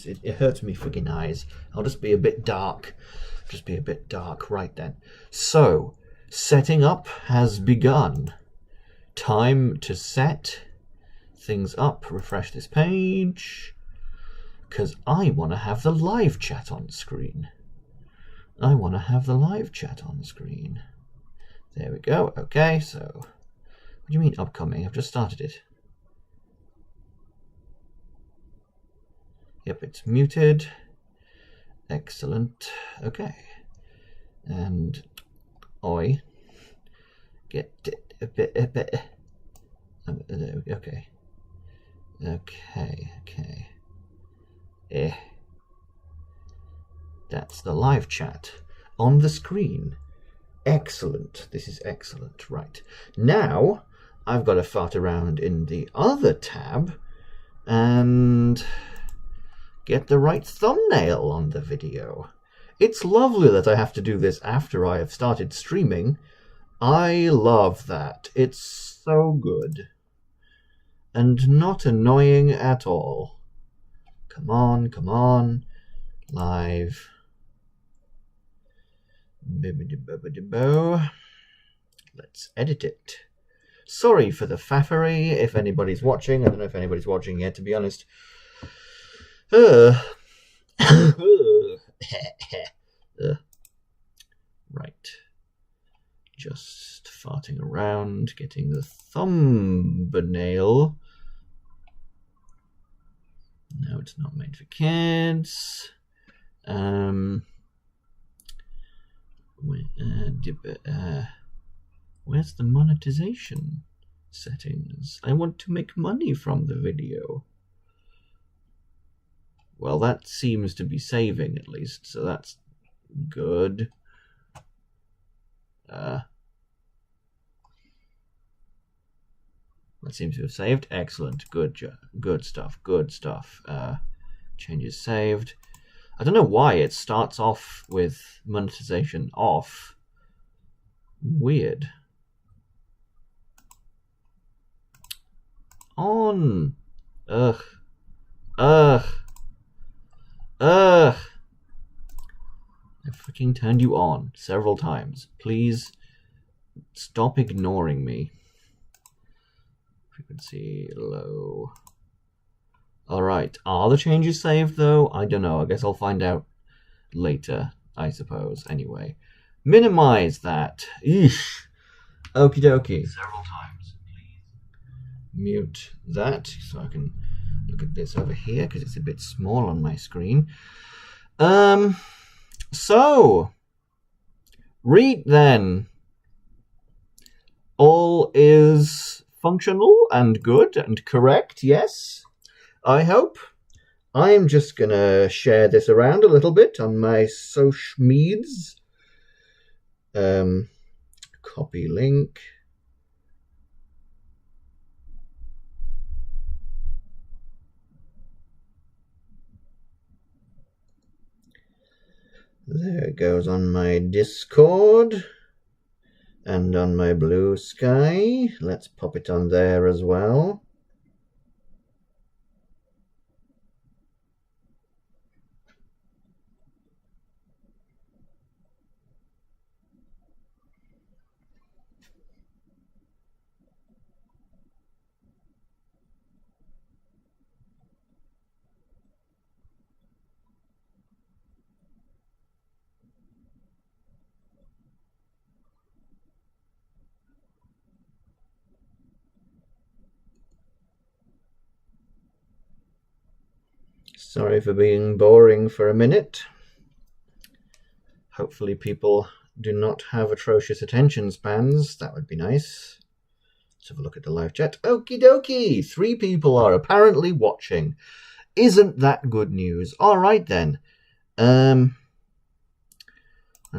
eyes. It hurts me freaking eyes. I'll just be a bit dark. Just be a bit dark. Right then. So, setting up has begun. Time to set things up. Refresh this page. Because I want to have the live chat on screen. I want to have the live chat on screen. There we go. Okay, so... What do you mean upcoming? I've just started it. Yep, it's muted. Excellent. Okay. And... Oi. Get a bit... Okay. Okay. That's the live chat on the screen. Excellent. This is excellent. Right. Now, I've got to fart around in the other tab and get the right thumbnail on the video. It's lovely that I have to do this after I have started streaming. I love that. It's so good. And not annoying at all. Come on, come on. Live. Let's edit it. Sorry for the faffery, if anybody's watching. I don't know if anybody's watching yet, to be honest. Right. Just farting around, getting the thumbnail. No, it's not made for kids. Where's the monetization settings? I want to make money from the video. Well, that seems to be saving at least, so that's good. That seems to have saved. Excellent. Good stuff. Good stuff. Changes saved. I don't know why it starts off with monetization off. Weird. On. Ugh. I freaking turned you on several times. Please stop ignoring me. Frequency low. Alright, are the changes saved though? I don't know. I guess I'll find out later, I suppose. Anyway, minimize that. Eesh. Okie dokie. Several times, please. Mute that so I can look at this over here because it's a bit small on my screen. So, read then. All is functional and good and correct, yes? I hope. I'm just going to share this around a little bit on my social medias. Copy link. There it goes on my Discord and on my Blue Sky. Let's pop it on there as well. Sorry for being boring for a minute. Hopefully people do not have atrocious attention spans. That would be nice. Let's have a look at the live chat. Okie dokie! 3 people are apparently watching. Isn't that good news? All right then. Let's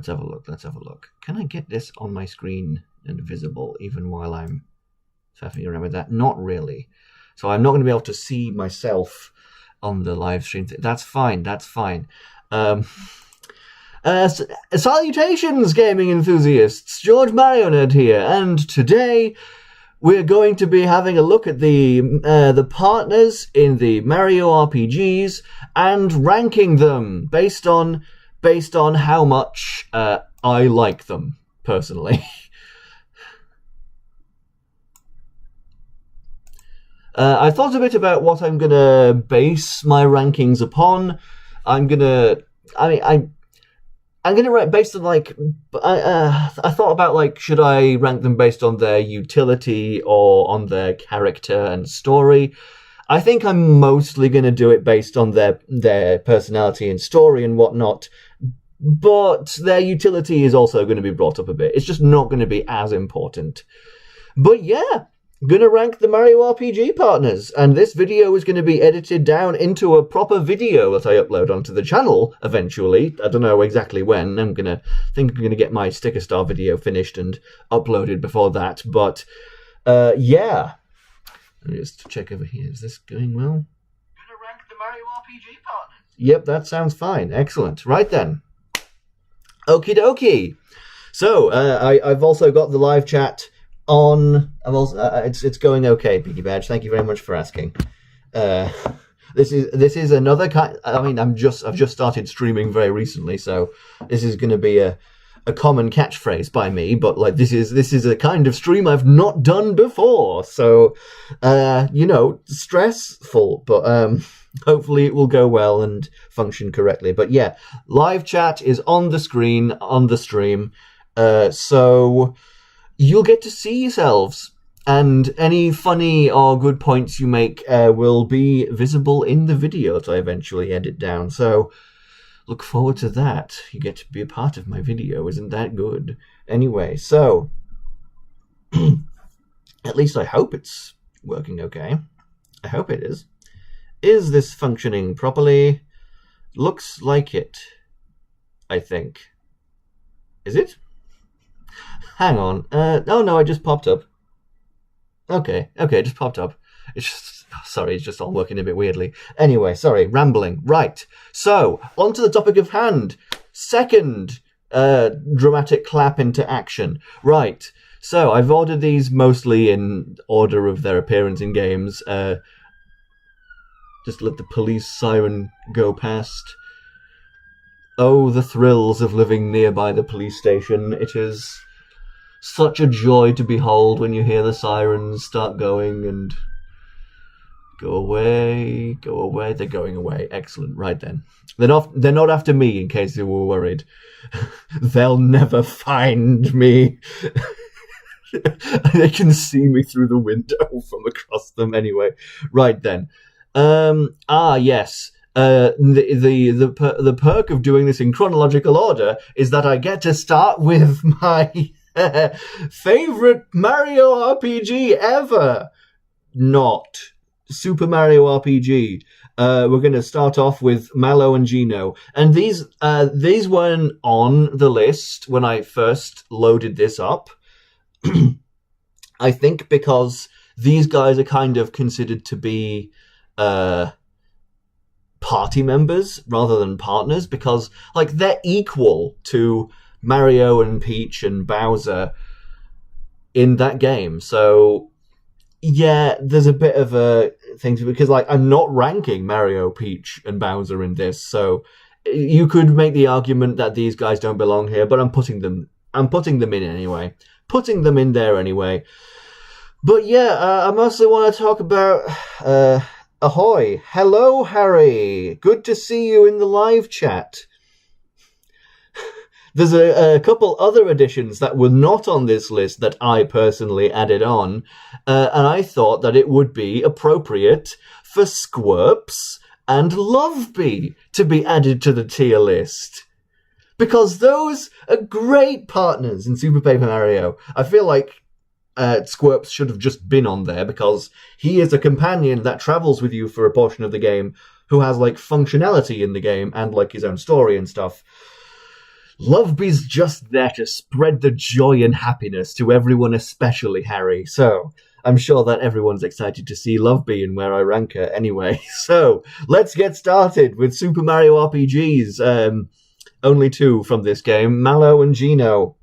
have a look. Let's have a look. Can I get this on my screen and visible even while I'm faffing around with that? Not really. So I'm not going to be able to see myself on the live stream. That's fine. That's fine. Salutations, gaming enthusiasts. George Marionette here, and today we're going to be having a look at the partners in the Mario RPGs and ranking them based on how much I like them personally. I thought a bit about what I'm gonna base my rankings upon. I'm gonna rank based on I thought about should I rank them based on their utility or on their character and story. I think I'm mostly gonna do it based on their personality and story and whatnot. But their utility is also going to be brought up a bit. It's just not going to be as important. But yeah, gonna rank the Mario RPG partners, and this video is going to be edited down into a proper video that I upload onto the channel eventually. I don't know exactly when. I'm gonna get my Sticker Star video finished and uploaded before that. But yeah, let me just check over here. Is this going well? Gonna rank the Mario RPG partners. Yep, that sounds fine. Excellent. Right then. Okie dokie. So I've also got the live chat on. It's going okay, Piggy Badge. Thank you very much for asking. This is another kind. I mean, I've just started streaming very recently, so this is going to be a common catchphrase by me. But this is a kind of stream I've not done before, so stressful, but hopefully it will go well and function correctly. But yeah, live chat is on the screen, on the stream. So you'll get to see yourselves. And any funny or good points you make will be visible in the video that I eventually edit down. So look forward to that. You get to be a part of my video. Isn't that good? Anyway, so at least I hope it's working okay. I hope it is. Is this functioning properly? Looks like it, I think. Is it? Hang on. Oh no, it just popped up. Okay, it just popped up. It's just all working a bit weirdly. Anyway, sorry, rambling. Right, so, on to the topic of hand. Second dramatic clap into action. Right, so I've ordered these mostly in order of their appearance in games. Just let the police siren go past. Oh, the thrills of living nearby the police station. It is such a joy to behold when you hear the sirens start going and go away. They're going away. Excellent. Right then. They're not after me, in case you were worried. They'll never find me. They can see me through the window from across them anyway. Right then. Yes. The perk of doing this in chronological order is that I get to start with my favorite Mario RPG ever. Not Super Mario RPG. We're going to start off with Mallow and Gino, and these weren't on the list when I first loaded this up. I think because these guys are kind of considered to be party members rather than partners, because they're equal to Mario and Peach and Bowser in that game. So yeah, there's a bit of a thing because I'm not ranking Mario, Peach and Bowser in this, so you could make the argument that these guys don't belong here, but I'm putting them in anyway. Putting them in there anyway. But yeah, I mostly want to talk about ahoy. Hello, Harry. Good to see you in the live chat. There's a couple other additions that were not on this list that I personally added on, and I thought that it would be appropriate for Squirps and Loveby to be added to the tier list. Because those are great partners in Super Paper Mario. I feel like Squirps should have just been on there because he is a companion that travels with you for a portion of the game who has functionality in the game and his own story and stuff. Loveby's just there to spread the joy and happiness to everyone, especially Harry. So I'm sure that everyone's excited to see Loveby and where I rank her anyway. So let's get started with Super Mario RPGs. Only two from this game, Mallow and Gino.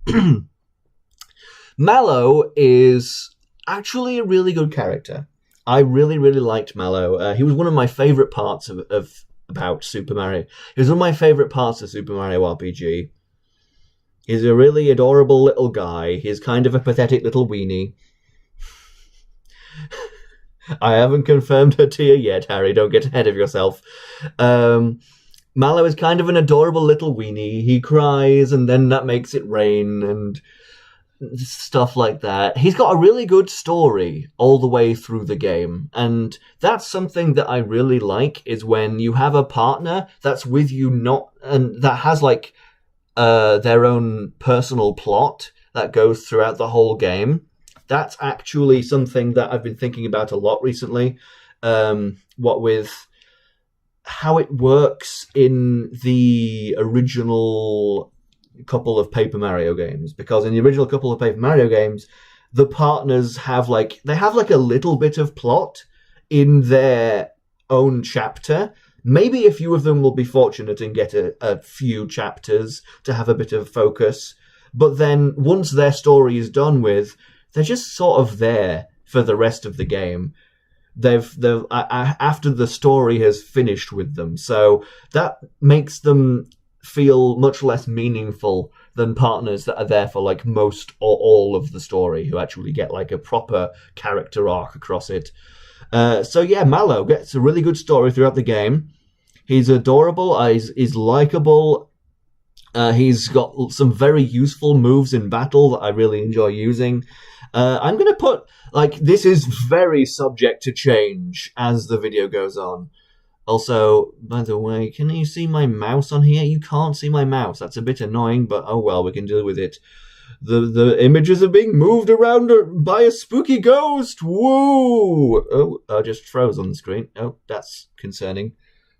Mallow is actually a really good character. I really, really liked Mallow. He was one of my favourite parts about Super Mario. He was one of my favourite parts of Super Mario RPG. He's a really adorable little guy. He's kind of a pathetic little weenie. I haven't confirmed her tier yet, Harry. Don't get ahead of yourself. Mallow is kind of an adorable little weenie. He cries and then that makes it rain and stuff like that. He's got a really good story all the way through the game. And that's something that I really like, is when you have a partner that's with you and that has like their own personal plot that goes throughout the whole game. That's actually something that I've been thinking about a lot recently. What with how it works in the original couple of Paper Mario games. Because in the original couple of Paper Mario games, the partners have like a little bit of plot in their own chapter. Maybe a few of them will be fortunate and get a few chapters to have a bit of focus. But then once their story is done with, they're just sort of there for the rest of the game. They've after the story has finished with them. So that makes them feel much less meaningful than partners that are there for like most or all of the story, who actually get like a proper character arc across it. So yeah, Mallow gets a really good story throughout the game. He's adorable. He's likable. He's got some very useful moves in battle that I really enjoy using. I'm going to put, like, this is very subject to change as the video goes on. Also, by the way, can you see my mouse on here? You can't see my mouse. That's a bit annoying, but oh well, we can deal with it. The images are being moved around by a spooky ghost. Woo! Oh, I just froze on the screen. Oh, that's concerning.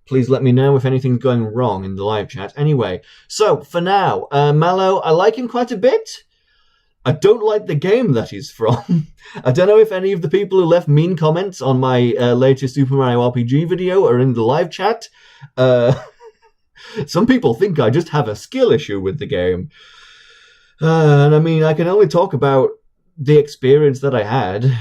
Please let me know if anything's going wrong in the live chat. Anyway, so for now, Mallow, I like him quite a bit. I don't like the game that he's from. I don't know if any of the people who left mean comments on my latest Super Mario RPG video are in the live chat. Some people think I just have a skill issue with the game. And I mean, I can only talk about the experience that I had.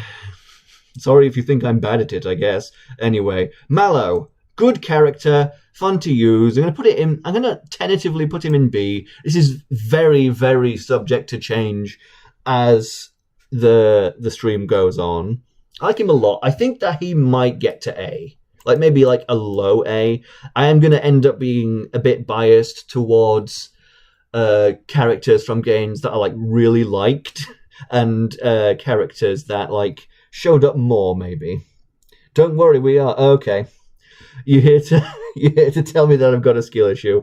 Sorry if you think I'm bad at it, I guess. Anyway, Mallow, good character, fun to use. I'm going to tentatively put him in B. This is very, very subject to change as the stream goes on. I like him a lot. I think that he might get to A. Like maybe like a low A. I am going to end up being a bit biased towards characters from games that I like really liked and characters that like showed up more maybe. Don't worry, we are okay. You're here to tell me that I've got a skill issue.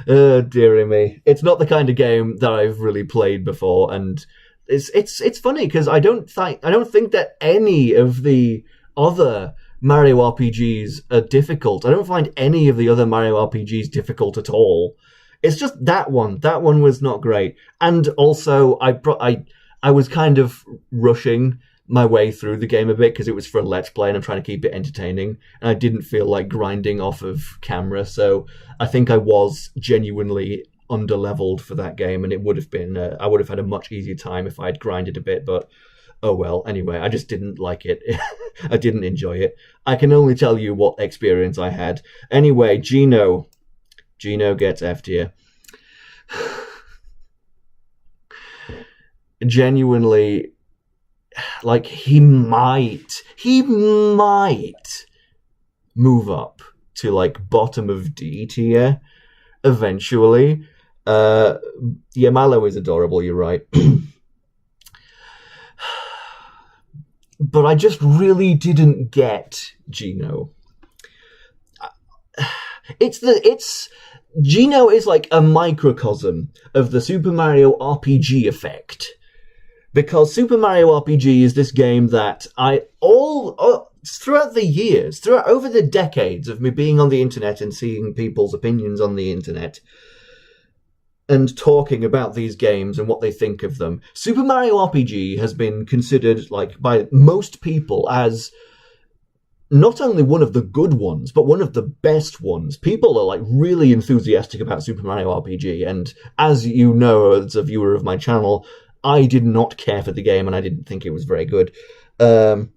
Oh, dearie me. It's not the kind of game that I've really played before, and it's funny because I don't think that any of the other Mario RPGs are difficult. I don't find any of the other Mario RPGs difficult at all. It's just that one. That one was not great. And also, I was kind of rushing my way through the game a bit because it was for a Let's Play and I'm trying to keep it entertaining. And I didn't feel like grinding off of camera. So I think I was genuinely underleveled for that game, and it would have been, I would have had a much easier time if I had grinded a bit, but oh well. Anyway, I just didn't like it. I didn't enjoy it. I can only tell you what experience I had. Anyway, Gino gets F tier. Genuinely, like, he might move up to like bottom of D tier eventually. Yeah, Mallow is adorable, you're right. But I just really didn't get Gino. Gino is like a microcosm of the Super Mario RPG effect. Because Super Mario RPG is this game that throughout the years, over the decades of me being on the internet and seeing people's opinions on the internet and talking about these games and what they think of them, Super Mario RPG has been considered, like, by most people as not only one of the good ones, but one of the best ones. People are like really enthusiastic about Super Mario RPG, and as you know, as a viewer of my channel, I did not care for the game, and I didn't think it was very good. Did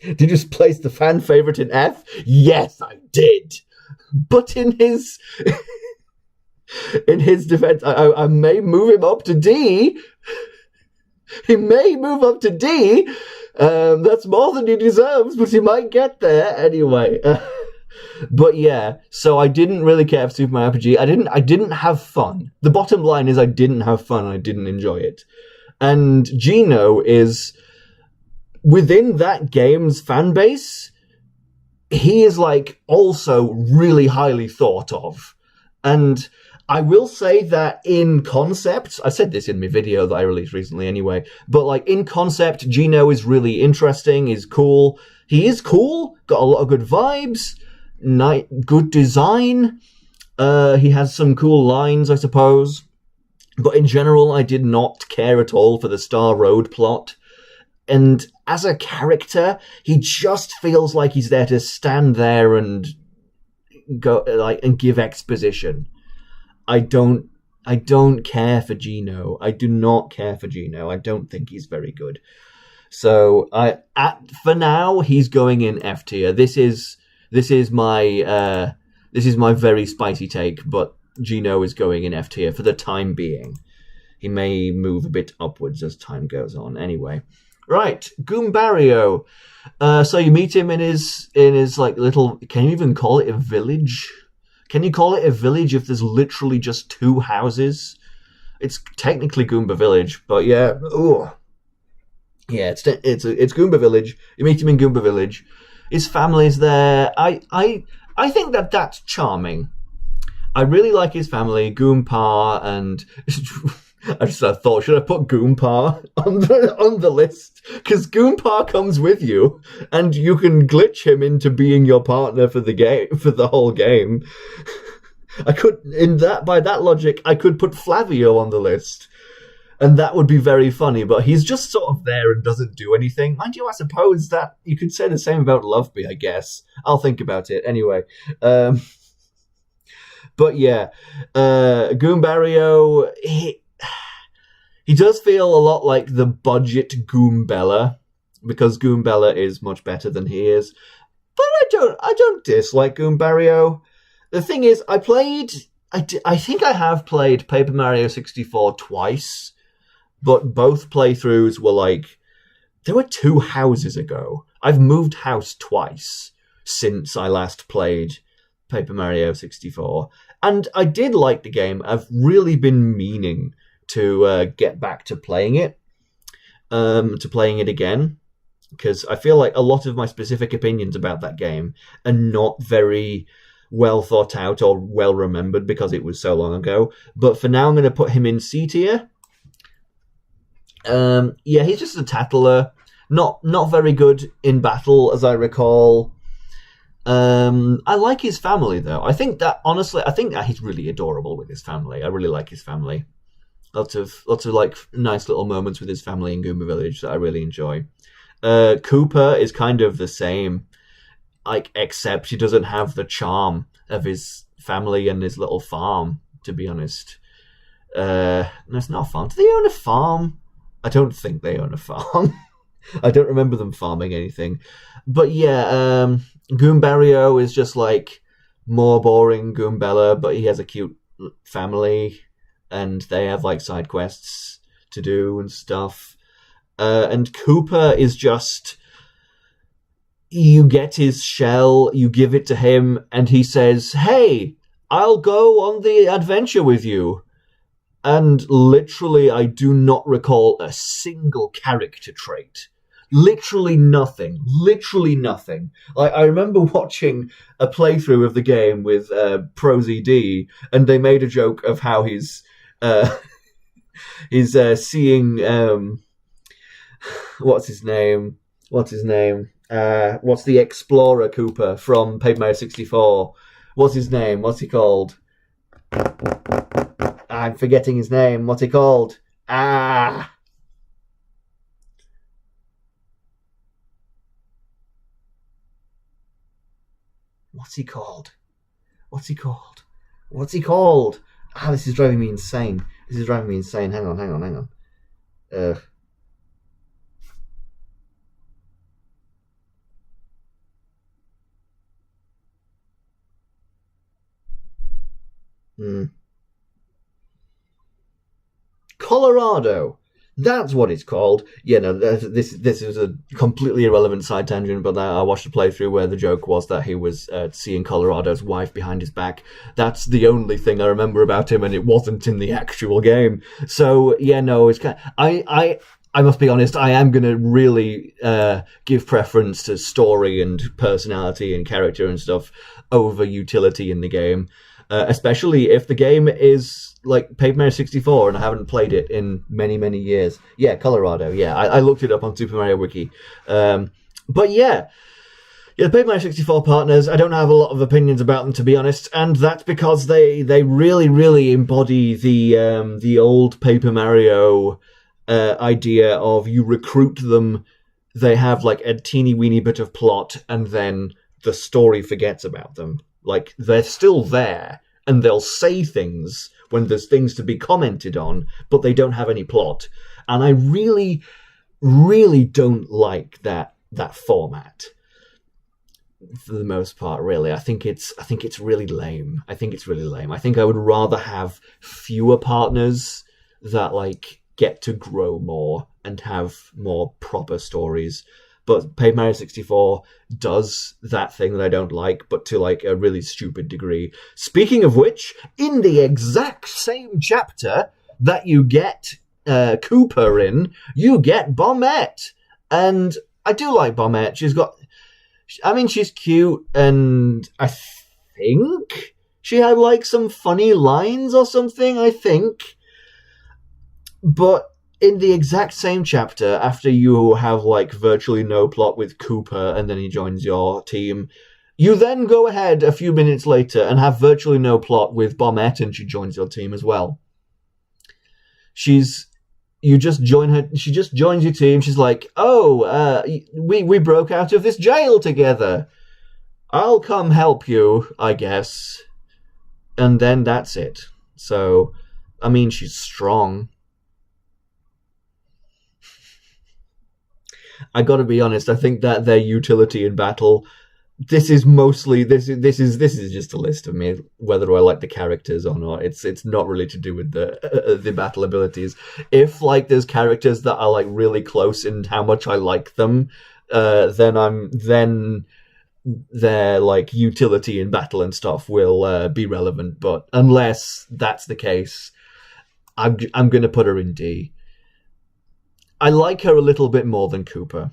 you just place the fan favorite in F? Yes, I did. But in his defense, I may move him up to D. He may move up to D. That's more than he deserves, but he might get there anyway. But yeah, so I didn't really care for Super Mario RPG. I didn't have fun. The bottom line is I didn't have fun. I didn't enjoy it. And Geno is within that game's fan base. He is like also really highly thought of. And I will say that in concept, I said this in my video that I released recently anyway, but like in concept, Geno is really interesting, is cool. He is cool, got a lot of good vibes, good design. He has some cool lines, I suppose. But in general, I did not care at all for the Star Road plot. And as a character, he just feels like he's there to stand there and go and give exposition. I don't care for Geno. I do not care for Geno. I don't think he's very good. So for now, he's going in F tier. This is my very spicy take, but Geno is going in F tier for the time being. He may move a bit upwards as time goes on. Anyway, right, Goombario. So you meet him in his like little. Can you even call it a village? Can you call it a village if there's literally just 2 houses? It's technically Goomba Village, but yeah, yeah, it's Goomba Village. You meet him in Goomba Village. His family's there. I think that's charming. I really like his family, Goompah, and I thought, should I put Goompah on the list? Because Goompah comes with you, and you can glitch him into being your partner for the whole game. By that logic, I could put Flavio on the list, and that would be very funny. But he's just sort of there and doesn't do anything. Mind you, I suppose that you could say the same about Loveby. I guess I'll think about it anyway. But yeah, Goombario, he does feel a lot like the budget Goombella, because Goombella is much better than he is. But I don't dislike Goombario. The thing is, I think I have played Paper Mario 64 twice, but both playthroughs were like, there were 2 houses ago. I've moved house twice since I last played Paper Mario 64. And I did like the game. I've really been meaning to get back to playing it again, because I feel like a lot of my specific opinions about that game are not very well thought out or well remembered because it was so long ago. But for now, I'm going to put him in C tier. Yeah, he's just a tattler, not very good in battle, as I recall. I like his family though. I think that he's really adorable with his family. I really like his family. Lots of like nice little moments with his family in Goomba Village that I really enjoy. Koopa is kind of the same, like, except he doesn't have the charm of his family and his little farm, to be honest. No, it's not a farm. Do they own a farm? I don't think they own a farm. I don't remember them farming anything. But yeah, Goombario is just like more boring Goombella, but he has a cute family, and they have like side quests to do and stuff. And Koopa is just, you get his shell, you give it to him, and he says, "Hey, I'll go on the adventure with you." And literally, I do not recall a single character trait. Literally nothing. Like, I remember watching a playthrough of the game with ProZD, and they made a joke of how he's seeing what's his name? What's the Explorer Koopa from Paper Mario 64? What's his name? What's he called? I'm forgetting his name. What's he called? What's he called? This is driving me insane. Hang on. Ugh. Hmm. Colorado. That's what it's called. Yeah, no, this is a completely irrelevant side tangent, but I watched a playthrough where the joke was that he was seeing Colorado's wife behind his back. That's the only thing I remember about him, and it wasn't in the actual game. So yeah, no, it's kind of, I must be honest, I am going to really give preference to story and personality and character and stuff over utility in the game. Especially if the game is like Paper Mario 64 and I haven't played it in many, many years. Yeah, Colorado. Yeah, I looked it up on Super Mario Wiki. But yeah, the Paper Mario 64 partners, I don't have a lot of opinions about them, to be honest, and that's because they really, really embody the old Paper Mario idea of you recruit them, they have like a teeny weeny bit of plot, and then the story forgets about them. Like, they're still there, and they'll say things when there's things to be commented on, but they don't have any plot. And I really, really don't like that format. For the most part, really. I think it's really lame. I think I would rather have fewer partners that, like, get to grow more and have more proper stories. But Paper Mario 64 does that thing that I don't like, but to like a really stupid degree. Speaking of which, in the exact same chapter that you get Koopa in, you get Bombette. And I do like Bombette. She's cute, and I think she had like some funny lines or something, I think. But in the exact same chapter, after you have like virtually no plot with Koopa and then he joins your team, you then go ahead a few minutes later and have virtually no plot with Bombette and she joins your team as well. She just joins your team. She's like, we broke out of this jail together. I'll come help you, I guess. And then that's it. So, I mean, she's strong. I gotta be honest, I think that their utility in battle, this is just a list of me, whether I like the characters or not. It's not really to do with the battle abilities. If like there's characters that are like really close in how much I like them, then their like utility in battle and stuff will be relevant. But unless that's the case, I'm gonna put her in D. I like her a little bit more than Koopa.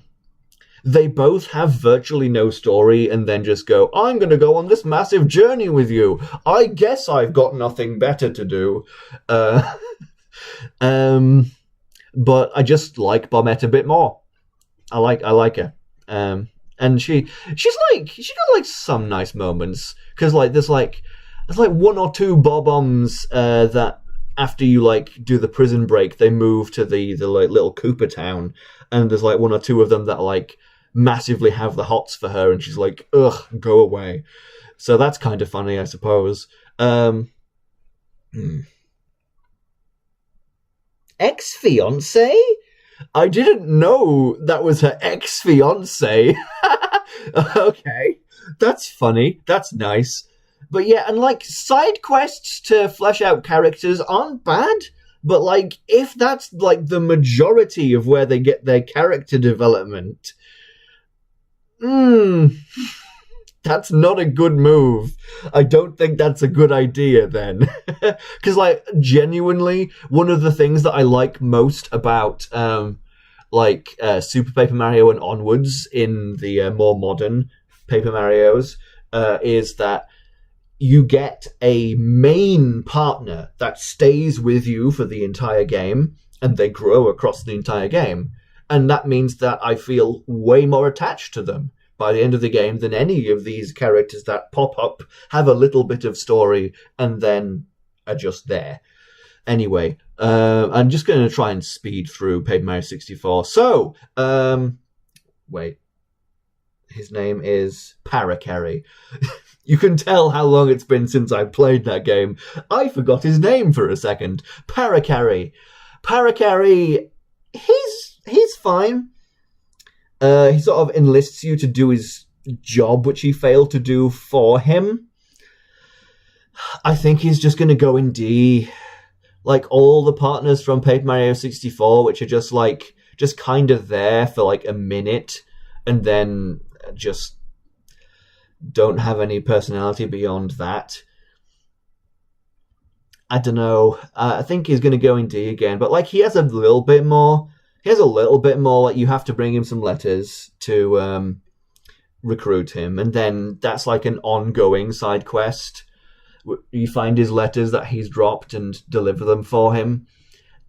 They both have virtually no story and then just go, I'm going to go on this massive journey with you. I guess I've got nothing better to do. But I just like Bombette a bit more. I like her. And she's got like some nice moments. Because like there's like one or two Bob-ombs that after you like do the prison break, they move to the like little Koopa town, and there's like one or two of them that like massively have the hots for her, and she's like, ugh, go away. So that's kind of funny, I suppose. Ex-fiance? I didn't know that was her ex-fiance. Okay, that's funny. That's nice. But yeah, and like side quests to flesh out characters aren't bad, but like if that's like the majority of where they get their character development, that's not a good move. I don't think that's a good idea then. Because like genuinely, one of the things that I like most about Super Paper Mario and onwards in the more modern Paper Marios is that you get a main partner that stays with you for the entire game, and they grow across the entire game. And that means that I feel way more attached to them by the end of the game than any of these characters that pop up, have a little bit of story, and then are just there. Anyway, I'm just going to try and speed through Paper Mario 64. So, wait. His name is Parakarry. You can tell how long it's been since I played that game. I forgot his name for a second. Parakarry. Parakarry, he's fine. He sort of enlists you to do his job, which he failed to do for him. I think he's just going to go in D, like all the partners from Paper Mario 64, which are just kind of there for like a minute, and then just don't have any personality beyond that. I don't know. I think he's going to go in D again, but like he has a little bit more. Like you have to bring him some letters to recruit him, and then that's like an ongoing side quest. You find his letters that he's dropped and deliver them for him.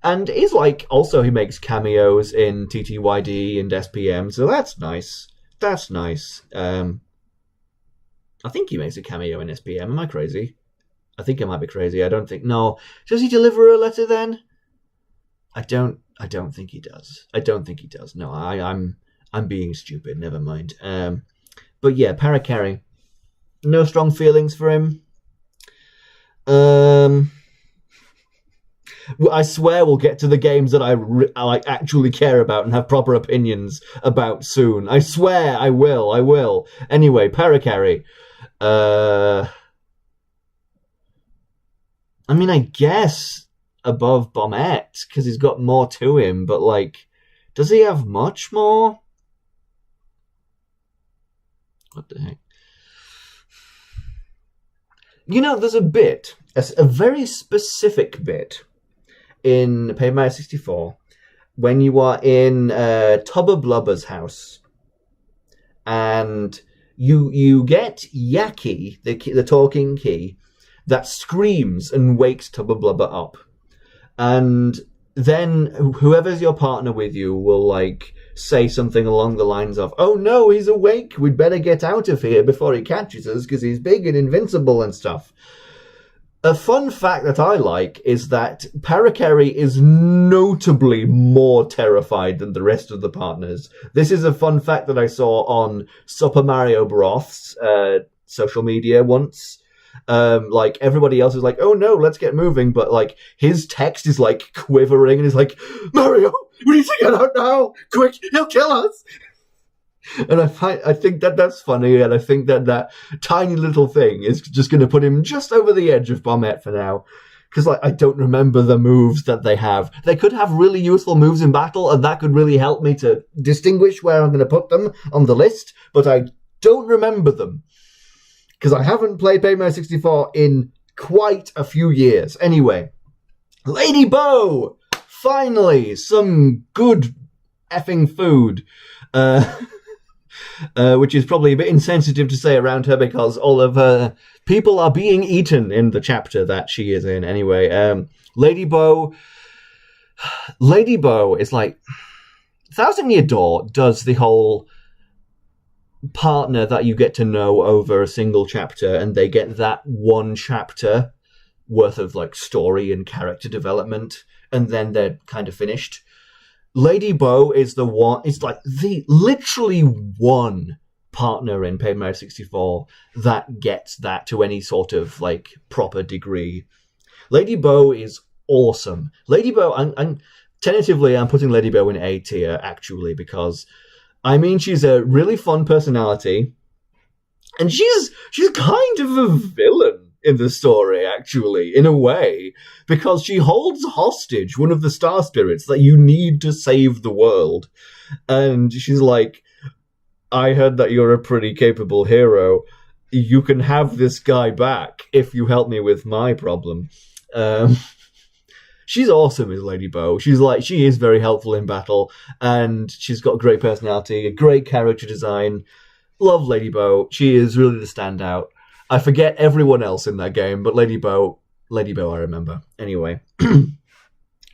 And he's like, also he makes cameos in TTYD and SPM, so that's nice. That's nice. I think he makes a cameo in SPM. Am I crazy? I think I might be crazy. I don't think. No. Does he deliver a letter then? I don't think he does. I don't think he does. No, I'm being stupid. Never mind. But yeah, Parakarry. No strong feelings for him. I swear we'll get to the games that I like actually care about and have proper opinions about soon. I swear I will. Anyway, Parakarry. I mean, I guess above Bombette, because he's got more to him, but like, does he have much more? What the heck? You know, there's a bit, a very specific bit in Paper Mario 64 when you are in Tubba Blubber's house, and you get Yaki, the talking key, that screams and wakes Tubba Blubber up. And then whoever's your partner with you will, like, say something along the lines of, "Oh no, he's awake, we'd better get out of here before he catches us, because he's big and invincible and stuff." A fun fact that I like is that Parakarry is notably more terrified than the rest of the partners. This is a fun fact that I saw on Super Mario Broth's social media once. Like, everybody else is like, "Oh no, let's get moving," but like his text is like quivering and he's like, "Mario, we need to get out now, quick, he'll kill us." And I think that's funny, and I think that tiny little thing is just going to put him just over the edge of Bombette for now, because like I don't remember the moves that they have. They could have really useful moves in battle, and that could really help me to distinguish where I'm going to put them on the list, but I don't remember them, because I haven't played Paper Mario 64 in quite a few years. Anyway, Lady Bow! Finally, some good effing food. Which is probably a bit insensitive to say around her, because all of her people are being eaten in the chapter that she is in. Anyway, Lady Bow is like... Thousand Year Door does the whole partner that you get to know over a single chapter, and they get that one chapter worth of like story and character development, and then they're kind of finished. Lady Bow is the one. It's like the literally one partner in Paper Mario 64 that gets that to any sort of like proper degree. Lady Bow is awesome. Lady Bow, I'm tentatively putting Lady Bow in A tier actually, because I mean, she's a really fun personality, and she's kind of a villain in the story, actually, in a way, because she holds hostage one of the star spirits that you need to save the world. And she's like, "I heard that you're a pretty capable hero. You can have this guy back if you help me with my problem." She's awesome as Lady Bow. She is very helpful in battle, and she's got a great personality, a great character design. Love Lady Bow. She is really the standout. I forget everyone else in that game, but Lady Bow I remember. Anyway.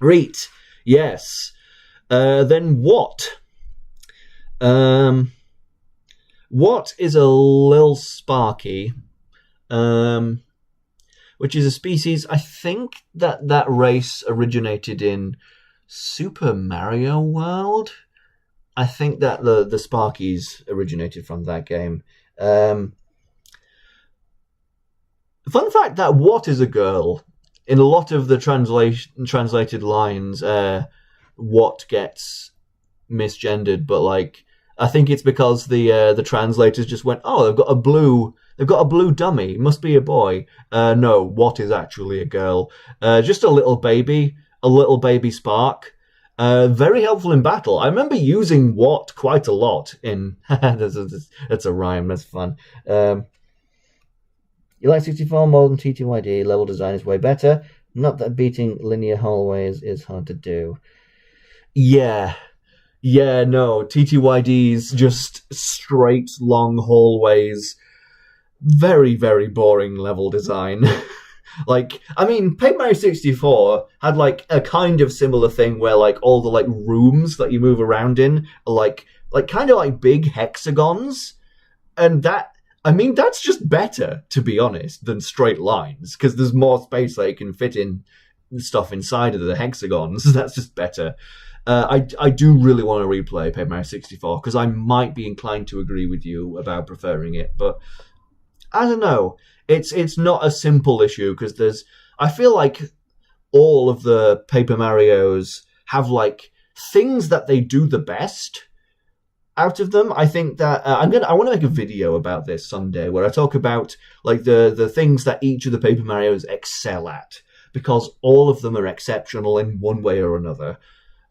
Reet. Yes. Then what? What is a Lil Sparky, which is a species, I think that race originated in Super Mario World. I think that the Sparkies originated from that game. Fun fact that what is a girl, in a lot of the translated lines, what gets misgendered, but like I think it's because the translators just went, oh, they've got a blue dummy, must be a boy. No, what is actually a girl? Just a little baby Spark. Very helpful in battle. I remember using what quite a lot in. That's a rhyme. That's fun. You like 64 more than TTYD. Level design is way better. Not that beating linear hallways is hard to do. Yeah, no. TTYD's just straight long hallways. Very, very boring level design. Like, I mean, Paper Mario 64 had like a kind of similar thing where like all the like rooms that you move around in are like kind of like big hexagons, and that's just better, to be honest, than straight lines because there's more space that you can fit in stuff inside of the hexagons. That's just better. I do really want to replay Paper Mario 64 because I might be inclined to agree with you about preferring it, but I don't know. It's not a simple issue because I feel like all of the Paper Marios have like things that they do the best out of them. I think that I want to make a video about this someday where I talk about like the things that each of the Paper Marios excel at, because all of them are exceptional in one way or another.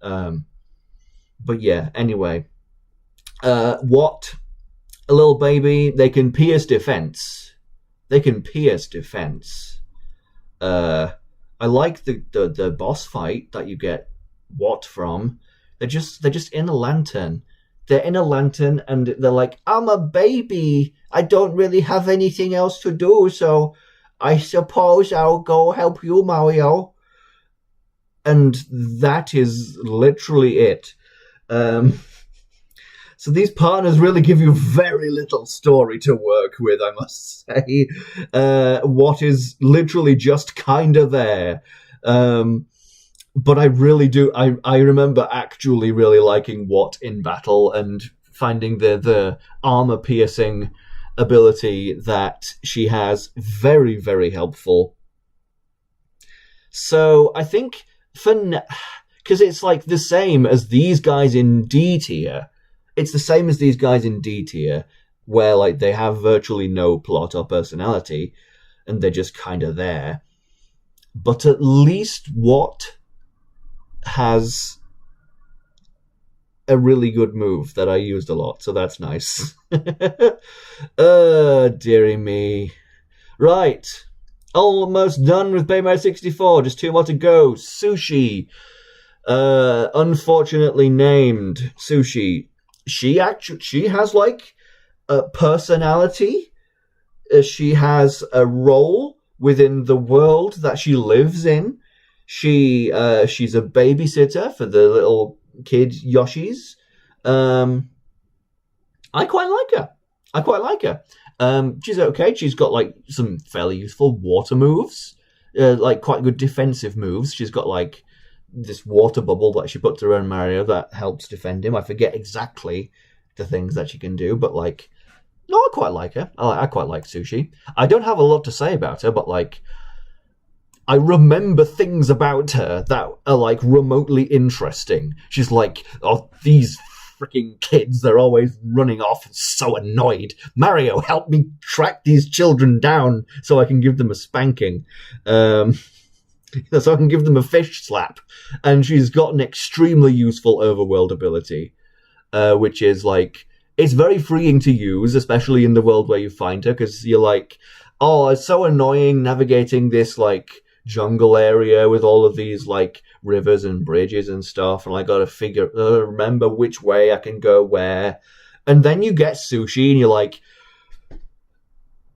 But yeah, anyway, what a little baby, they can pierce defense. I like the boss fight that you get What from. They're just in a lantern. They're in a lantern and they're like, I'm a baby. I don't really have anything else to do, so I suppose I'll go help you, Mario. And that is literally it. So these partners really give you very little story to work with, I must say. What is literally just kind of there. But I really do. I remember actually really liking What in battle and finding the armor-piercing ability that she has very, very helpful. So I think because it's like the same as these guys in D tier. It's the same as these guys in D tier, where like they have virtually no plot or personality, and they're just kind of there. But at least What has a really good move that I used a lot, so that's nice. Dearie me. Right. Almost done with Paper Mario 64. Just 2 more to go. Sushi. Unfortunately named Sushi. She has like a personality. She has a role within the world that she lives in. She's a babysitter for the little kid Yoshis. I quite like her. She's okay. She's got like some fairly useful water moves, like quite good defensive moves. She's got like this water bubble that she puts around Mario that helps defend him. I forget exactly the things that she can do, but like, no, I quite like her. I quite like Sushi. I don't have a lot to say about her, but like, I remember things about her that are like remotely interesting. She's like, oh, these freaking kids, they're always running off, so annoyed. Mario, help me track these children down so I can give them a spanking. So I can give them a fish slap. And she's got an extremely useful overworld ability, which is like, it's very freeing to use, especially in the world where you find her, because you're like, oh, it's so annoying navigating this like jungle area with all of these like rivers and bridges and stuff, and I gotta remember which way I can go where. And then you get Sushi and you're like,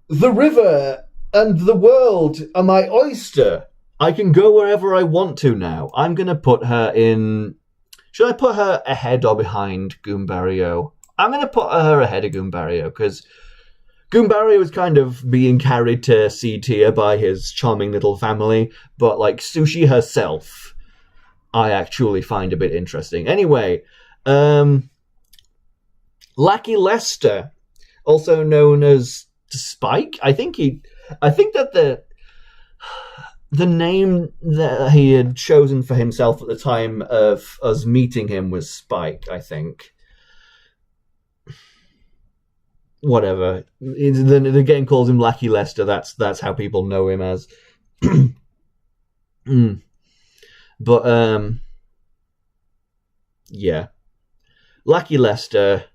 the river and the world are my oyster. I can go wherever I want to now. I'm gonna put her in. Should I put her ahead or behind Goombario? I'm gonna put her ahead of Goombario because Goombario is kind of being carried to C tier by his charming little family, but like Sushi herself, I actually find a bit interesting. Anyway, Lackey Lester, also known as Spike, I think that the name that he had chosen for himself at the time of us meeting him was Spike, I think. Whatever. The game calls him Lackey Lester. That's how people know him as. But yeah, Lackey Lester.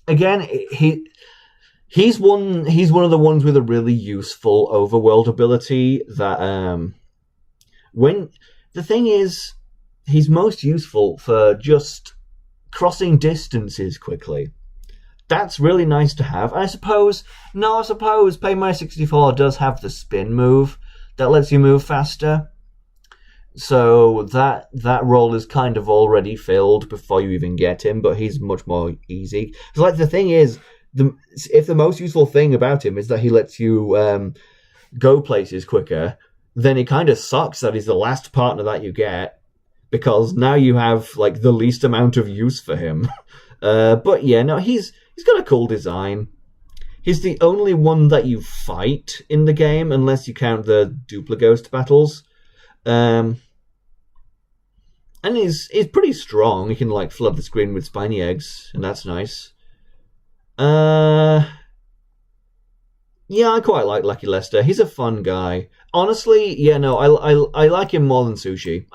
Again, he's one of the ones with a really useful overworld ability that when the thing is, he's most useful for just crossing distances quickly. That's really nice to have. I suppose Paper 64 does have the spin move that lets you move faster. So that role is kind of already filled before you even get him, but he's much more easy. So like the thing is, if the most useful thing about him is that he lets you go places quicker, then it kind of sucks that he's the last partner that you get, because now you have like the least amount of use for him. But yeah, no, he's got a cool design. He's the only one that you fight in the game, unless you count the Duplighost battles. And he's pretty strong. He can like flood the screen with spiny eggs, and that's nice. Yeah, I quite like Lucky Lester. He's a fun guy. Honestly, yeah, no, I like him more than Sushi.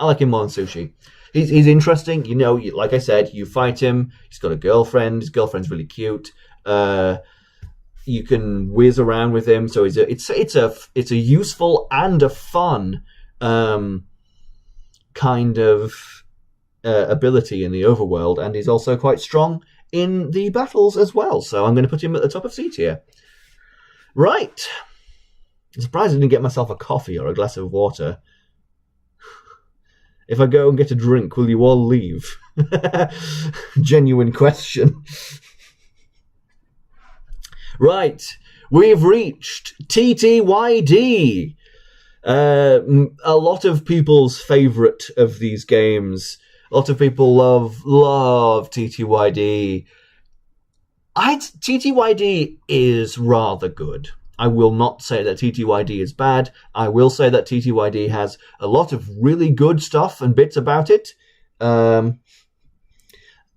He's interesting. You know, like I said, you fight him. He's got a girlfriend. His girlfriend's really cute. You can whiz around with him. So it's a useful and a fun kind of ability in the overworld, and he's also quite strong in the battles as well. So I'm going to put him at the top of C tier. Right. I'm surprised I didn't get myself a coffee or a glass of water. If I go and get a drink, will you all leave? Genuine question. Right. We've reached TTYD. A lot of people's favourite of these games. A lot of people love TTYD. TTYD is rather good. I will not say that TTYD is bad. I will say that TTYD has a lot of really good stuff and bits about it. But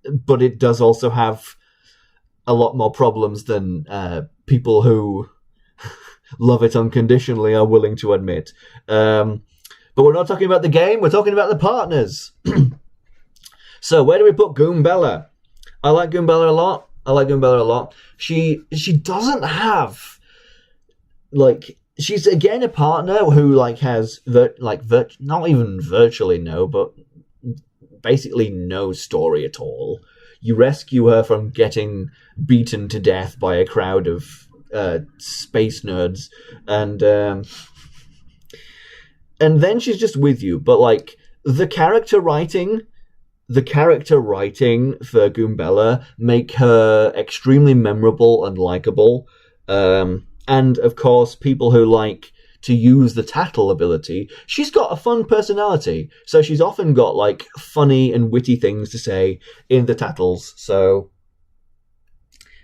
it does also have a lot more problems than people who love it unconditionally are willing to admit. But we're not talking about the game, we're talking about the partners. So where do we put Goombella? I like Goombella a lot. She doesn't have, like, she's again a partner who like has not even virtually no, but basically no story at all. You rescue her from getting beaten to death by a crowd of space nerds, and then she's just with you. But like the character writing for Goombella make her extremely memorable and likable. And of course, people who like to use the tattle ability, she's got a fun personality. So she's often got like funny and witty things to say in the tattles. So,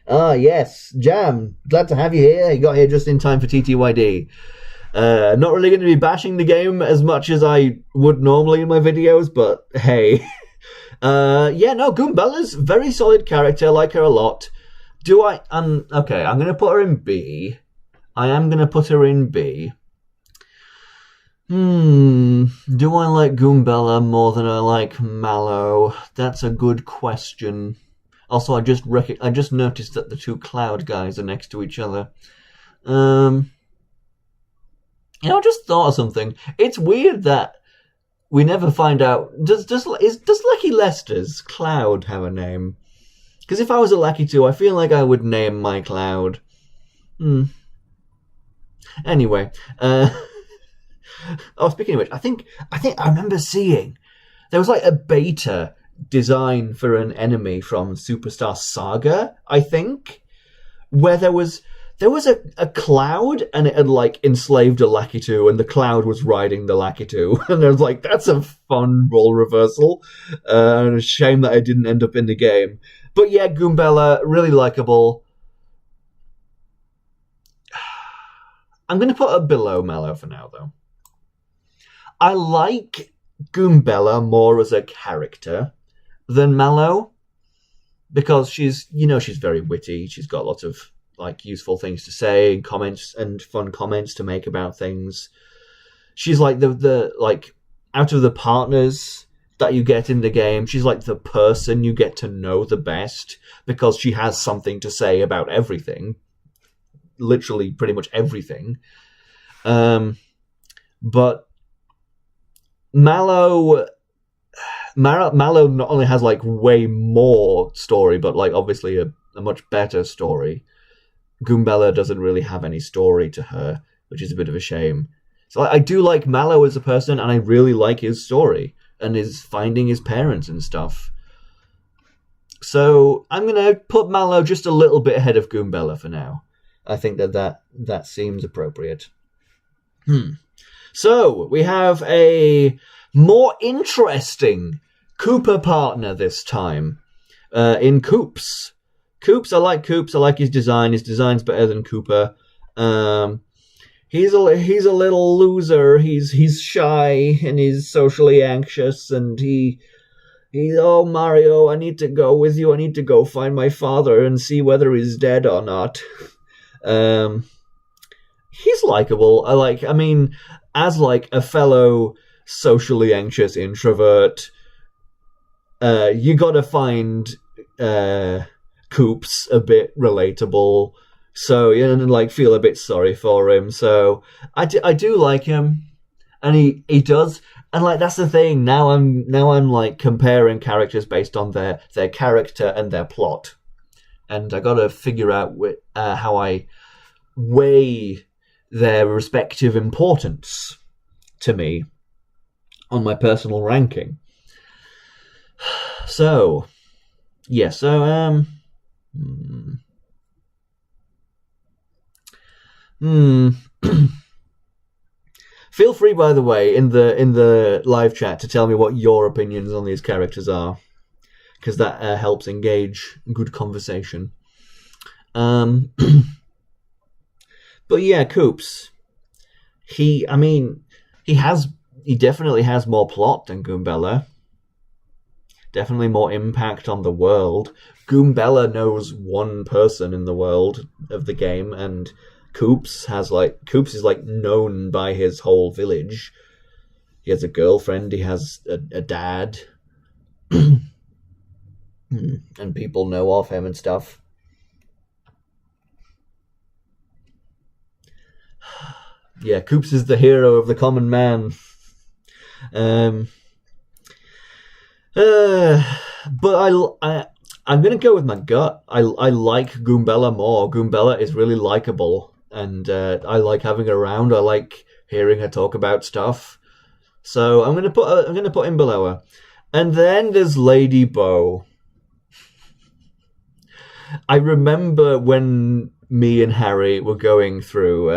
yes, Jam, glad to have you here. You got here just in time for TTYD. Not really going to be bashing the game as much as I would normally in my videos, but hey. Goombella's very solid character. I like her a lot. Okay, I'm going to put her in B. I am going to put her in B. Do I like Goombella more than I like Mallow? That's a good question. Also, I just noticed that the two Cloud guys are next to each other. I just thought of something. It's weird that we never find out. Does Lucky Lester's Cloud have a name? Because if I was a Lucky 2, I feel like I would name my Cloud. Anyway, speaking of which, I think I remember seeing there was like a beta design for an enemy from Superstar Saga, I think, where there was a cloud and it had like enslaved a Lakitu and the cloud was riding the Lakitu. And I was like, that's a fun role reversal. And a shame that I didn't end up in the game. But yeah, Goombella, really likable. I'm going to put her below Mallow for now, though. I like Goombella more as a character than Mallow, because she's very witty. She's got lots of like useful things to say, comments and fun comments to make about things. She's like the like out of the partners that you get in the game, she's like the person you get to know the best, because she has something to say about everything, literally pretty much everything. But Mallow not only has like way more story, but like obviously a much better story. Goombella doesn't really have any story to her, which is a bit of a shame. So I do like Mallow as a person, and I really like his story and his finding his parents and stuff. So I'm gonna put Mallow just a little bit ahead of Goombella for now. I think that seems appropriate. So we have a more interesting Koopa partner this time, in Koops. I like Koops. I like his design. His design's better than Koopa. He's a little loser. He's shy and he's socially anxious, and he's oh, Mario, I need to go with you. I need to go find my father and see whether he's dead or not. He's likable. I mean, as like a fellow socially anxious introvert, you gotta find Koops a bit relatable, so like feel a bit sorry for him. So I do like him, and he does, and like that's the thing. Now I'm like comparing characters based on their character and their plot, and I gotta figure out how I weigh their respective importance to me on my personal ranking. So, yeah, so, feel free, by the way, in the live chat to tell me what your opinions on these characters are, because that helps engage good conversation. But yeah, Koops. He definitely has more plot than Goombella. Definitely more impact on the world. Goombella knows one person in the world of the game, and Koops is like known by his whole village. He has a girlfriend, he has a dad, and people know of him and stuff. Yeah, Koops is the hero of the common man. But I'm gonna go with my gut. I like Goombella more. Goombella is really likable, and I like having her around. I like hearing her talk about stuff. So I'm gonna put him below her. And then there's Lady Bow. I remember when me and Harry were going through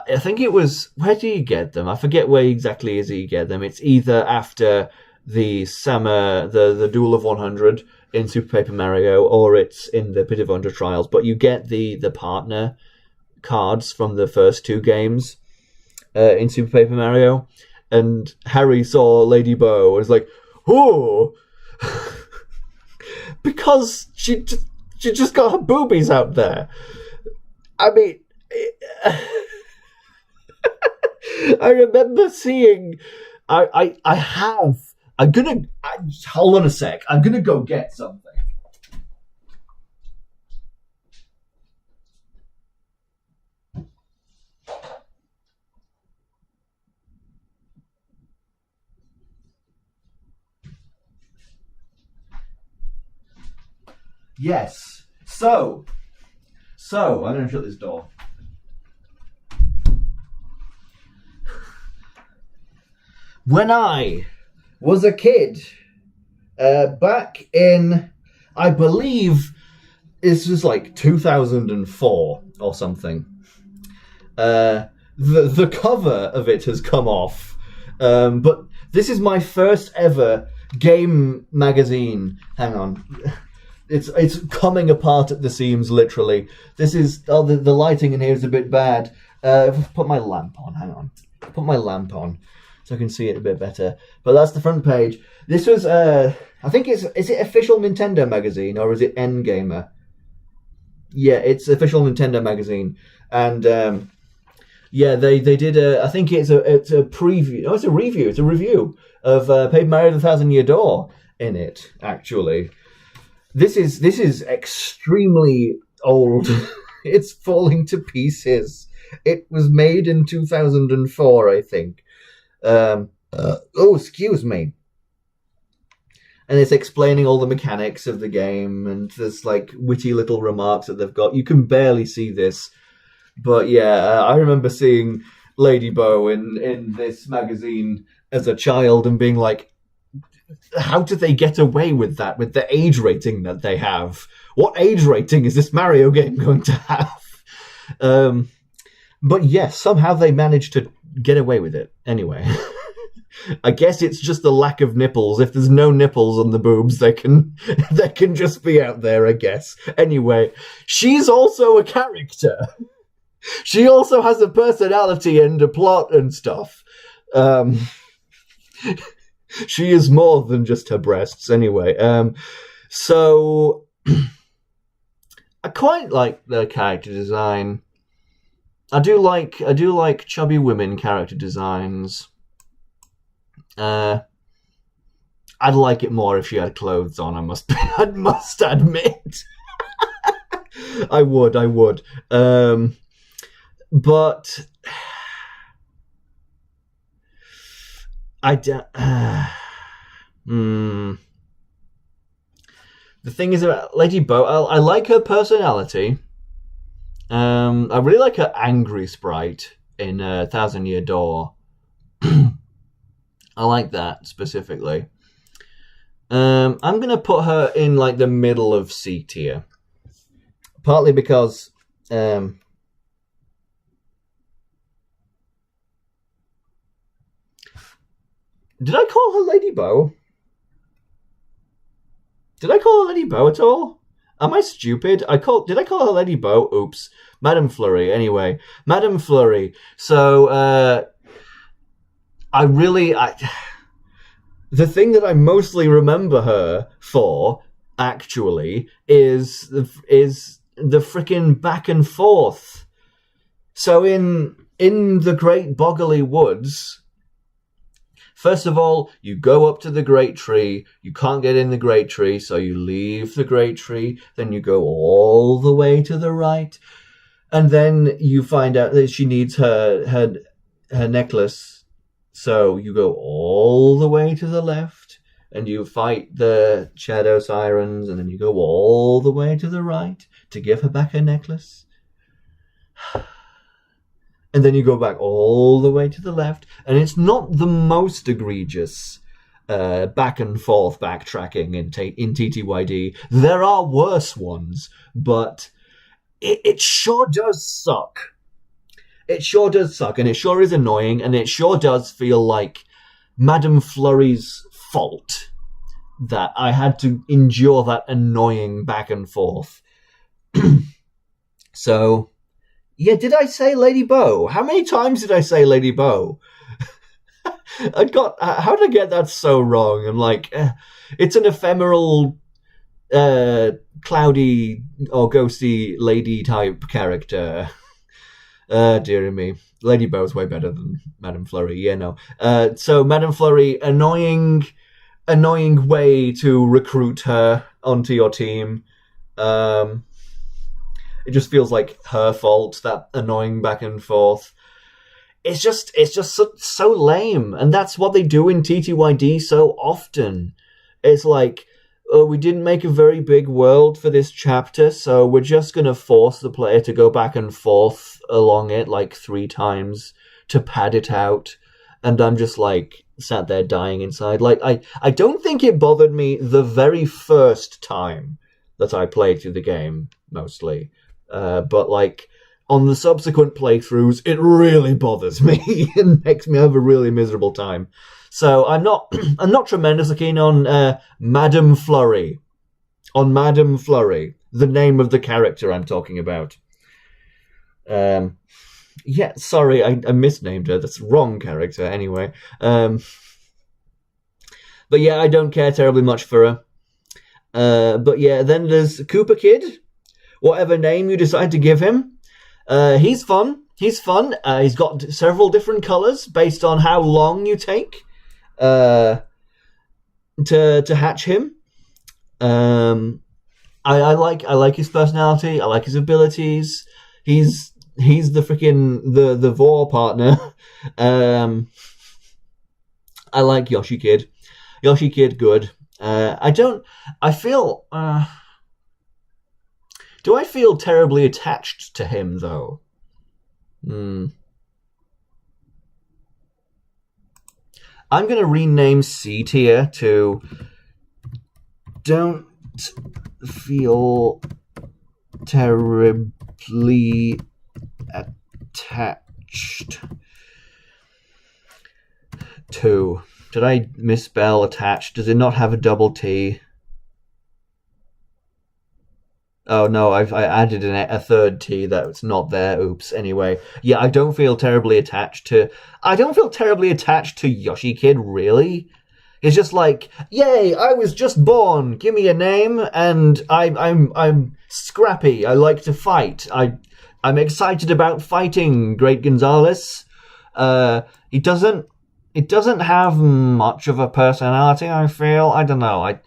I think it was, where do you get them? I forget where exactly is you get them. It's either after the summer, the Duel of 100 in Super Paper Mario, or it's in the Pit of Wonder Trials. But you get the partner cards from the first two games in Super Paper Mario. And Harry saw Lady Bow and was like, oh! Because she just got her boobies out there. I mean... I remember seeing... hold on a sec. I'm gonna go get something. Yes. So I'm gonna shut this door. When I was a kid, back in, I believe, this was like 2004 or something. The cover of it has come off, but this is my first ever game magazine. Hang on. It's coming apart at the seams, literally. This is... the lighting in here is a bit bad. Put my lamp on, hang on. put my lamp on so I can see it a bit better. But that's the front page. This was, I think is it Official Nintendo Magazine or is it N-Gamer? Yeah, it's Official Nintendo Magazine. And yeah, they did I think it's a preview. No, it's a review. It's a review of Paper Mario: The Thousand Year Door in it, actually. This is extremely old. It's falling to pieces. It was made in 2004, I think. Excuse me. And it's explaining all the mechanics of the game, and there's like witty little remarks that they've got. You can barely see this, but yeah, I remember seeing Lady Bow in this magazine as a child and being like, how do they get away with that, with the age rating that they have? What age rating is this Mario game going to have? But yes, somehow they managed to get away with it. Anyway, I guess it's just the lack of nipples. If there's no nipples on the boobs, they can just be out there, I guess. Anyway, she's also a character. She also has a personality and a plot and stuff. She is more than just her breasts, anyway. So I quite like the character design. I do like chubby women character designs. I'd like it more if she had clothes on. I must admit. I would. But the thing is about Lady Bow, I like her personality. I really like her angry sprite in Thousand Year Door. I like that specifically. I'm gonna put her in like the middle of C tier, partly because did I call her Lady Bow? Did I call her Lady Bow at all? Am I stupid? Did I call her Lady Bow? Oops. Madame Flurry. Anyway, Madame Flurry. So, the thing that I mostly remember her for, actually, is the frickin' back and forth. So in the Great Boggly Woods, first of all, you go up to the Great Tree. You can't get in the Great Tree, so you leave the Great Tree. Then you go all the way to the right. And then you find out that she needs her necklace. So you go all the way to the left. And you fight the Shadow Sirens. And then you go all the way to the right to give her back her necklace. And then you go back all the way to the left. And it's not the most egregious back and forth backtracking in TTYD. There are worse ones, but it sure does suck. It sure does suck, and it sure is annoying, and it sure does feel like Madame Flurry's fault that I had to endure that annoying back and forth. So, yeah, did I say Lady Bow? How many times did I say Lady Bow? How did I get that so wrong? I'm like, it's an ephemeral, cloudy or ghosty lady type character. Dear me. Lady Bow's way better than Madame Flurry. Yeah, no. So Madame Flurry, annoying way to recruit her onto your team. It just feels like her fault, that annoying back and forth. It's just so lame, and that's what they do in TTYD so often. It's like, oh, we didn't make a very big world for this chapter, so we're just going to force the player to go back and forth along it like 3 times to pad it out. And I'm just like sat there dying inside. Like, I don't think it bothered me the very first time that I played through the game, mostly. But like on the subsequent playthroughs, it really bothers me and makes me have a really miserable time. So I'm not tremendously keen on Madame Flurry. On Madame Flurry, the name of the character I'm talking about. Yeah, sorry, I misnamed her. That's the wrong character anyway. But yeah, I don't care terribly much for her. But yeah, then there's Koopa Kid. Whatever name you decide to give him. He's fun. He's fun. He's got several different colors based on how long you take to hatch him. I like his personality. I like his abilities. He's the freaking the Vor partner. I like Yoshi Kid. Yoshi Kid, good. I feel. Do I feel terribly attached to him though? I'm gonna rename C tier to don't feel terribly attached to. Did I misspell attached? Does it not have a double T? Oh no, I added a third T that's not there. Oops. Anyway, yeah, I don't feel terribly attached to. I don't feel terribly attached to Yoshi Kid, really. It's just like, yay! I was just born. Give me a name, and I'm scrappy. I like to fight. I'm excited about fighting Great Gonzalez. It doesn't have much of a personality. I feel. I don't know.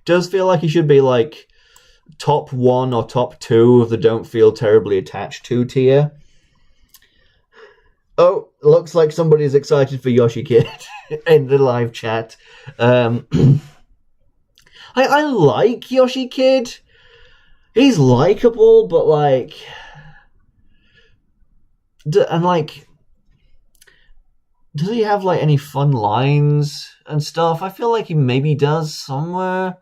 Does feel like he should be like top 1 or top 2 of the don't feel terribly attached to tier. Oh, looks like somebody's excited for Yoshi Kid in the live chat. I like Yoshi Kid. He's likable, but like, and like, does he have like any fun lines and stuff? I feel like he maybe does somewhere.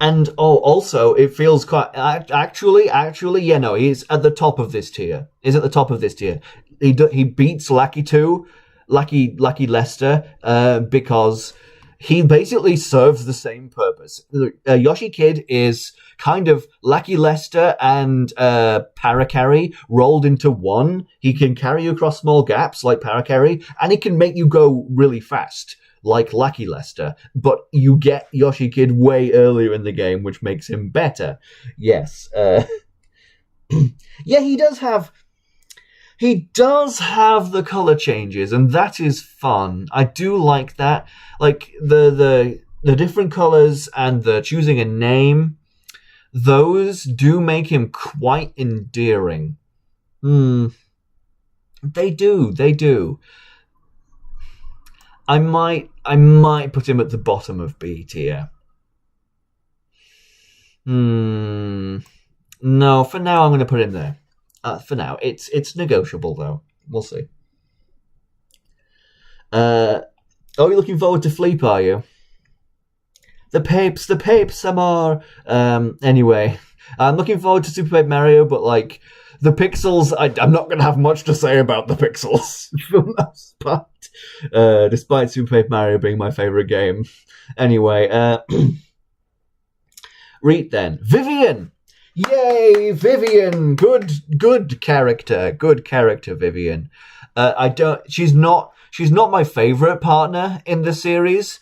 And also it feels quite actually, yeah, no, he's at the top of this tier. He's at the top of this tier. He beats Lucky Lester, because he basically serves the same purpose. Yoshi Kid is kind of Lucky Lester and Parakarry rolled into one. He can carry you across small gaps like Parakarry, and he can make you go really fast like Lucky Lester. But you get Yoshi Kid way earlier in the game, which makes him better. Yes. Yeah, he does have the color changes, and that is fun. I do like that. Like the different colors and the choosing a name, those do make him quite endearing. They do. I might put him at the bottom of B tier. No, for now I'm going to put him there. For now, it's negotiable though. We'll see. Are you looking forward to Fleep? Are you? The papes, Amar. Anyway, I'm looking forward to Super Paper Mario, but like the pixels, I'm not going to have much to say about the pixels for the most part. Despite Super Paper Mario being my favorite game. Anyway, read then. Vivian. Yay, Vivian! Good character, Vivian. She's not my favorite partner in the series.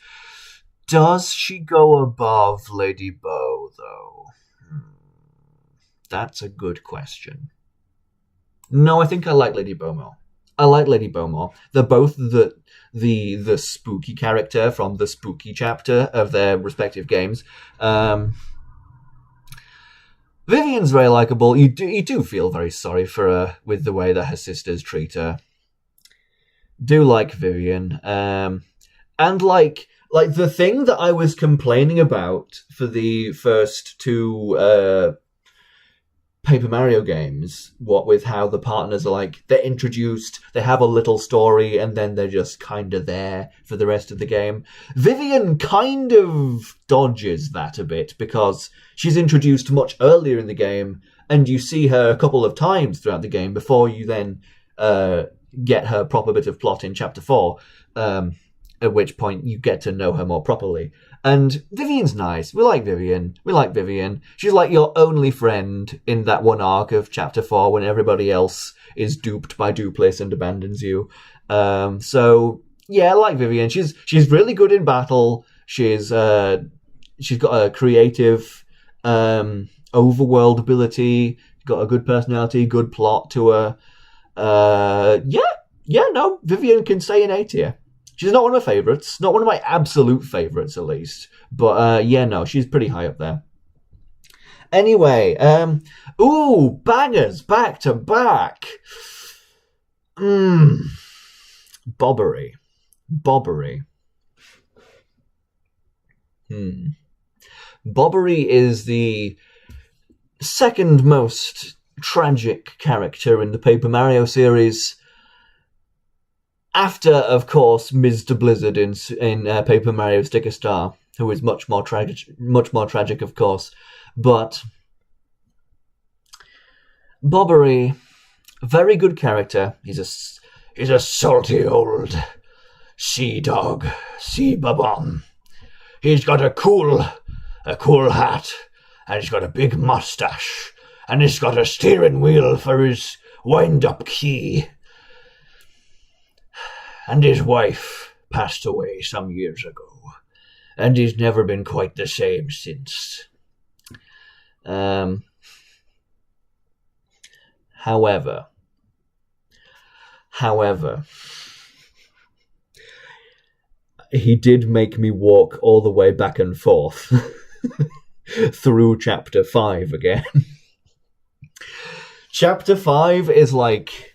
Does she go above Lady Bow though? That's a good question. No, I think I like Lady Bow more. They're both the spooky character from the spooky chapter of their respective games. Vivian's very likable. You do feel very sorry for her with the way that her sisters treat her. Do like Vivian. And like the thing that I was complaining about for the first two Paper Mario games, what with how the partners are like, they're introduced, they have a little story, and then they're just kind of there for the rest of the game. Vivian kind of dodges that a bit because she's introduced much earlier in the game, and you see her a couple of times throughout the game before you then get her proper bit of plot in Chapter 4, at which point you get to know her more properly. And Vivian's nice. We like Vivian. She's like your only friend in that one arc of Chapter 4 when everybody else is duped by Duplass and abandons you. So, yeah, I like Vivian. She's really good in battle. She's got a creative overworld ability, got a good personality, good plot to her. Vivian can stay in A tier. She's not one of my favourites, not one of my absolute favourites at least, but she's pretty high up there. Anyway, bangers back to back. Bobbery. Bobbery is the second most tragic character in the Paper Mario series, after, of course, Mr. Blizzard in Paper Mario Sticker Star, who is much more tragic, of course. But Bobbery, very good character. He's a salty old sea dog, sea babon. He's got a cool hat, and he's got a big mustache, and he's got a steering wheel for his wind-up key. And his wife passed away some years ago, and he's never been quite the same since. However, he did make me walk all the way back and forth through Chapter 5 again. Chapter 5 is like...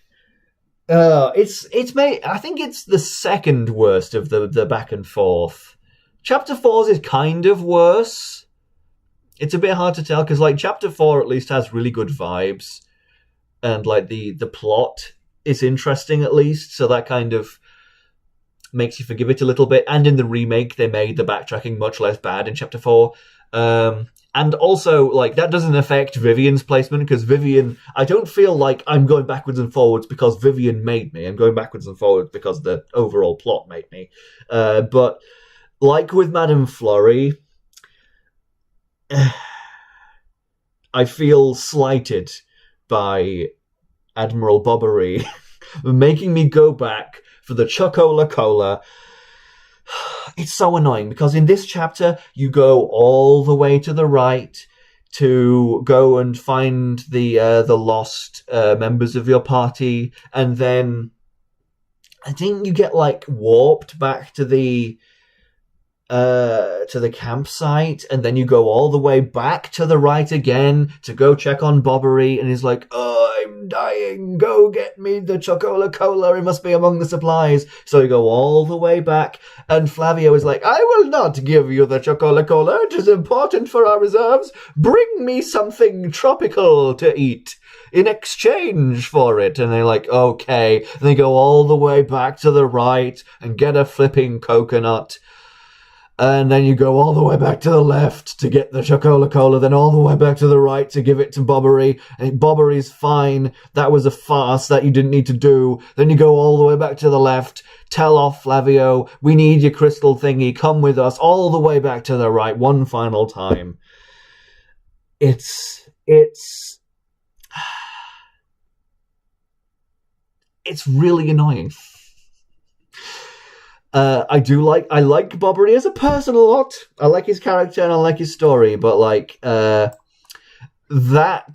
it's made. I think it's the second worst of the back and forth. Chapter 4's is kind of worse. It's a bit hard to tell because like Chapter 4 at least has really good vibes, and like the plot is interesting at least, so that kind of makes you forgive it a little bit. And in the remake, they made the backtracking much less bad in Chapter 4. And also, like, that doesn't affect Vivian's placement, because Vivian, I don't feel like I'm going backwards and forwards because Vivian made me. I'm going backwards and forwards because the overall plot made me. But, like with Madame Flurry, I feel slighted by Admiral Bobbery making me go back for the Chocola Cola. It's so annoying because in this chapter you go all the way to the right to go and find the lost members of your party, and then I think you get like warped back to the campsite, and then you go all the way back to the right again to go check on Bobbery, and he's like, "Oh, I'm dying, go get me the Chocola Cola, it must be among the supplies." So you go all the way back, and Flavio is like, "I will not give you the Chocola Cola, it is important for our reserves, bring me something tropical to eat in exchange for it." And they're like, "Okay." And they go all the way back to the right and get a flipping coconut. And then you go all the way back to the left to get the Chocola Cola, then all the way back to the right to give it to Bobbery. And Bobbery's fine. That was a farce that you didn't need to do. Then you go all the way back to the left, tell off Flavio, "We need your crystal thingy, come with us," all the way back to the right one final time. It's really annoying. I like Bobbery as a person a lot. I like his character and I like his story, but like that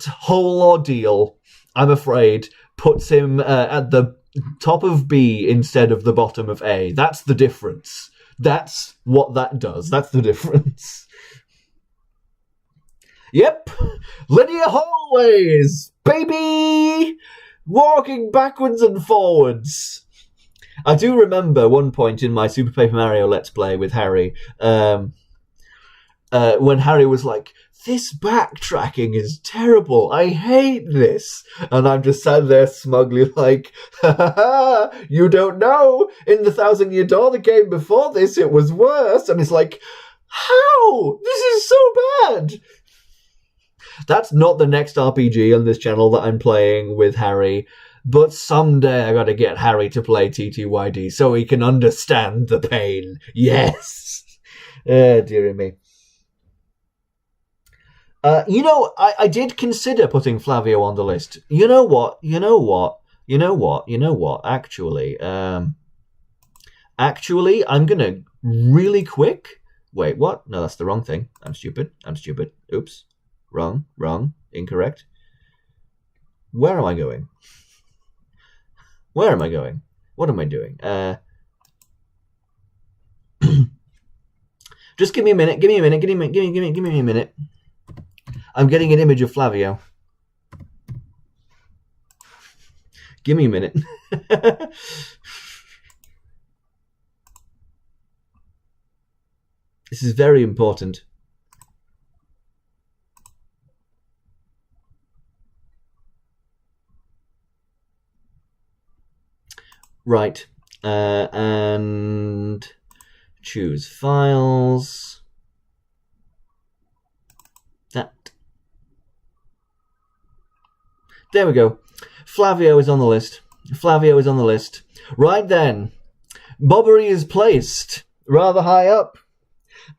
whole ordeal, I'm afraid, puts him at the top of B instead of the bottom of A. That's the difference. That's what that does. That's the difference. Yep, linear hallways, baby, walking backwards and forwards. I do remember one point in my Super Paper Mario Let's Play with Harry, when Harry was like, "This backtracking is terrible, I hate this." And I'm just sat there smugly like, "Ha ha ha, you don't know, in the 1000 Year Door, the game before this, it was worse." And it's like, how? This is so bad. That's not the next RPG on this channel that I'm playing with Harry, but someday I gotta get Harry to play TTYD so he can understand the pain. Yes! Dearie me. I did consider putting Flavio on the list. You know what? Actually, I'm gonna really quick... Wait, what? No, that's the wrong thing. I'm stupid. Oops. Wrong. Incorrect. Where am I going? What am I doing? Just give me a minute. Give me a minute. I'm getting an image of Flavio. Give me a minute. This is very important. Right. And choose files. That. There we go. Flavio is on the list. Right then. Bobbery is placed rather high up.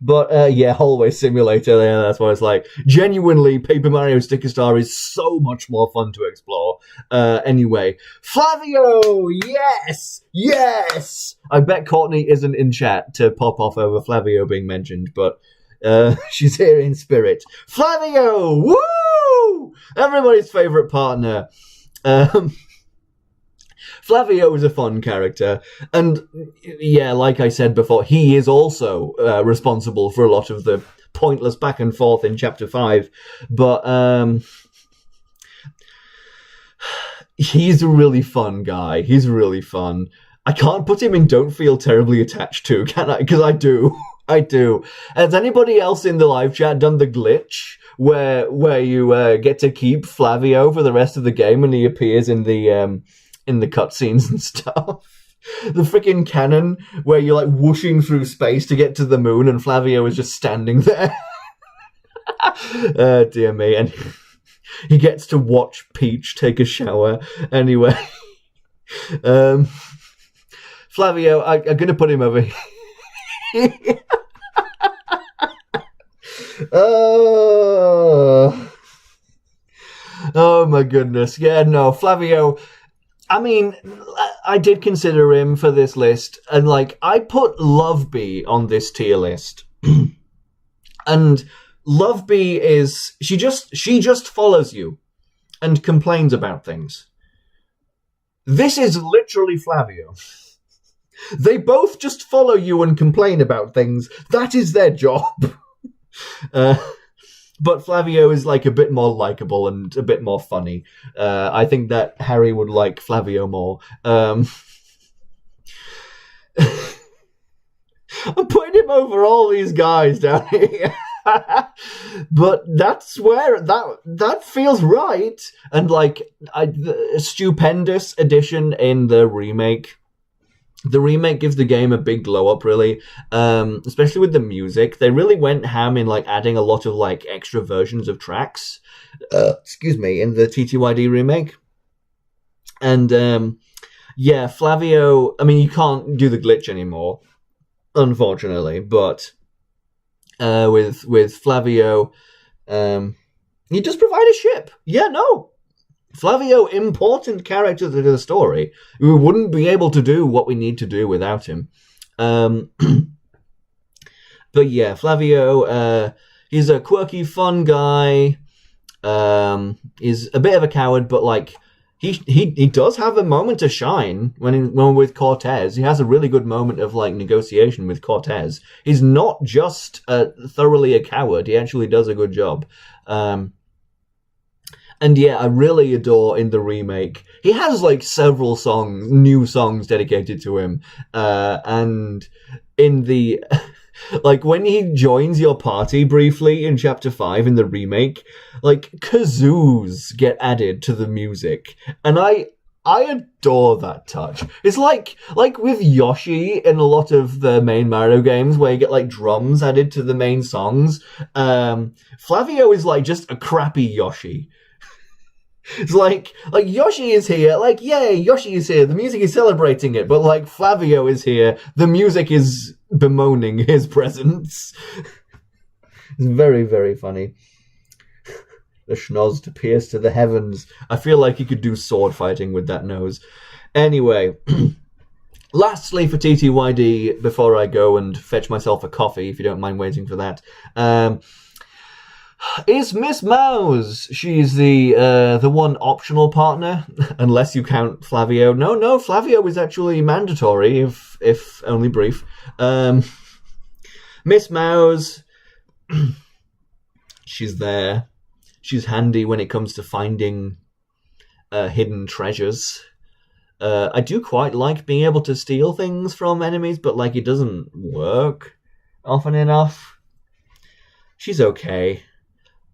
But yeah, Hallway Simulator, yeah, that's what it's like. Genuinely, Paper Mario Sticker Star is so much more fun to explore. Anyway, Flavio! Yes! I bet Courtney isn't in chat to pop off over Flavio being mentioned, but she's here in spirit. Flavio! Woo! Everybody's favourite partner. Flavio is a fun character, and yeah, like I said before, he is also responsible for a lot of the pointless back and forth in Chapter 5, but he's a really fun guy. He's really fun. I can't put him in Don't Feel Terribly Attached To, can I? Because I do. Has anybody else in the live chat done the glitch where you get to keep Flavio for the rest of the game and he appears in the cutscenes and stuff? The freaking cannon where you're like whooshing through space to get to the moon and Flavio is just standing there. Dear me. And he gets to watch Peach take a shower. Anyway. Flavio, I'm going to put him over here. Oh my goodness. Yeah, no, Flavio... I mean, I did consider him for this list, and like I put Lovebee on this tier list, and Lovebee is she just follows you and complains about things. This is literally Flavio. They both just follow you and complain about things. That is their job. But Flavio is like a bit more likable and a bit more funny. I think that Harry would like Flavio more. I'm putting him over all these guys down here. But that's where that feels right. And like a stupendous addition in the remake. The remake gives the game a big glow up, really, especially with the music. They really went ham in like adding a lot of like extra versions of tracks. In the TTYD remake. And yeah, Flavio. I mean, you can't do the glitch anymore, unfortunately. But with Flavio, he does provide a ship. Yeah, no. Flavio, important character to the story. We wouldn't be able to do what we need to do without him. But yeah, Flavio, he's a quirky, fun guy. He's a bit of a coward, but like he does have a moment to shine when with Cortez. He has a really good moment of like negotiation with Cortez. He's not just thoroughly a coward. He actually does a good job. And yeah, I really adore in the remake. He has like several new songs dedicated to him. And in the, like when he joins your party briefly in Chapter 5 in the remake, like kazoos get added to the music. And I I adore that touch. It's like with Yoshi in a lot of the main Mario games where you get like drums added to the main songs. Flavio is like just a crappy Yoshi. It's like Yoshi is here, like yay, Yoshi is here. The music is celebrating it, but like Flavio is here, the music is bemoaning his presence. It's very, very funny. The schnoz to pierce to the heavens. I feel like he could do sword fighting with that nose. Anyway, lastly for TTYD, before I go and fetch myself a coffee, if you don't mind waiting for that, is Miss Mouse. She's the one optional partner, unless you count Flavio. No, Flavio is actually mandatory, if only brief. Miss Mouse, she's there. She's handy when it comes to finding hidden treasures. I do quite like being able to steal things from enemies, but like it doesn't work often enough. She's okay.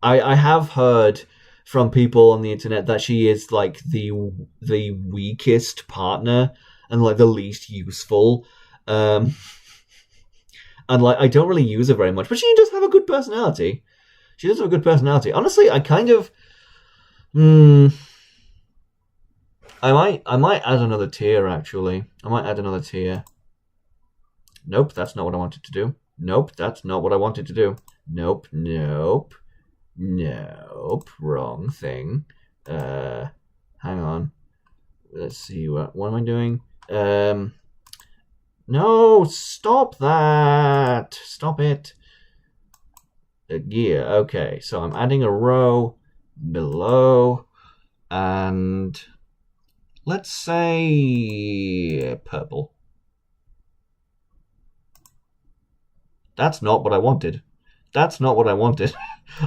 I have heard from people on the internet that she is like the weakest partner and like the least useful. And like I don't really use her very much, but she does have a good personality. She does have a good personality. Honestly, I kind of I might add another tier actually. I might add another tier. Nope, that's not what I wanted to do. Nope, that's not what I wanted to do. Nope. Wrong thing. Hang on. Let's see what am I doing? No, stop that. Stop it. Yeah, okay. So I'm adding a row below and let's say purple. That's not what I wanted. That's not what I wanted.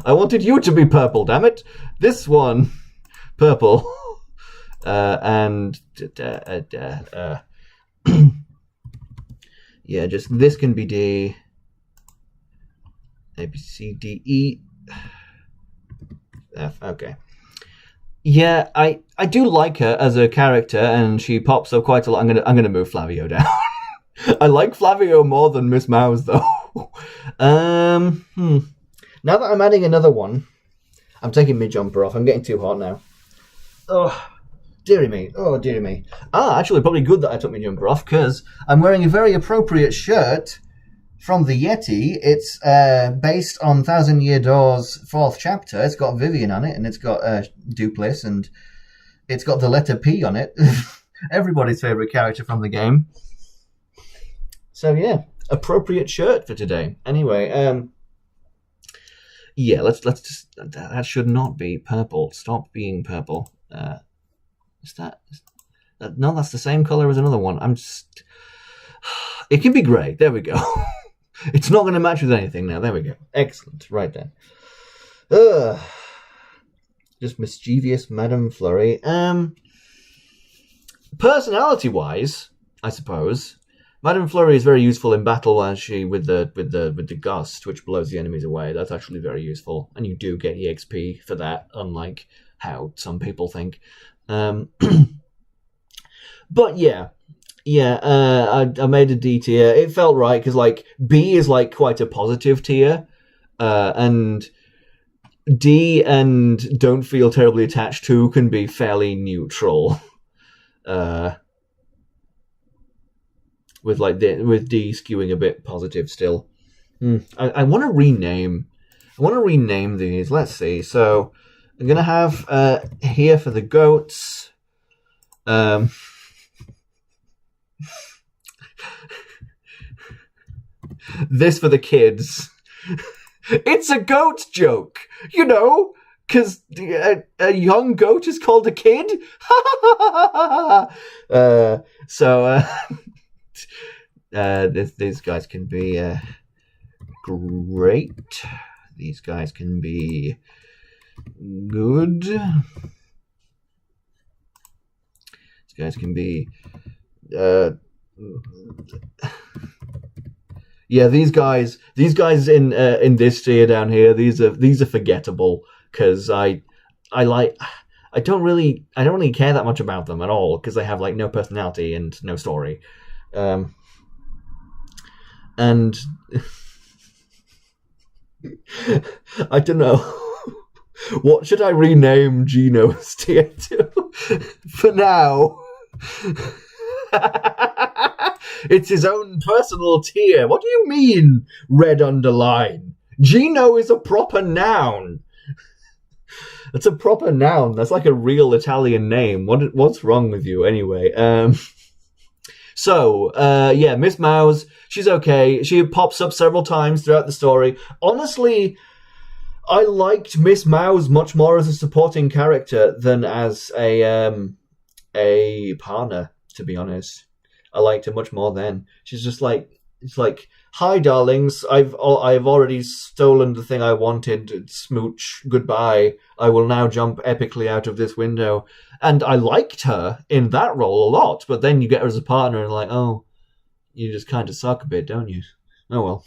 I wanted you to be purple, damn it. This one, purple. And yeah, just this can be D. A, B, C, D, E, F. Okay. Yeah, I do like her as a character, and she pops up quite a lot. I'm gonna move Flavio down. I like Flavio more than Miss Mouse, though. Now that I'm adding another one, I'm taking my jumper off. I'm getting too hot now. Oh, dearie me. Oh, dearie me. Actually, probably good that I took my jumper off, because I'm wearing a very appropriate shirt from the Yeti. It's based on Thousand Year Door's 4th chapter. It's got Vivian on it, and it's got Dupliss, and it's got the letter P on it. Everybody's favourite character from the game. So yeah, appropriate shirt for today. Anyway, yeah, let's just, that should not be purple. Stop being purple. Is that no? That's the same color as another one. I'm just. It can be grey. There we go. It's not going to match with anything now. There we go. Excellent. Right then. Just mischievous Madame Flurry. Personality-wise, I suppose, Madame Flurry is very useful in battle, as she with the gust, which blows the enemies away. That's actually very useful, and you do get EXP for that, unlike how some people think. But yeah. Yeah, I made a D tier. It felt right because like B is like quite a positive tier, and D and don't feel terribly attached to can be fairly neutral. With D skewing a bit positive still. I want to rename. I want to rename these. Let's see. So I'm gonna have here for the goats. This for the kids. It's a goat joke, you know, because a young goat is called a kid. These guys can be great. These guys can be good. These guys can be yeah, these guys in this tier down here, these are forgettable because I I don't really care that much about them at all because they have like no personality and no story. And I don't know. What should I rename Gino's tier to? For now. It's his own personal tier. What do you mean, red underline? Gino is a proper noun. It's a proper noun. That's like a real Italian name. What's wrong with you anyway? Yeah, Miss Mouse, she's okay. She pops up several times throughout the story. Honestly, I liked Miss Mouse much more as a supporting character than as a partner, to be honest. I liked her much more then. She's just like, it's like, hi, darlings. I've already stolen the thing I wanted. Smooch, goodbye. I will now jump epically out of this window. And I liked her in that role a lot. But then you get her as a partner and like, oh, you just kind of suck a bit, don't you? Oh well.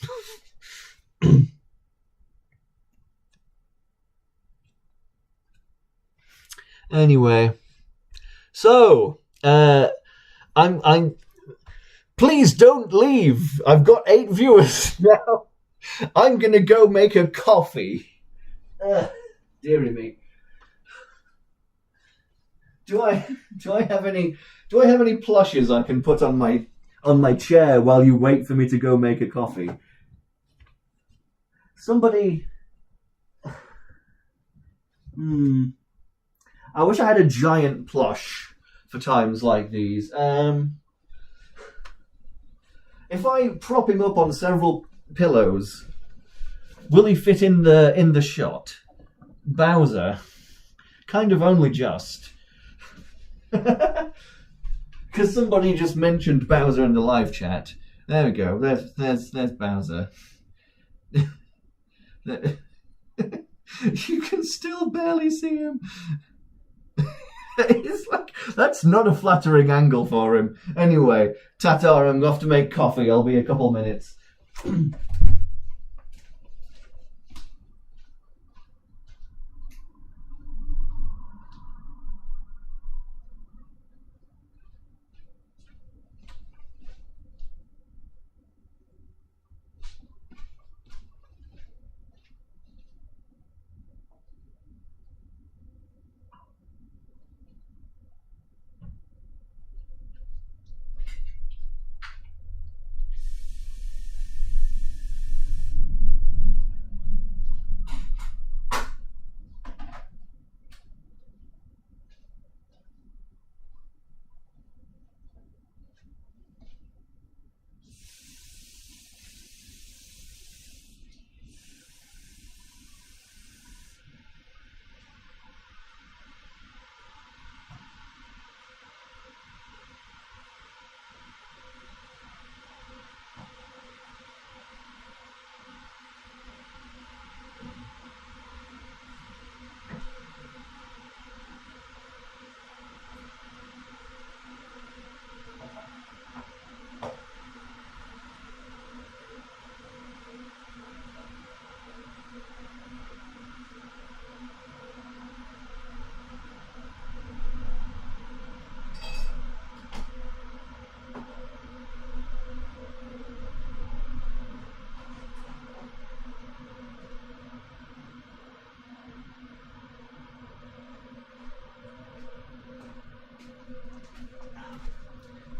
Anyway, so I'm. Please don't leave. I've got 8 viewers now. I'm gonna go make a coffee. Dearie me. Do I have any plushes I can put on my chair while you wait for me to go make a coffee? Somebody. I wish I had a giant plush for times like these. If I prop him up on several pillows, will he fit in the shot? Bowser, kind of only just. Because somebody just mentioned Bowser in the live chat. There we go. There's Bowser. You can still barely see him. It's like, that's not a flattering angle for him. Anyway, ta-ta, I'm off to make coffee. I'll be a couple minutes.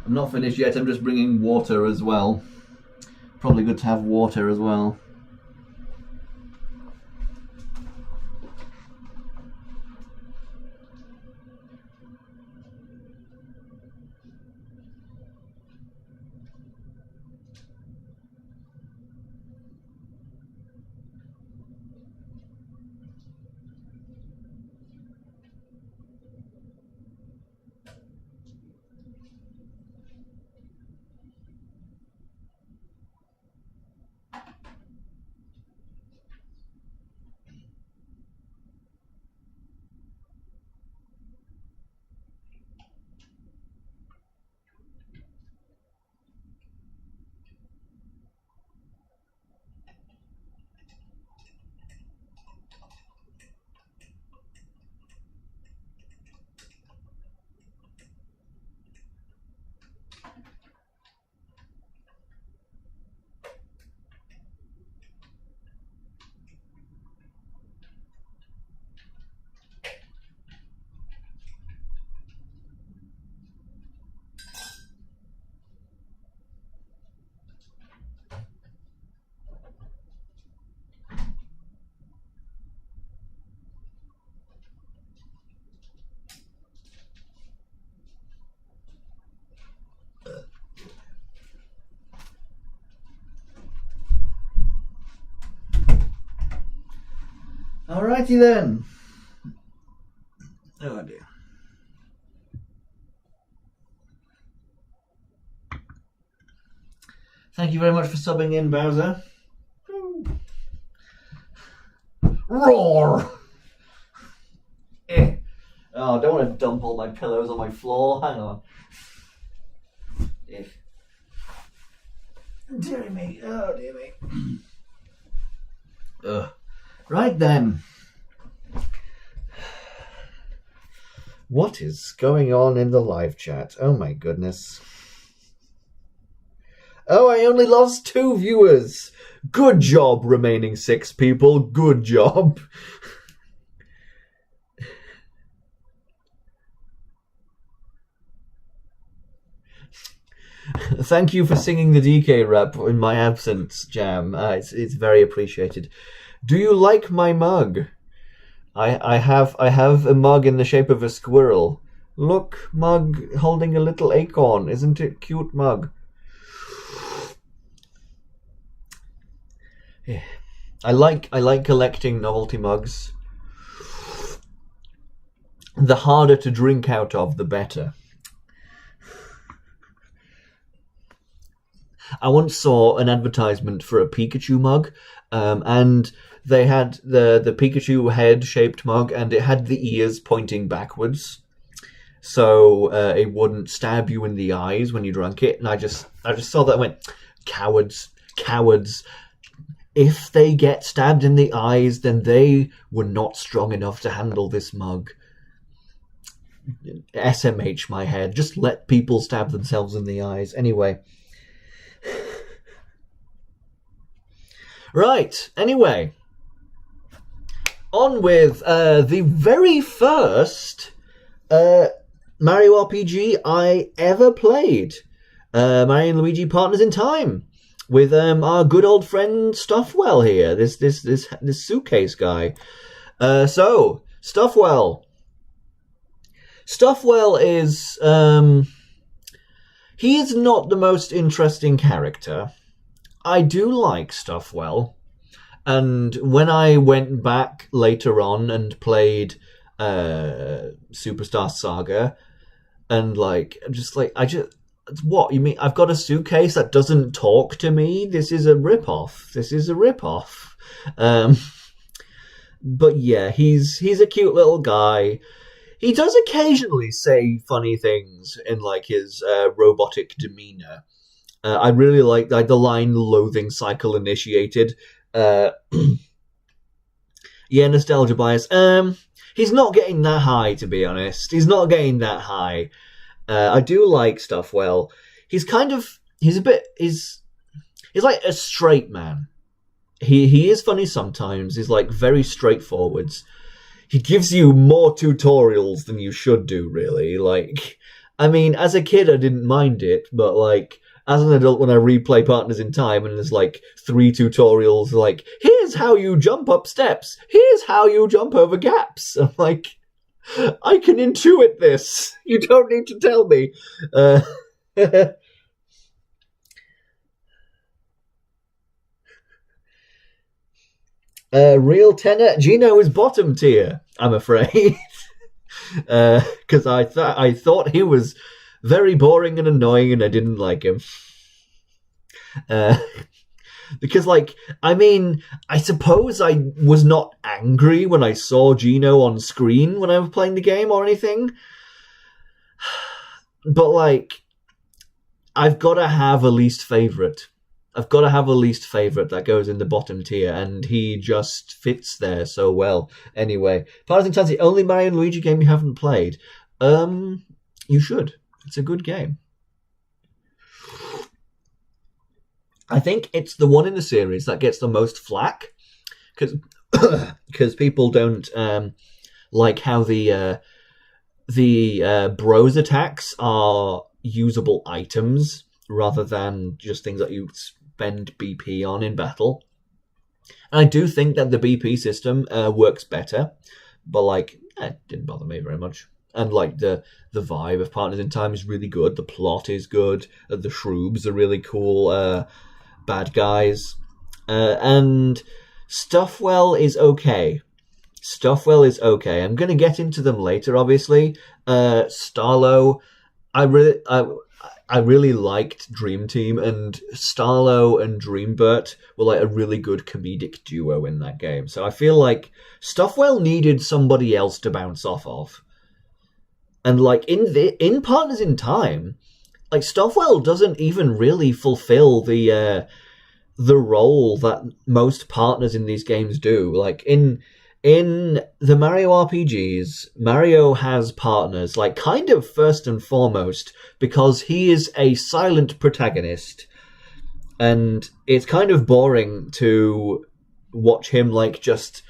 I'm not finished yet, I'm just bringing water as well. Probably good to have water as well. Alrighty then. Oh dear. Thank you very much for subbing in, Bowser. Roar! Oh, I don't want to dump all my pillows on my floor. Hang on. Dear me. Oh, dear me. Right then. What is going on in the live chat? Oh my goodness. Oh, I only lost 2 viewers. Good job, remaining 6 people. Good job. Thank you for singing the DK rap in my absence, Jam. It's very appreciated. Do you like my mug? I have a mug in the shape of a squirrel. Look, mug holding a little acorn. Isn't it cute, mug? Yeah. I like collecting novelty mugs. The harder to drink out of, the better. I once saw an advertisement for a Pikachu mug, and they had the Pikachu head-shaped mug, and it had the ears pointing backwards, so it wouldn't stab you in the eyes when you drank it. And I just saw that and went, cowards. If they get stabbed in the eyes, then they were not strong enough to handle this mug. SMH my head. Just let people stab themselves in the eyes. Anyway. Right, anyway. On with the very first Mario RPG I ever played. Mario and Luigi Partners in Time. With our good old friend Stuffwell here, this suitcase guy. So Stuffwell is he is not the most interesting character. I do like Stuffwell, and when I went back later on and played Superstar Saga, and what you mean? I've got a suitcase that doesn't talk to me. This is a rip-off. But yeah, he's a cute little guy. He does occasionally say funny things in like his robotic demeanor. I really like the line "loathing cycle initiated." Yeah, nostalgia bias. He's not getting that high, to be honest. He's not getting that high. I do like Stuffwell. He's like a straight man. He is funny sometimes. He's like very straightforward. He gives you more tutorials than you should do, really. Like, I mean, as a kid I didn't mind it, but like as an adult when I replay Partners in Time and there's like 3 tutorials like, here's how you jump up steps, here's how you jump over gaps. I'm like, I can intuit this. You don't need to tell me. Real tenor. Gino is bottom tier, I'm afraid. Because I thought he was very boring and annoying and I didn't like him. Because, like, I mean, I suppose I was not angry when I saw Gino on screen when I was playing the game or anything. But, like, I've got to have a least favourite. I've got to have a least favourite that goes in the bottom tier, and he just fits there so well. Anyway, Partners in Time's the only Mario and Luigi game you haven't played. You should. It's a good game. I think it's the one in the series that gets the most flack, because people don't like how the bros attacks are usable items rather than just things that you spend BP on in battle. And I do think that the BP system works better, but like it didn't bother me very much. And like the vibe of Partners in Time is really good. The plot is good. The Shroobs are really cool bad guys. And Stuffwell is okay. Stuffwell is okay. I'm going to get into them later, obviously. Starlo, I really liked Dream Team, and Starlo and Dreambert were like a really good comedic duo in that game. So I feel like Stuffwell needed somebody else to bounce off of. And like in Partners in Time, like Stuffwell doesn't even really fulfill the role that most partners in these games do. Like in the Mario RPGs, Mario has partners, like kind of first and foremost, because he is a silent protagonist. And it's kind of boring to watch him like just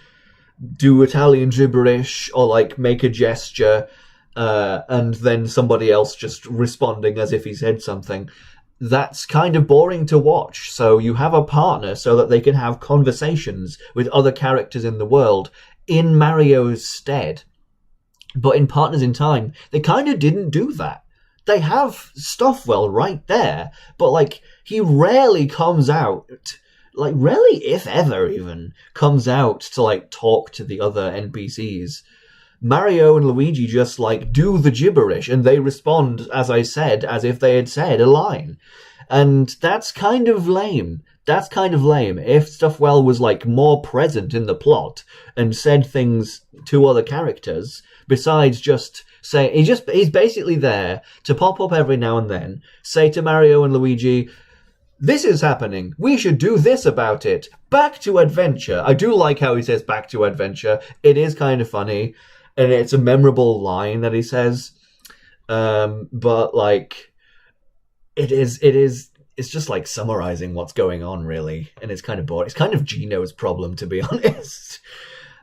do Italian gibberish or like make a gesture and then somebody else just responding as if he said something. That's kind of boring to watch. So you have a partner so that they can have conversations with other characters in the world in Mario's stead. But in Partners in Time, they kind of didn't do that. They have Stuffwell right there, but like he rarely comes out, like rarely, if ever even, comes out to like talk to the other NPCs. Mario and Luigi just like do the gibberish and they respond, as I said, as if they had said a line. And that's kind of lame. That's kind of lame. If Stuffwell was like more present in the plot and said things to other characters besides just saying, he's basically there to pop up every now and then, say to Mario and Luigi, "This is happening. We should do this about it. Back to adventure." I do like how he says back to adventure. It is kind of funny. And it's a memorable line that he says. But like, it's just like summarizing what's going on, really. And it's kind of boring. It's kind of Gino's problem, to be honest.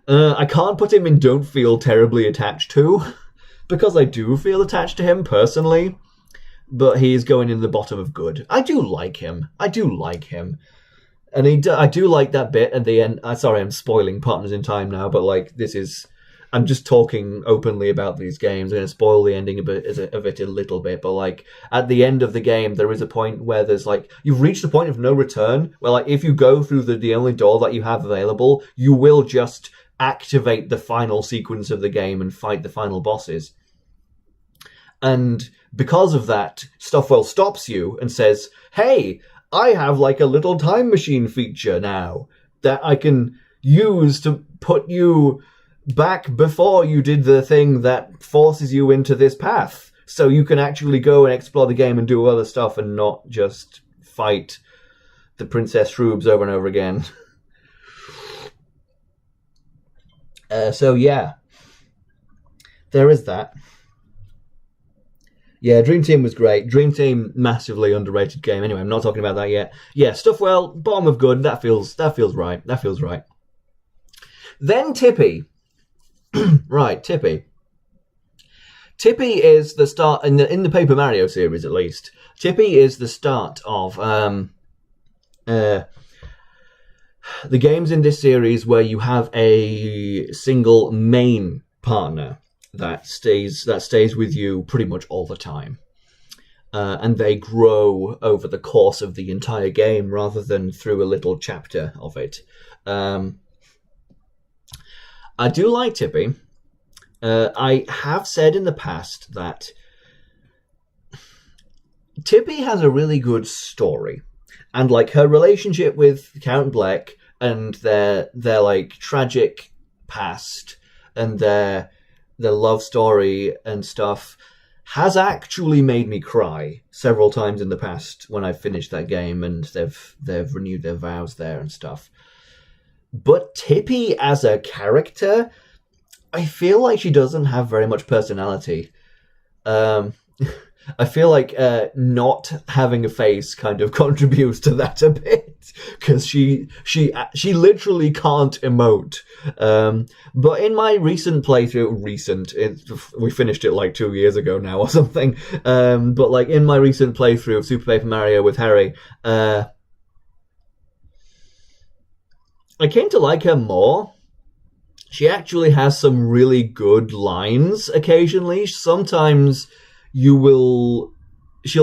I can't put him in don't feel terribly attached to, because I do feel attached to him personally. But he's going in the bottom of good. I do like him. And I do like that bit at the end. Sorry, I'm spoiling Partners in Time now, but like, I'm just talking openly about these games. I'm going to spoil the ending of it a little bit, but like at the end of the game, there is a point where there's like, you've reached the point of no return, where like if you go through the only door that you have available, you will just activate the final sequence of the game and fight the final bosses. And because of that, Stuffwell stops you and says, "Hey, I have like a little time machine feature now that I can use to put you back before you did the thing that forces you into this path, so you can actually go and explore the game and do other stuff and not just fight the Princess Shrooms over and over again." So yeah, there is that. Yeah, Dream Team was great. Dream Team, massively underrated game. Anyway, I'm not talking about that yet. Yeah, Stuffwell, bottom of good. That feels right. That feels right. Then Tippy. Right, Tippy. Tippy is the start in the Paper Mario series, at least. Tippy is the start of the games in this series where you have a single main partner that stays with you pretty much all the time, and they grow over the course of the entire game rather than through a little chapter of it. I do like Tippy. I have said in the past that Tippy has a really good story, and like her relationship with Count Bleck and their like tragic past and their love story and stuff has actually made me cry several times in the past when I've finished that game and they've renewed their vows there and stuff. But Tippy as a character, I feel like she doesn't have very much personality. I feel like not having a face kind of contributes to that a bit, because she literally can't emote. But in my recent playthrough, we finished it like 2 years ago now or something. But like in my recent playthrough of Super Paper Mario with Harry, I came to like her more. She actually has some really good lines occasionally. Sometimes she'll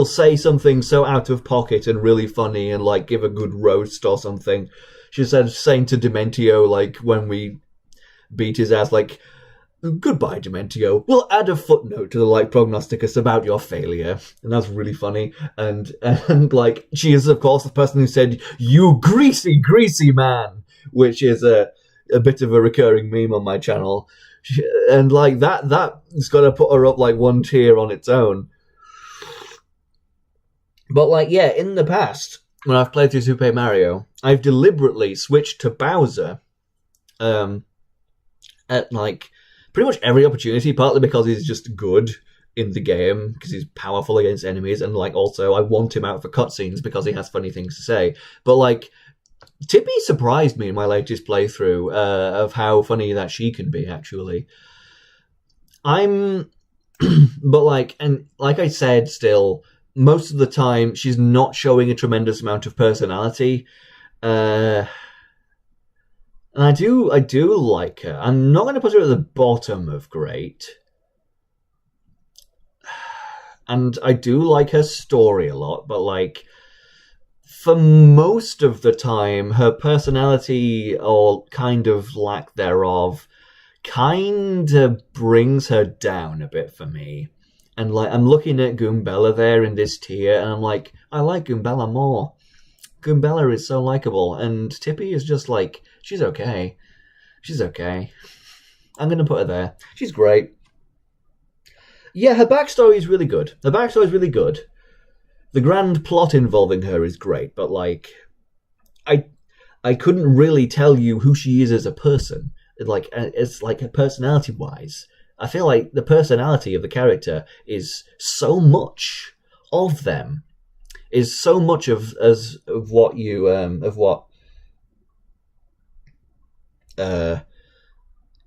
say something so out of pocket and really funny and like give a good roast or something. She said saying to Dementio, like when we beat his ass like, goodbye, Dementio. We'll add a footnote to the like prognosticus about your failure. And that's really funny. And like, she is, of course, the person who said, you greasy, greasy man, which is a bit of a recurring meme on my channel. And like that's got to put her up like one tier on its own. But like, yeah, in the past, when I've played through Super Mario, I've deliberately switched to Bowser at like pretty much every opportunity, partly because he's just good in the game, because he's powerful against enemies, and like also I want him out for cutscenes because he has funny things to say. But like, Tippy surprised me in my latest playthrough of how funny that she can be, actually. But like, and like I said, still, most of the time, she's not showing a tremendous amount of personality. And I do like her. I'm not going to put her at the bottom of great. And I do like her story a lot, but like, for most of the time, her personality, or kind of lack thereof, kind of brings her down a bit for me. And like, I'm looking at Goombella there in this tier, and I'm like, I like Goombella more. Goombella is so likable, and Tippy is just like, she's okay. She's okay. I'm going to put her there. She's great. Yeah, her backstory is really good. The grand plot involving her is great, but like, I couldn't really tell you who she is as a person. Like, it's like personality-wise, I feel like the personality of the character is so much of them, is so much of what you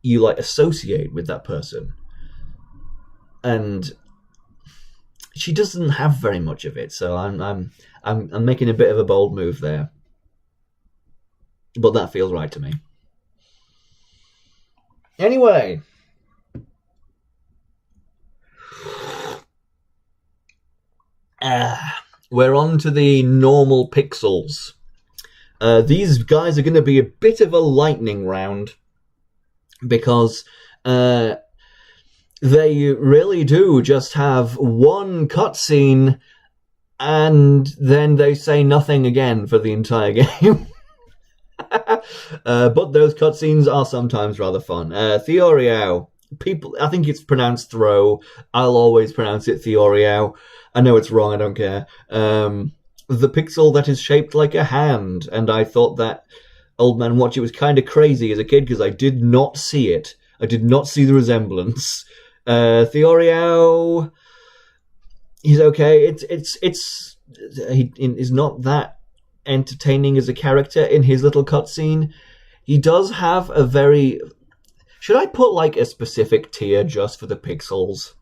you like associate with that person, and she doesn't have very much of it. So I'm making a bit of a bold move there, but that feels right to me. Anyway. We're on to the normal pixels. These guys are going to be a bit of a lightning round, because they really do just have one cutscene and then they say nothing again for the entire game. But those cutscenes are sometimes rather fun. Theoriao. People, I think it's pronounced Throw. I'll always pronounce it Theoriao. I know it's wrong, I don't care. The pixel that is shaped like a hand, and I thought that Old Man Watch It was kind of crazy as a kid because I did not see it. I did not see the resemblance. Theoriao, he's okay. He is not that entertaining as a character in his little cutscene. He does have a very... Should I put like a specific tier just for the pixels?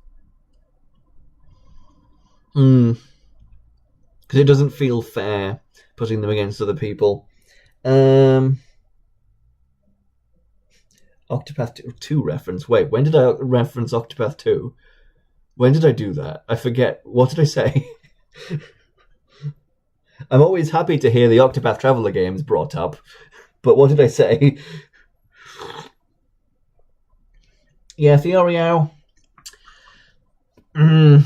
Because it doesn't feel fair putting them against other people. Octopath 2 reference. Wait, when did I reference Octopath 2? When did I do that? I forget. What did I say? I'm always happy to hear the Octopath Traveler games brought up, but what did I say? Yeah, Theoriao. I'm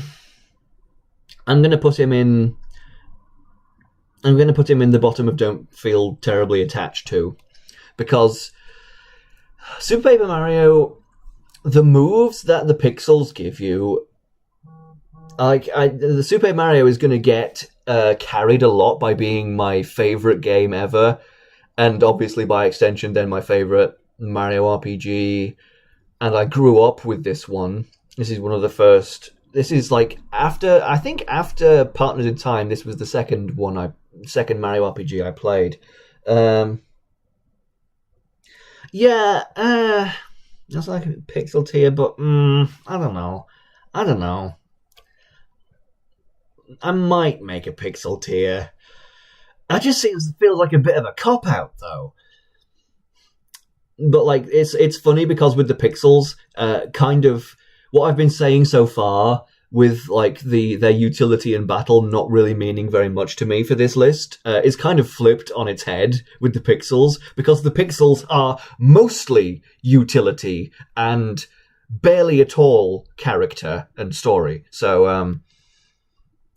gonna put him in the bottom of don't feel terribly attached to, because Super Paper Mario, the moves that the pixels give you, the Super Paper Mario is gonna get carried a lot by being my favorite game ever, and obviously by extension then my favorite Mario RPG. And I grew up with this one. This is one of the first. This is like after Partners in Time. This was the second Mario RPG I played. That's like a pixel tier, but I don't know. I might make a pixel tier. It just feels like a bit of a cop out though. But like it's funny because with the pixels, kind of what I've been saying so far with like their utility in battle not really meaning very much to me for this list, is kind of flipped on its head with the pixels, because the pixels are mostly utility and barely at all character and story. So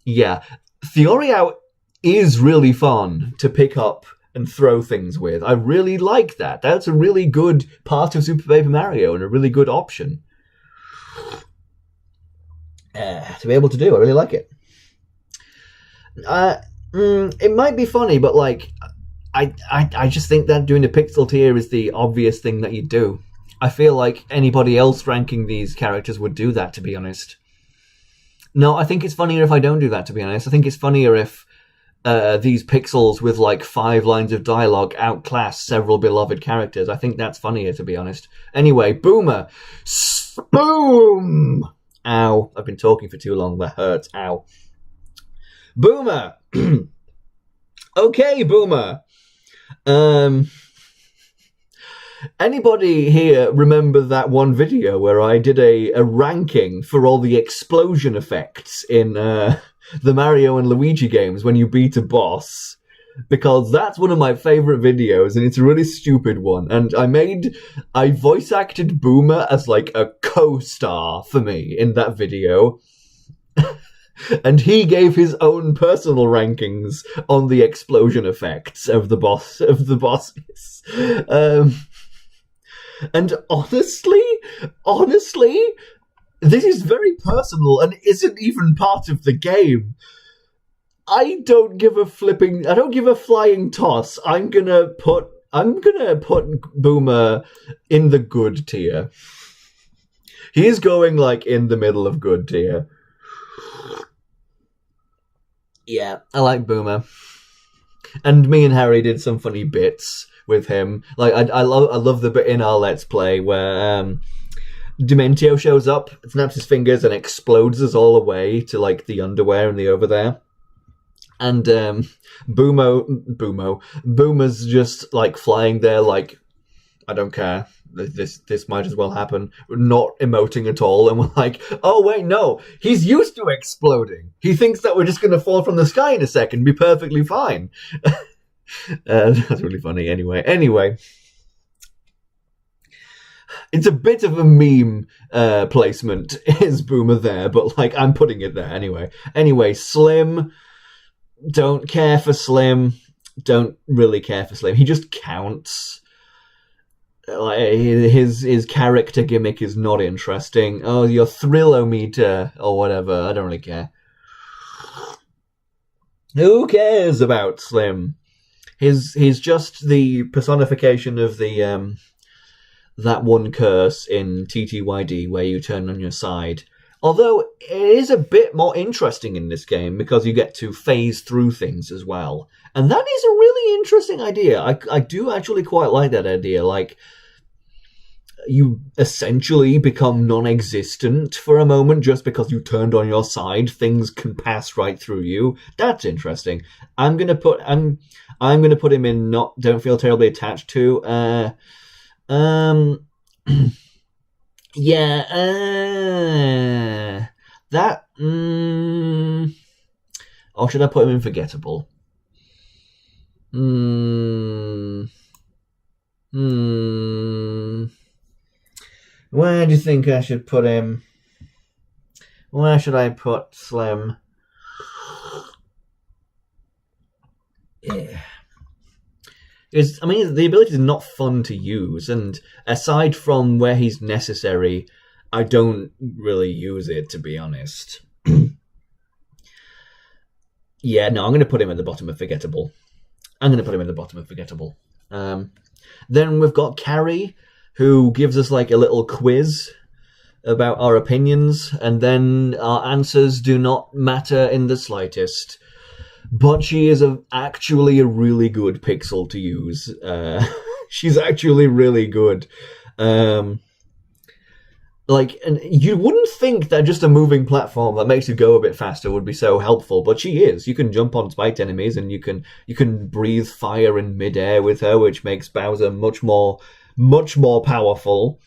yeah, Theorio is really fun to pick up and throw things with. I really like that. That's a really good part of Super Paper Mario and a really good option to be able to do. I really like it. It might be funny, but like, I just think that doing the pixel tier is the obvious thing that you do. I feel like anybody else ranking these characters would do that, to be honest. No, I think it's funnier if I don't do that, to be honest. I think it's funnier if these pixels with like 5 lines of dialogue outclass several beloved characters. I think that's funnier, to be honest. Anyway, Boomer. Boom! Ow. I've been talking for too long. That hurts. Ow. Boomer! Okay, Boomer. Anybody here remember that one video where I did a ranking for all the explosion effects in the Mario and Luigi games when you beat a boss? Because that's one of my favorite videos, and it's a really stupid one. And I voice acted Boomer as like a co-star for me in that video. And he gave his own personal rankings on the explosion effects of the bosses. And honestly, this is very personal and isn't even part of the game. I don't give a flying toss. I'm gonna put Boomer in the good tier. He's going like in the middle of good tier. Yeah, I like Boomer. And me and Harry did some funny bits with him. Like I love the bit in our Let's Play where Dementio shows up, snaps his fingers, and explodes us all away to like the underwear and the over there. And Boomer's just like flying there, like, I don't care. This might as well happen. Not emoting at all, and we're like, oh wait, no, he's used to exploding. He thinks that we're just going to fall from the sky in a second, be perfectly fine. That's really funny. Anyway, it's a bit of a meme placement, is Boomer there, but like I'm putting it there anyway. Slim, don't care for Slim. Don't really care for Slim. He just counts. Like his character gimmick is not interesting. Oh, your thrillometer or whatever. I don't really care. Who cares about Slim? He's just the personification of the that one curse in TTYD where you turn on your side. Although it is a bit more interesting in this game because you get to phase through things as well. And that is a really interesting idea. I do actually quite like that idea. Like, you essentially become non-existent for a moment just because you turned on your side. Things can pass right through you. That's interesting. I'm gonna put him in don't feel terribly attached to. That. Or should I put him in forgettable? Where do you think I should put him? Where should I put Slim? Yeah. The ability is not fun to use, and aside from where he's necessary, I don't really use it, to be honest. Yeah, no, I'm going to put him at the bottom of forgettable. Then we've got Carrie, who gives us like a little quiz about our opinions, and then our answers do not matter in the slightest. But she is actually a really good pixel to use. She's actually really good. And you wouldn't think that just a moving platform that makes you go a bit faster would be so helpful, but she is. You can jump on spiked enemies, and you can breathe fire in midair with her, which makes Bowser much more powerful.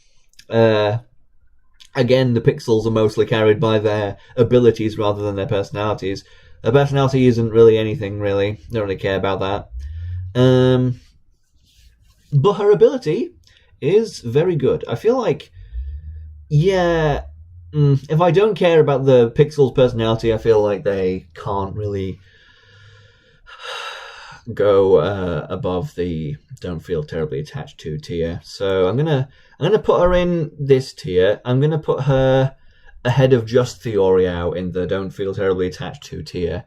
Again, the pixels are mostly carried by their abilities rather than their personalities. Their personality isn't really anything, really. Don't really care about that. But her ability is very good. I feel like, yeah, if I don't care about the pixels' personality, I feel like they can't really go above the don't feel terribly attached to tier. So I'm gonna put her in this tier. I'm gonna put her ahead of just Theoriao in the don't feel terribly attached to tier.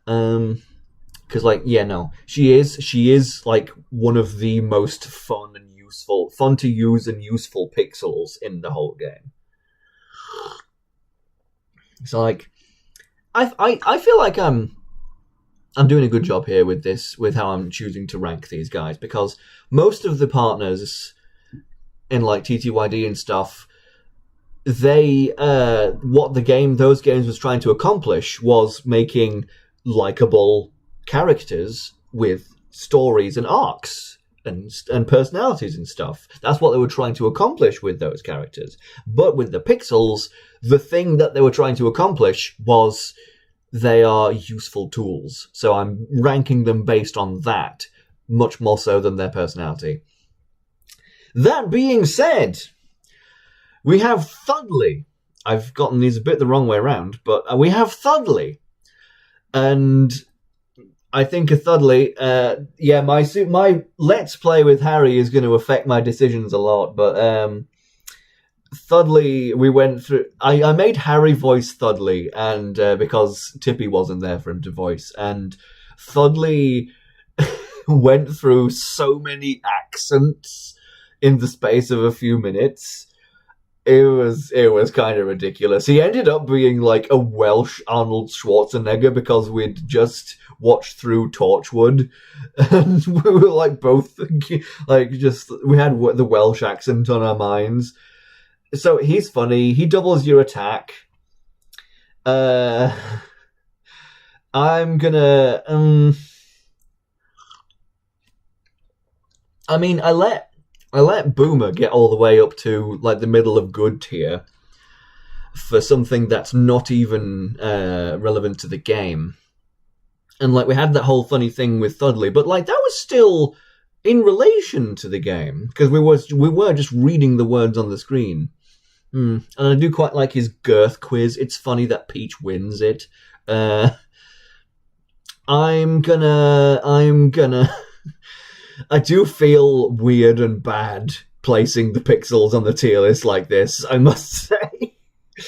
Because she is like one of the most fun to use and useful pixels in the whole game. So like, I feel like I'm doing a good job here with how I'm choosing to rank these guys, because most of the partners in like TTYD and stuff, they what those games was trying to accomplish was making likable characters with stories and arcs and personalities and stuff. That's what they were trying to accomplish with those characters. But with the pixels, the thing that they were trying to accomplish was they are useful tools. So I'm ranking them based on that, much more so than their personality. That being said, we have Thudley. I've gotten these a bit the wrong way around, but we have Thudley. And I think a Thudley, my Let's Play with Harry is going to affect my decisions a lot, but Thudley, we went through. I made Harry voice Thudley, and because Tippy wasn't there for him to voice, and Thudley went through so many accents in the space of a few minutes. It was kind of ridiculous. He ended up being like a Welsh Arnold Schwarzenegger because we'd just watched through Torchwood, and we were like both like we had the Welsh accent on our minds. So he's funny. He doubles your attack. I'm gonna. I mean, I let Boomer get all the way up to like the middle of good tier for something that's not even relevant to the game. And like we had that whole funny thing with Thudley, but like that was still in relation to the game because we were just reading the words on the screen. And I do quite like his girth quiz. It's funny that Peach wins it. I'm gonna. I do feel weird and bad placing the pixels on the tier list like this, I must say.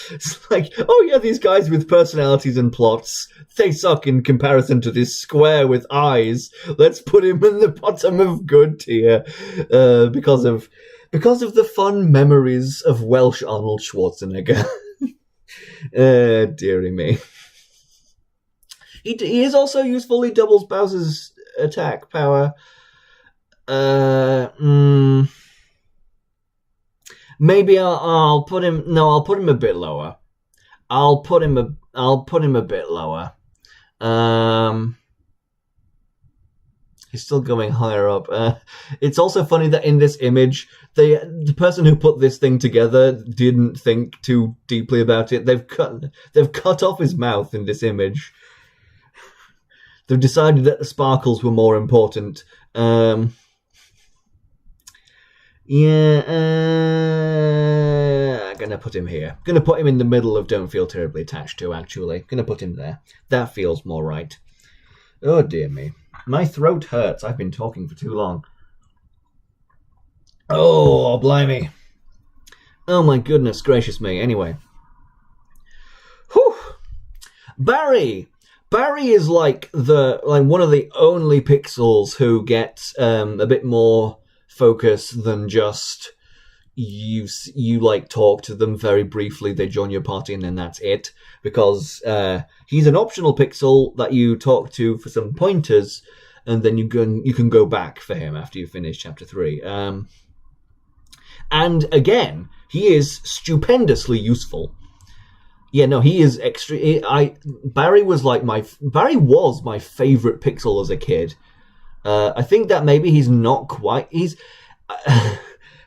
It's like, oh yeah, these guys with personalities and plots, they suck in comparison to this square with eyes. Let's put him in the bottom of good tier because of the fun memories of Welsh Arnold Schwarzenegger. Dearie me. He is also useful. He doubles Bowser's attack power. Maybe I'll put him. No, I'll put him a bit lower. I'll put him a bit lower. He's still going higher up. It's also funny that in this image, the person who put this thing together didn't think too deeply about it. They've cut off his mouth in this image. They've decided that the sparkles were more important. I'm gonna put him here. Gonna put him in the middle of Don't Feel Terribly Attached To, actually. Gonna put him there. That feels more right. Oh, dear me. My throat hurts. I've been talking for too long. Oh, blimey. Oh, my goodness gracious me. Anyway. Whew. Barry. Barry is like one of the only pixels who gets a bit more focus than just you like talk to them very briefly, they join your party, and then that's it. Because he's an optional pixel that you talk to for some pointers, and then you can go back for him after you finish chapter 3. And again, he is stupendously useful. Yeah, no, he is Barry was my favorite pixel as a kid. I think that maybe he's not quite.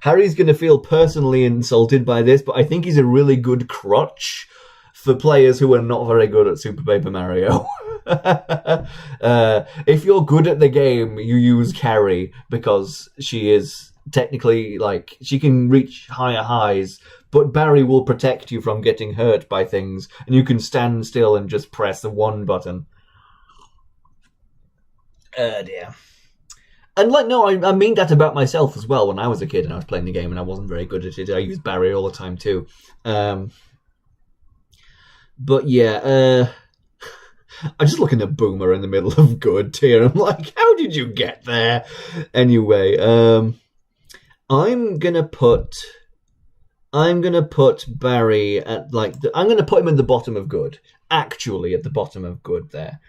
Harry's going to feel personally insulted by this, but I think he's a really good crutch for players who are not very good at Super Paper Mario. If you're good at the game, you use Carrie because she is technically, like, she can reach higher highs, but Barry will protect you from getting hurt by things, and you can stand still and just press the one button. Dear. And, like, no, I mean that about myself as well. When I was a kid and I was playing the game and I wasn't very good at it, I used Barry all the time too. But yeah, I'm just looking at Boomer in the middle of good tier. I'm like, how did you get there? Anyway, I'm gonna put Barry at, like, I'm gonna put him in the bottom of good. Actually, at the bottom of good there.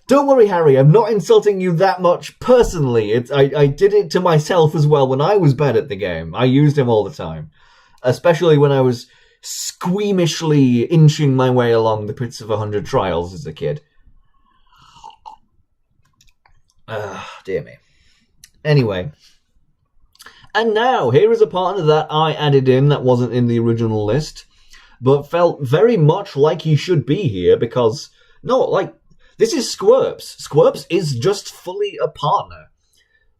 Don't worry, Harry, I'm not insulting you that much personally. I did it to myself as well when I was bad at the game. I used him all the time. Especially when I was squeamishly inching my way along the pits of 100 trials as a kid. Dear me. Anyway. And now, here is a partner that I added in that wasn't in the original list, but felt very much like he should be here because, no, like, this is Squirps. Squirps is just fully a partner.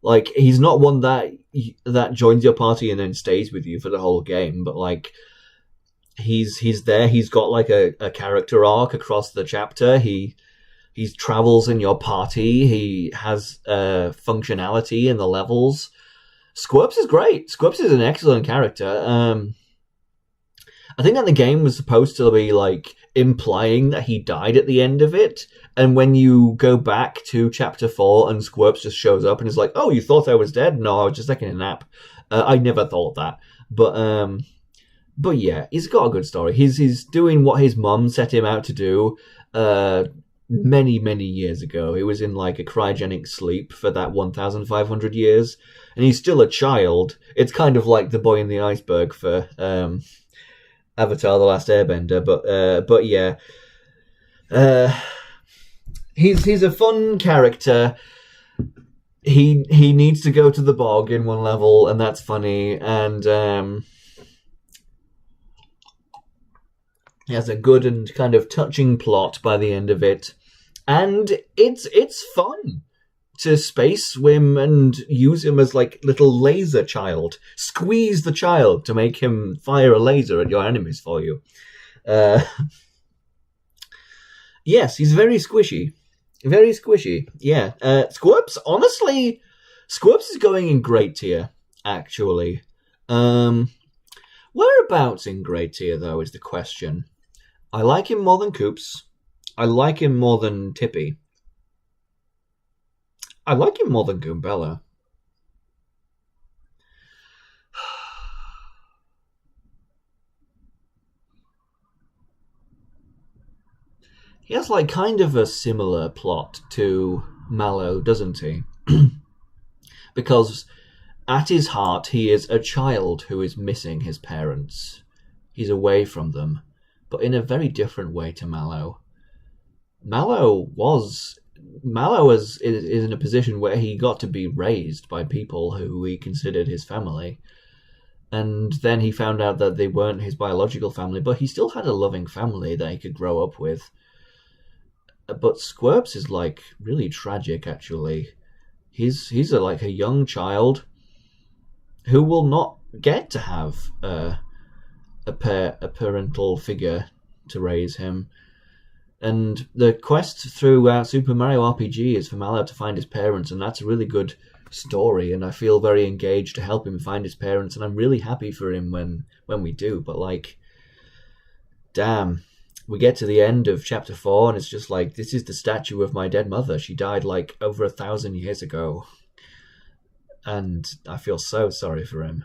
Like, he's not one that joins your party and then stays with you for the whole game, but, like, he's there. He's got, like, a character arc across the chapter. He travels in your party. He has functionality in the levels. Squirps is great. Squirps is an excellent character. I think that the game was supposed to be, like, implying that he died at the end of it. And when you go back to Chapter 4 and Squirps just shows up and is like, oh, you thought I was dead? No, I was just taking a nap. I never thought that. But yeah, he's got a good story. He's doing what his mum set him out to do many, many years ago. He was in, like, a cryogenic sleep for that 1,500 years. And he's still a child. It's kind of like the boy in the iceberg for Avatar: The Last Airbender, but yeah, he's a fun character. He needs to go to the bog in one level, and that's funny. And he has a good and kind of touching plot by the end of it, and it's fun to space swim and use him as, like, little laser child. Squeeze the child to make him fire a laser at your enemies for you. Yes, he's very squishy. Very squishy, yeah. Squirps, honestly, Squirps is going in great tier, actually. Whereabouts in great tier, though, is the question. I like him more than Koops. I like him more than Tippy. I like him more than Goombella. He has, like, kind of a similar plot to Mallow, doesn't he? Because at his heart, he is a child who is missing his parents. He's away from them, but in a very different way to Mallow. Mallow is in a position where he got to be raised by people who he considered his family. And then he found out that they weren't his biological family, but he still had a loving family that he could grow up with. But Squirps is, like, really tragic, actually. He's like a young child who will not get to have a parental figure to raise him. And the quest through Super Mario RPG is for Mallow to find his parents, and that's a really good story, and I feel very engaged to help him find his parents, and I'm really happy for him when we do. But, like, damn, we get to the end of Chapter 4, and it's just like, this is the statue of my dead mother. She died, like, over 1,000 years ago. And I feel so sorry for him.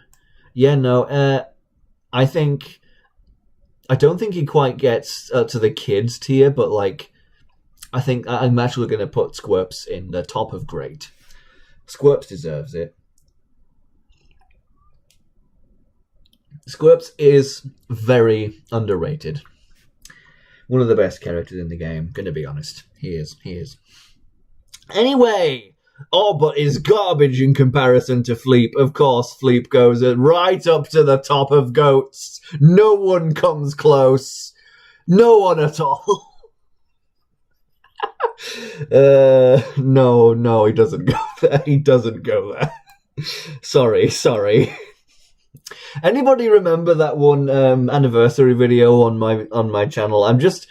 Yeah, no, I don't think he quite gets to the kids tier, but, like, I think I'm actually going to put Squirps in the top of great. Squirps deserves it. Squirps is very underrated. One of the best characters in the game, gonna be honest. He is. Anyway, Oh, but is garbage in comparison to Fleep. Of course, Fleep goes right up to the top of goats. No one comes close. No one at all. No, he doesn't go there. He doesn't go there. Sorry. Anybody remember that one anniversary video on my channel? I'm just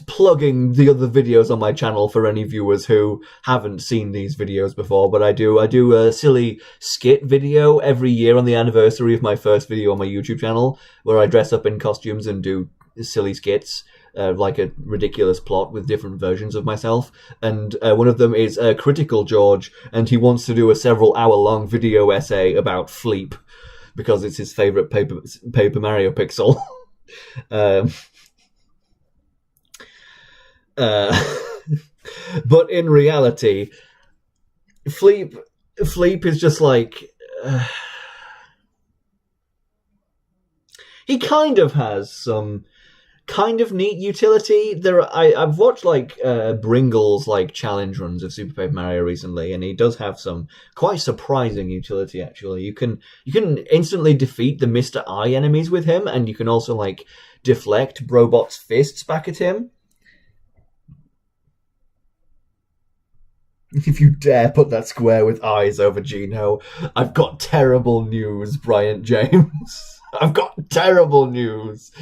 plugging the other videos on my channel for any viewers who haven't seen these videos before. But I do a silly skit video every year on the anniversary of my first video on my YouTube channel, where I dress up in costumes and do silly skits. Like a ridiculous plot with different versions of myself, and one of them is Critical George, and he wants to do a several-hour-long video essay about Fleep because it's his favorite Paper Mario pixel. But in reality, Fleep is just like he kind of has some kind of neat utility. I've watched like Bringle's like challenge runs of Super Paper Mario recently, and he does have some quite surprising utility. Actually, you can instantly defeat the Mr. Eye enemies with him, and you can also like deflect Brobot's fists back at him. If you dare put that square with eyes over Geno, I've got terrible news, Bryant James. I've got terrible news.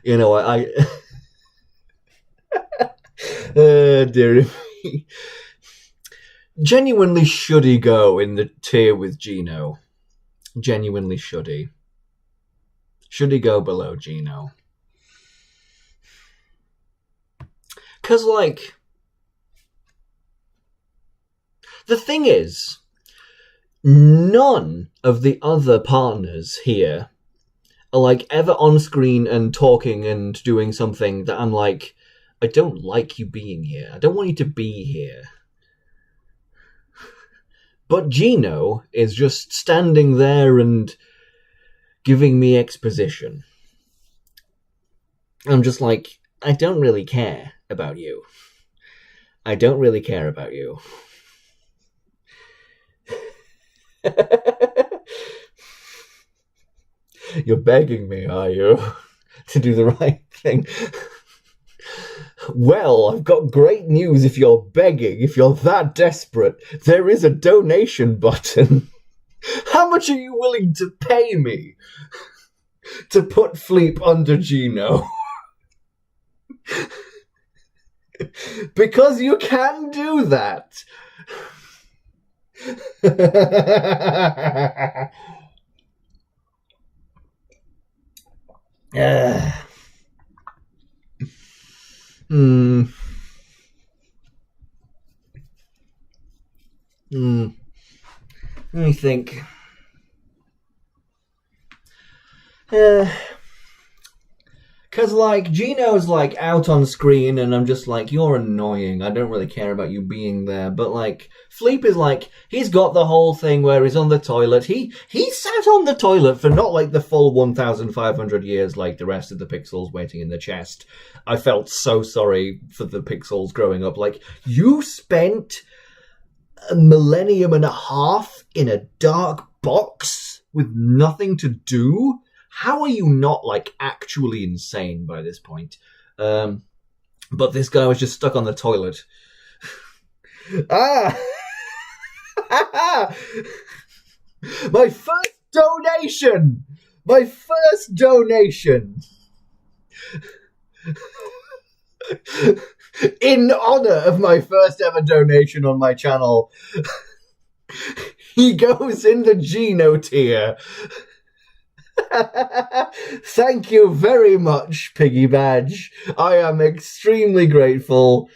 You know, I dear me. Genuinely should he go in the tier with Geno? Genuinely should he? Should he go below Geno? Because, like, the thing is, none of the other partners here are, like, ever on screen and talking and doing something that I'm like, I don't like you being here. I don't want you to be here. But Geno is just standing there and giving me exposition. I'm just like, I don't really care about you. I don't really care about you. You're begging me, are you, to do the right thing? Well, I've got great news if you're begging, if you're that desperate. There is a donation button. How much are you willing to pay me to put Fleep under Geno? Because you can do that. Let me think. Because, like, Geno's, like, out on screen, and I'm just like, you're annoying. I don't really care about you being there. But, like, Fleep is, like, he's got the whole thing where he's on the toilet. He sat on the toilet for not, like, the full 1,500 years like the rest of the pixels waiting in the chest. I felt so sorry for the pixels growing up. Like, you spent a millennium and a half in a dark box with nothing to do? How are you not, like, actually insane by this point? But this guy was just stuck on the toilet. My first donation! My first donation! In honor of my first ever donation on my channel, he goes in the Geno tier. Thank you very much, Piggy Badge. I am extremely grateful.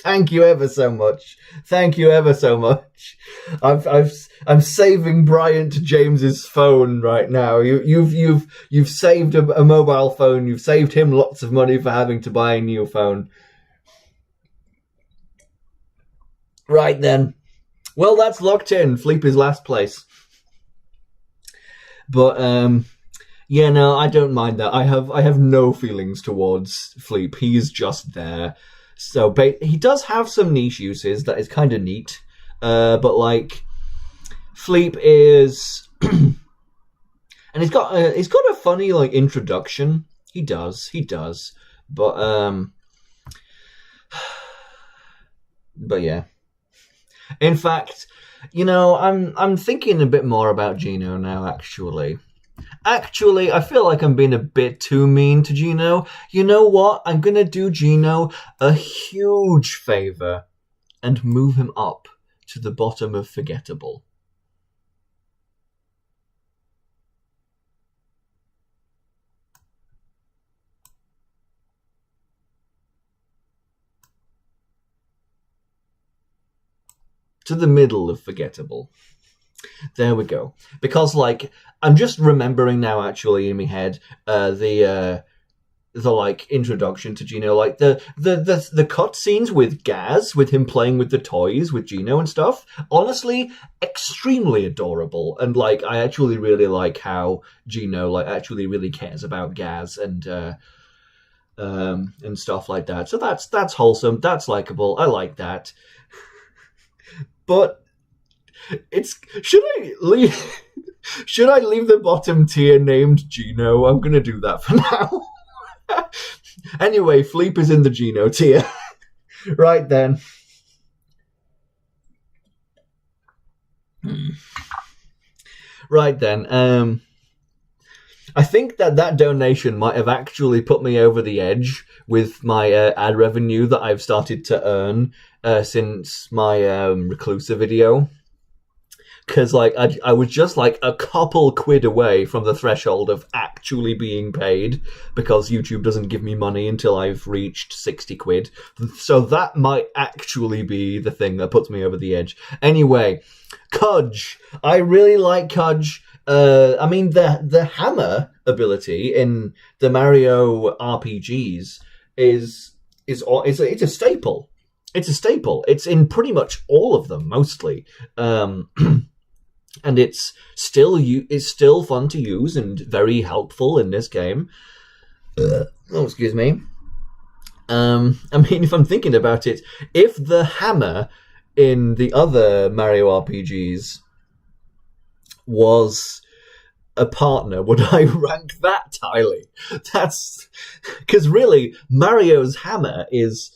Thank you ever so much. Thank you ever so much. I'm saving Bryant James's phone right now. You've saved a mobile phone. You've saved him lots of money for having to buy a new phone. Right then. Well, that's locked in. Fleep is last place. But yeah, no, I don't mind that. I have no feelings towards Fleep. He's just there. So he does have some niche uses that is kind of neat. But like Fleep is and he's got a funny like introduction. He does. But yeah. In fact, I'm thinking a bit more about Gino now, actually. Actually, I feel like I'm being a bit too mean to Gino. You know what? I'm going to do Gino a huge favor and move him up to the bottom of forgettable. To the middle of forgettable. There we go. Because like I'm just remembering now, actually, in my head, the like introduction to Gino, like the cutscenes with Gaz, with him playing with the toys with Gino and stuff. Honestly, extremely adorable, and like I actually really like how Gino like actually really cares about Gaz and stuff like that. So that's wholesome. That's likable. I like that. But should I leave the bottom tier named Gino? I'm gonna do that for now. Anyway, Fleep is in the Gino tier. Right then. Right then. I think that donation might have actually put me over the edge with my ad revenue that I've started to earn since my Reclusa video. Because like I was just like a couple quid away from the threshold of actually being paid, because YouTube doesn't give me money until I've reached 60 quid. So that might actually be the thing that puts me over the edge. Anyway, Kudge. I really like Kudge. I mean, the hammer ability in the Mario RPGs is it's a staple. It's a staple. It's in pretty much all of them, mostly. And it's still fun to use and very helpful in this game. Excuse me. I mean, if I'm thinking about it, if the hammer in the other Mario RPGs was a partner, would I rank that highly? That's because really Mario's hammer is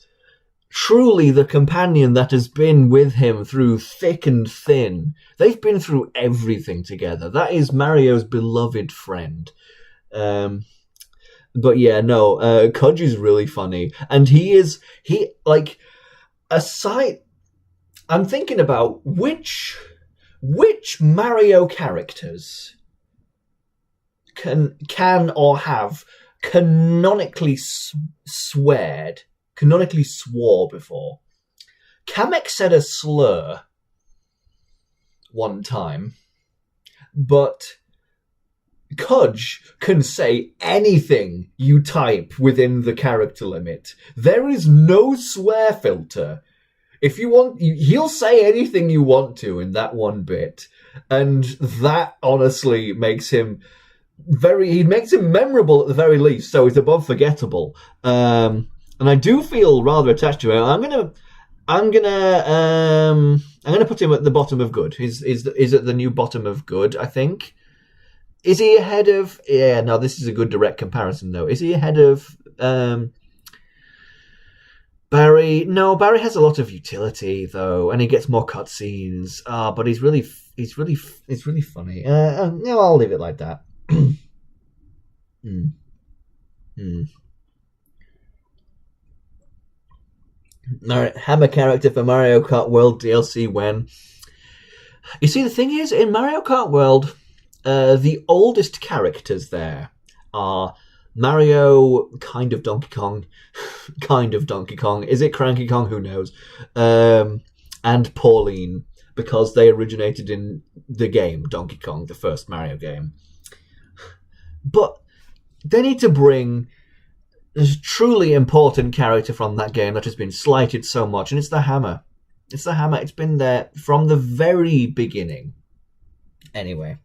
truly the companion that has been with him through thick and thin. They've been through everything together. That is Mario's beloved friend. But yeah, no, Kudge is really funny, and he like aside. I'm thinking about which Mario characters can or have canonically swore before. Kamek said a slur one time, but Kudge can say anything you type within the character limit. There is no swear filter. If you want, he'll say anything you want to in that one bit, and that honestly makes him memorable at the very least. So he's above forgettable. And I do feel rather attached to him. I'm gonna put him at the bottom of good. Is at the new bottom of good, I think. Is he ahead of? Yeah, no. This is a good direct comparison, though. Is he ahead of Barry? No, Barry has a lot of utility though, and he gets more cutscenes. But he's really funny. No, I'll leave it like that. Hammer character for Mario Kart World DLC when? You see, the thing is, in Mario Kart World, the oldest characters there are Mario, kind of Donkey Kong. Is it Cranky Kong? Who knows? And Pauline, because they originated in the game Donkey Kong, the first Mario game. But they need to bring a truly important character from that game that has been slighted so much, and it's the hammer. It's the hammer. It's been there from the very beginning. Anyway.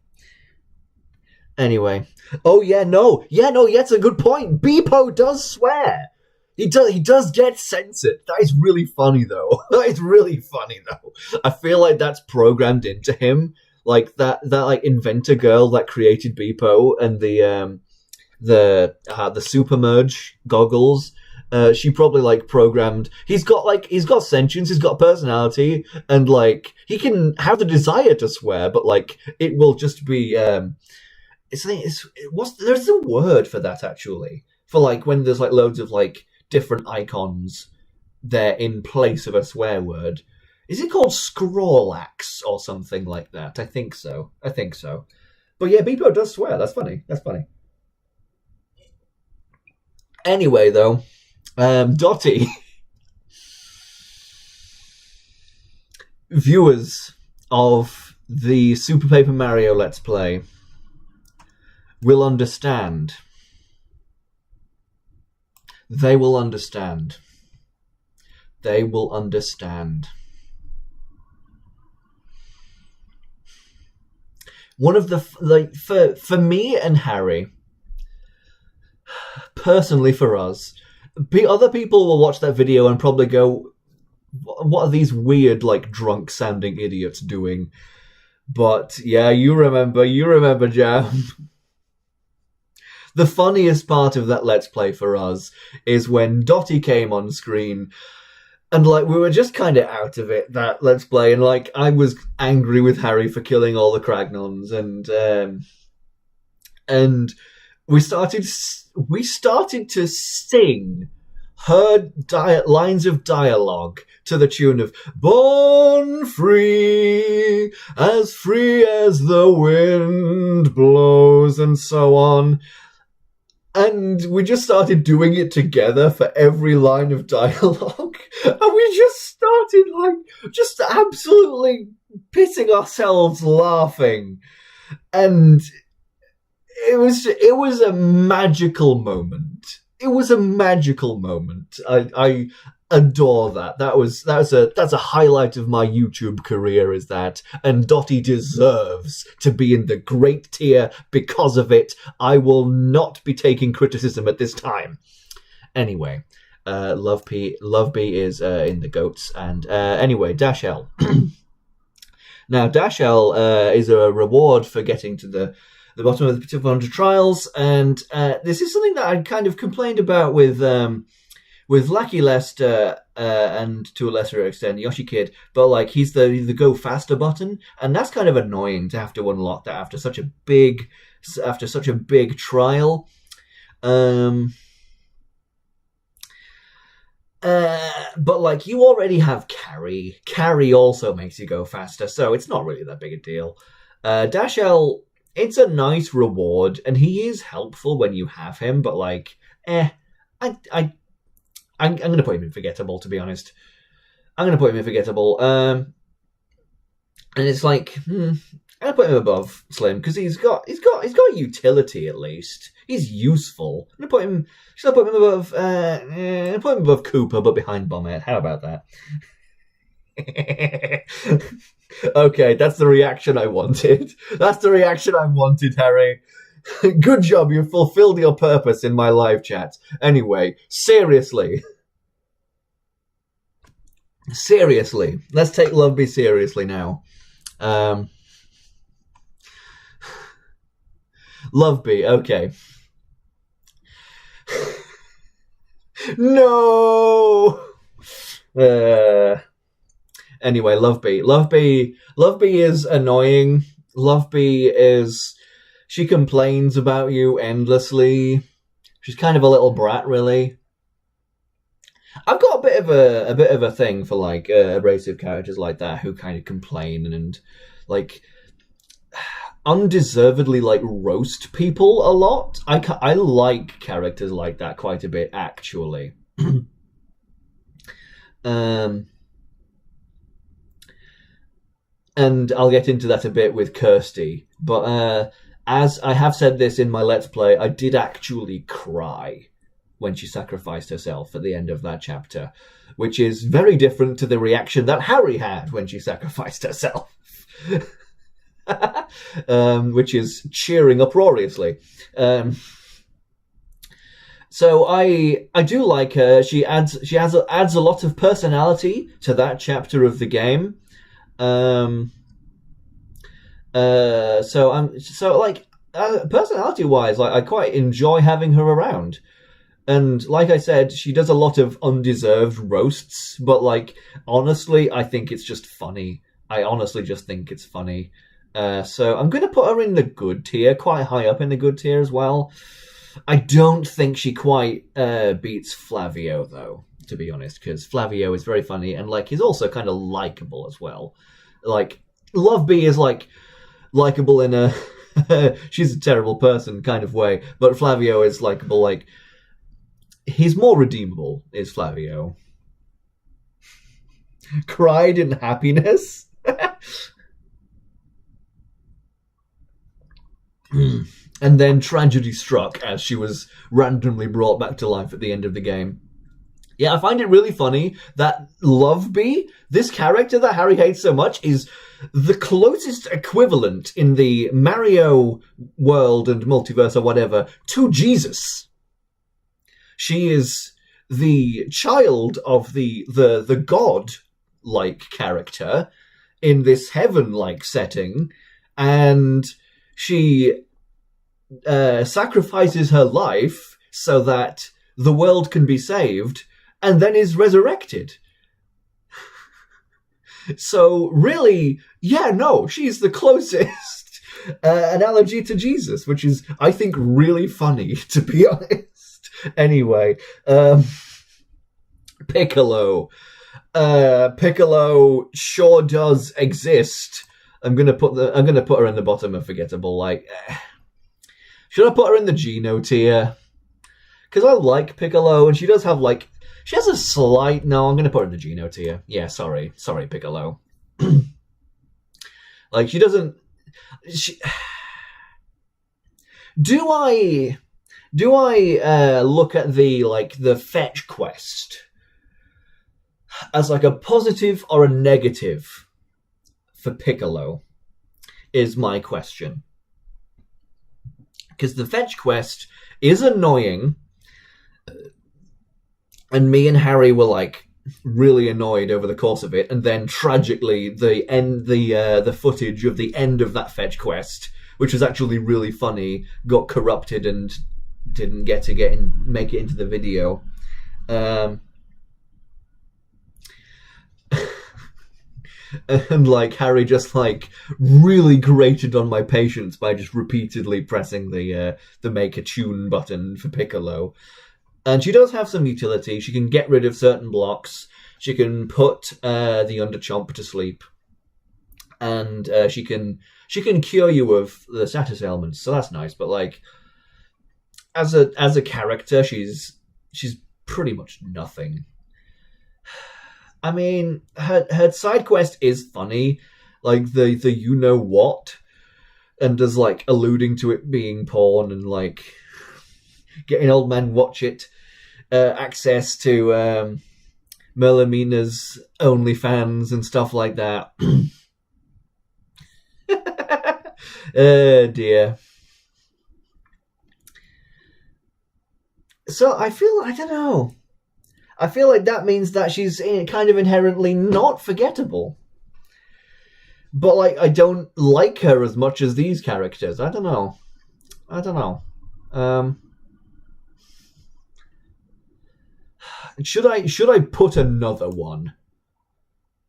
Oh yeah, no, it's a good point. Beepo does swear. He does get censored. That is really funny though. I feel like that's programmed into him. Like that like inventor girl that created Beepo and the super merge goggles. She probably like programmed. He's got sentience. He's got personality, and like he can have the desire to swear, but like it will just be. There's a word for that actually, for like when there's like loads of like different icons there in place of a swear word. Is it called Scrawlax or something like that? I think so. But yeah, Beepo does swear. That's funny. Anyway, though, Dotty, viewers of the Super Paper Mario Let's Play will understand. They will understand. One of the for me and Harry, personally for us, other people will watch that video and probably go, "What are these weird, like drunk sounding idiots doing?" But yeah, you remember, Jam. The funniest part of that Let's Play for us is when Dotty came on screen, and like we were just kind of out of it, that Let's Play, and like I was angry with Harry for killing all the Cragnons, and we started to sing her lines of dialogue to the tune of "Born free as the wind blows," and so on. And we just started doing it together for every line of dialogue. And we just started, like, just absolutely pissing ourselves laughing. And it was a magical moment. I adore that. That's a highlight of my YouTube career, is that. And Dotty deserves to be in the great tier because of it. I will not be taking criticism at this time. Anyway, Love B is in the goats. And anyway, Dash L. Now, Dash L is a reward for getting to the bottom of the 200 trials, and this is something that I kind of complained about with Lackey Lester and to a lesser extent Yoshi Kid, but like he's the go faster button, and that's kind of annoying to have to unlock that after such a big trial. But like you already have Carry. Carry also makes you go faster, so it's not really that big a deal. Dash L, it's a nice reward, and he is helpful when you have him, but like, I'm going to put him in forgettable, to be honest. And it's like, I'm going to put him above Slim, because he's got utility at least. He's useful. I'm going to put him above Koopa, but behind Bombhead. How about that? Okay, that's the reaction I wanted. Harry. Good job, you fulfilled your purpose in my live chat. Anyway, seriously, let's take Love B seriously now. Love B, okay. No! Anyway, Love B is annoying. Love B is... She complains about you endlessly. She's kind of a little brat, really. I've got a bit of a thing for like abrasive characters like that who kind of complain and like undeservedly like roast people a lot. I like characters like that quite a bit, actually. And I'll get into that a bit with Kirsty, but as I have said this in my Let's Play, I did actually cry when she sacrificed herself at the end of that chapter, which is very different to the reaction that Harry had when she sacrificed herself, which is cheering uproariously. So I do like her. She adds a lot of personality to that chapter of the game. Personality wise, like I quite enjoy having her around. And like I said, she does a lot of undeserved roasts, but like honestly, I think it's just funny. I honestly just think it's funny. So I'm going to put her in the good tier, quite high up in the good tier as well. I don't think she quite beats Flavio, though, to be honest, because Flavio is very funny and like he's also kind of likable as well. Like Love Bee is like likable in a she's a terrible person kind of way, but Flavio is likable. Like he's more redeemable. Is Flavio? Cried in happiness. And then tragedy struck as she was randomly brought back to life at the end of the game. Yeah, I find it really funny that Love Bee, this character that Harry hates so much, is the closest equivalent in the Mario world and multiverse or whatever to Jesus. She is the child of the god-like character in this heaven-like setting, and she sacrifices her life so that the world can be saved, and then is resurrected. So really, yeah, no, she's the closest analogy to Jesus, which is, I think, really funny, to be honest. Anyway, Piccolo. Piccolo sure does exist. I'm gonna put her in the bottom of forgettable. Like, should I put her in the Geno tier? Because I like Piccolo, and she does have like she has a slight. No, I'm gonna put her in the Geno tier. Yeah, sorry, Piccolo. Like she doesn't. Do I look at the fetch quest as like a positive or a negative for Piccolo? Is my question. Because the fetch quest is annoying, and me and Harry were like really annoyed over the course of it, and then tragically the footage of the end of that fetch quest, which was actually really funny, got corrupted and didn't make it into the video. And like Harry just like really grated on my patience by just repeatedly pressing the make a tune button for Piccolo. And she does have some utility. She can get rid of certain blocks. She can put the Underchomp to sleep, and she can cure you of the status ailments. So that's nice. But like as a character, she's pretty much nothing. I mean, her side quest is funny, like the you know what, and does like alluding to it being porn and like getting old man watch it, access to Merlamina's OnlyFans and stuff like that. Dear. So I don't know. I feel like that means that she's kind of inherently not forgettable. But like, I don't like her as much as these characters. I don't know. Should I put another one?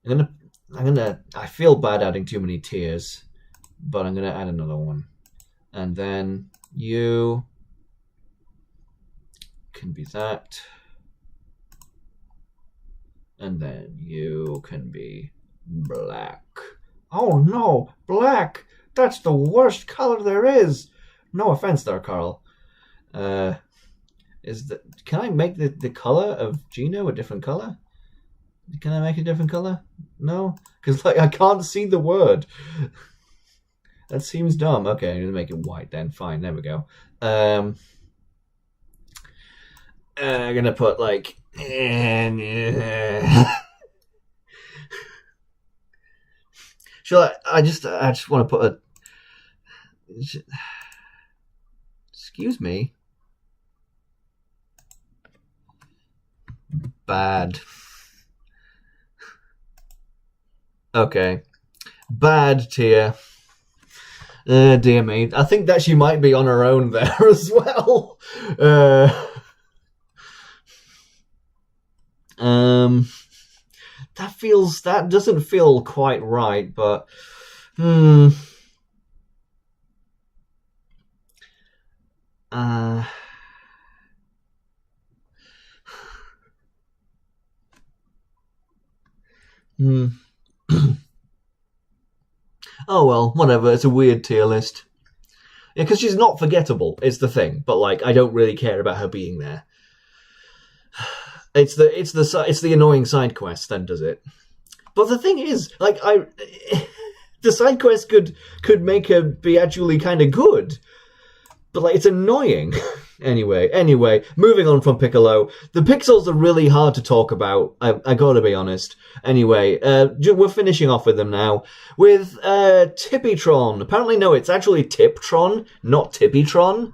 I feel bad adding too many tiers, but I'm gonna add another one. And then you can be that. And then you can be black. Oh no, black! That's the worst color there is! No offense there, Carl. Can I make the color of Geno a different color? Can I make a different color? No? Because like I can't see the word. That seems dumb. Okay, I'm gonna make it white then. Fine, there we go. I'm gonna put like. Shall I? I just want to put a. Excuse me. Bad. Okay. Bad tier. Dear me. I think that she might be on her own there as well. That doesn't feel quite right, but oh well, whatever. It's a weird tier list. Yeah, because she's not forgettable. It's the thing, but like I don't really care about her being there. It's the annoying side quest then does it. But the thing is, like the side quest could make her be actually kind of good, but like it's annoying. Anyway, moving on from Piccolo. The pixels are really hard to talk about. I gotta be honest. Anyway, we're finishing off with them now with Tippytron. Apparently, no, it's actually Tiptron, not Tippytron.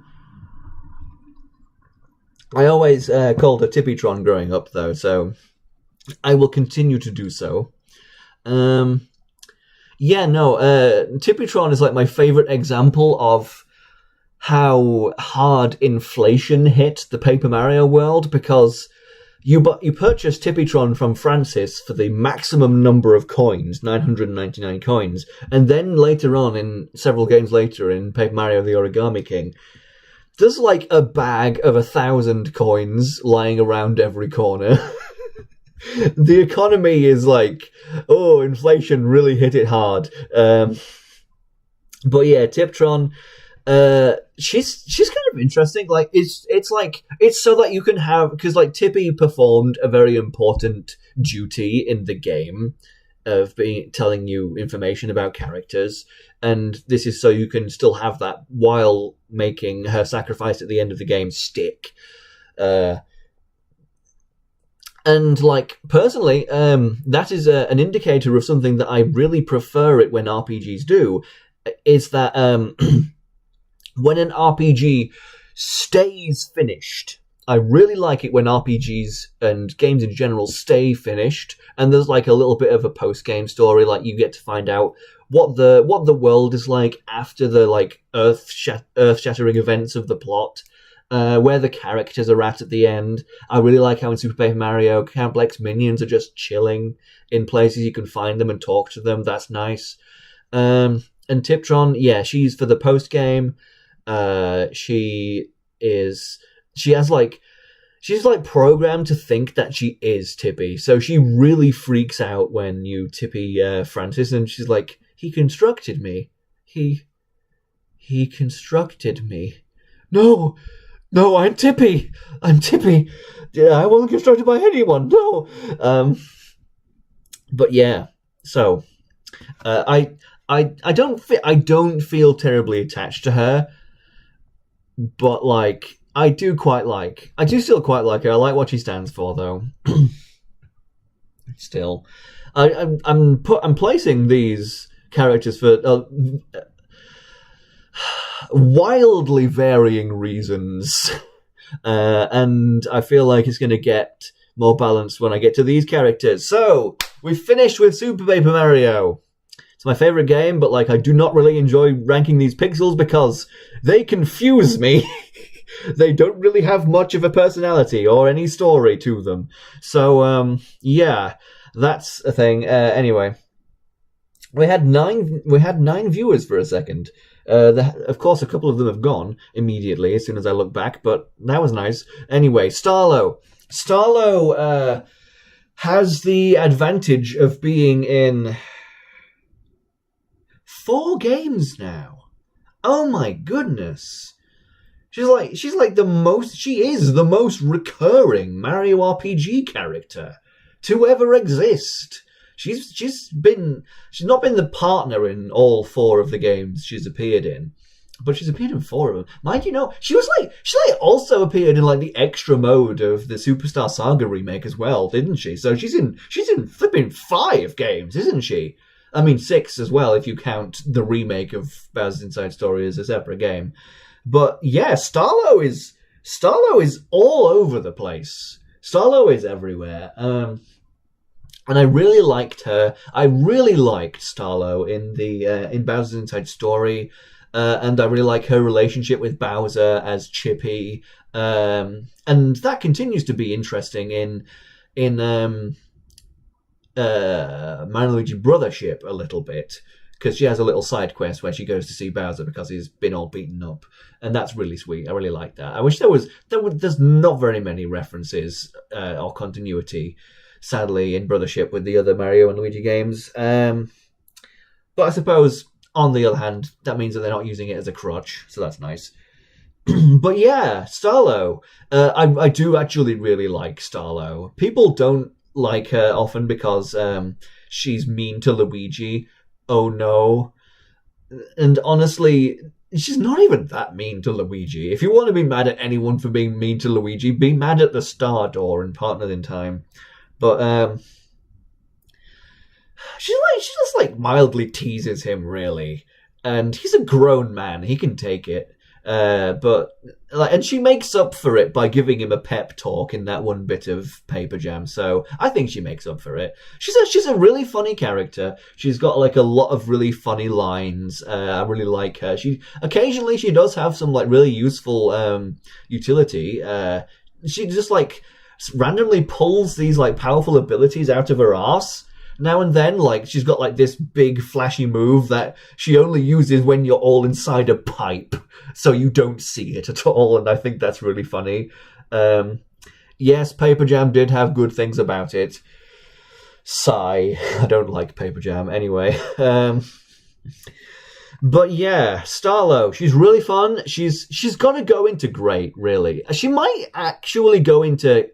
I always called her Tippytron growing up, though, so I will continue to do so. Tippytron is like my favorite example of how hard inflation hit the Paper Mario world, because you purchase Tippytron from Francis for the maximum number of coins, 999 coins, and then later on, in several games later in Paper Mario the Origami King, there's like a bag of 1,000 coins lying around every corner. The economy is like, inflation really hit it hard. But yeah, Tiptron, she's kind of interesting. Like it's so that you can have, because like Tippy performed a very important duty in the game of telling you information about characters, and this is so you can still have that while making her sacrifice at the end of the game stick. And like personally, that is an indicator of something that I really prefer it when RPGs do, is that when an RPG stays finished. I really like it when RPGs and games in general stay finished, and there's like a little bit of a post-game story, like you get to find out what the world is like after the like earth-shattering events of the plot, where the characters are at the end. I really like how in Super Paper Mario, complex minions are just chilling in places you can find them and talk to them. That's nice. And Tiptron, yeah, she's for the post-game. She's like programmed to think that she is Tippy, so she really freaks out when you Tippy Francis, and she's like, he constructed me. He constructed me. No, I'm Tippy. Yeah, I wasn't constructed by anyone. No. But yeah, so I don't feel terribly attached to her, but like. I do still quite like her. I like what she stands for, though. Still, I'm placing these characters for wildly varying reasons, and I feel like it's going to get more balanced when I get to these characters. So we've finished with Super Paper Mario. It's my favorite game, but like I do not really enjoy ranking these pixels because they confuse me. They don't really have much of a personality or any story to them. So, yeah, that's a thing. Anyway, we had nine viewers for a second. Of course, a couple of them have gone immediately as soon as I look back, but that was nice. Anyway, Starlo has the advantage of being in 4 games now. Oh my goodness. She is the most recurring Mario RPG character to ever exist. She's not been the partner in all 4 of the games she's appeared in, but she's appeared in 4 of them. Mind you, she also appeared in like the extra mode of the Superstar Saga remake as well, didn't she? So she's in flipping 5 games, isn't she? I mean 6 as well if you count the remake of Bowser's Inside Story as a separate game. But yeah, Starlo is all over the place. Starlo is everywhere. And I really liked her. I really liked Starlo in Bowser's Inside Story. And I really like her relationship with Bowser as Chippy, and that continues to be interesting in Mario Luigi Brothership a little bit, because she has a little side quest where she goes to see Bowser because he's been all beaten up, and that's really sweet. I really like that. I wish there's not very many references or continuity, sadly, in Brothership with the other Mario and Luigi games. But I suppose, on the other hand, that means that they're not using it as a crutch, so that's nice. But yeah, Starlo. I do actually really like Starlo. People don't like her often because she's mean to Luigi. Oh no. And honestly, she's not even that mean to Luigi. If you want to be mad at anyone for being mean to Luigi, be mad at the Star Door in Partner in Time. But she just like mildly teases him, really, and he's a grown man; he can take it. And she makes up for it by giving him a pep talk in that one bit of Paper Jam. So I think she makes up for it. She's a really funny character. She's got like a lot of really funny lines. I really like her. She does have some like really useful utility. She just like randomly pulls these like powerful abilities out of her arse now and then. Like she's got like this big flashy move that she only uses when you're all inside a pipe, so you don't see it at all, and I think that's really funny. Yes, Paper Jam did have good things about it. Sigh. I don't like Paper Jam anyway. But yeah, Starlo, she's really fun. She's got to go into great, really. She might actually go into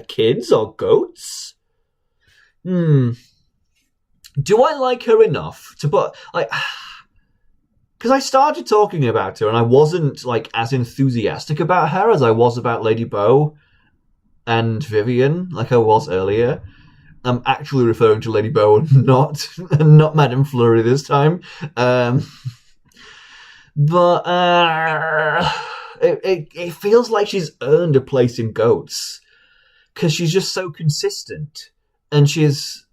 kids or goats. Do I like her enough to put like? Because I started talking about her and I wasn't like as enthusiastic about her as I was about Lady Bow and Vivian, like I was earlier. I'm actually referring to Lady Bow and not Madame Flurry this time. But it feels like she's earned a place in Goats because she's just so consistent, and she's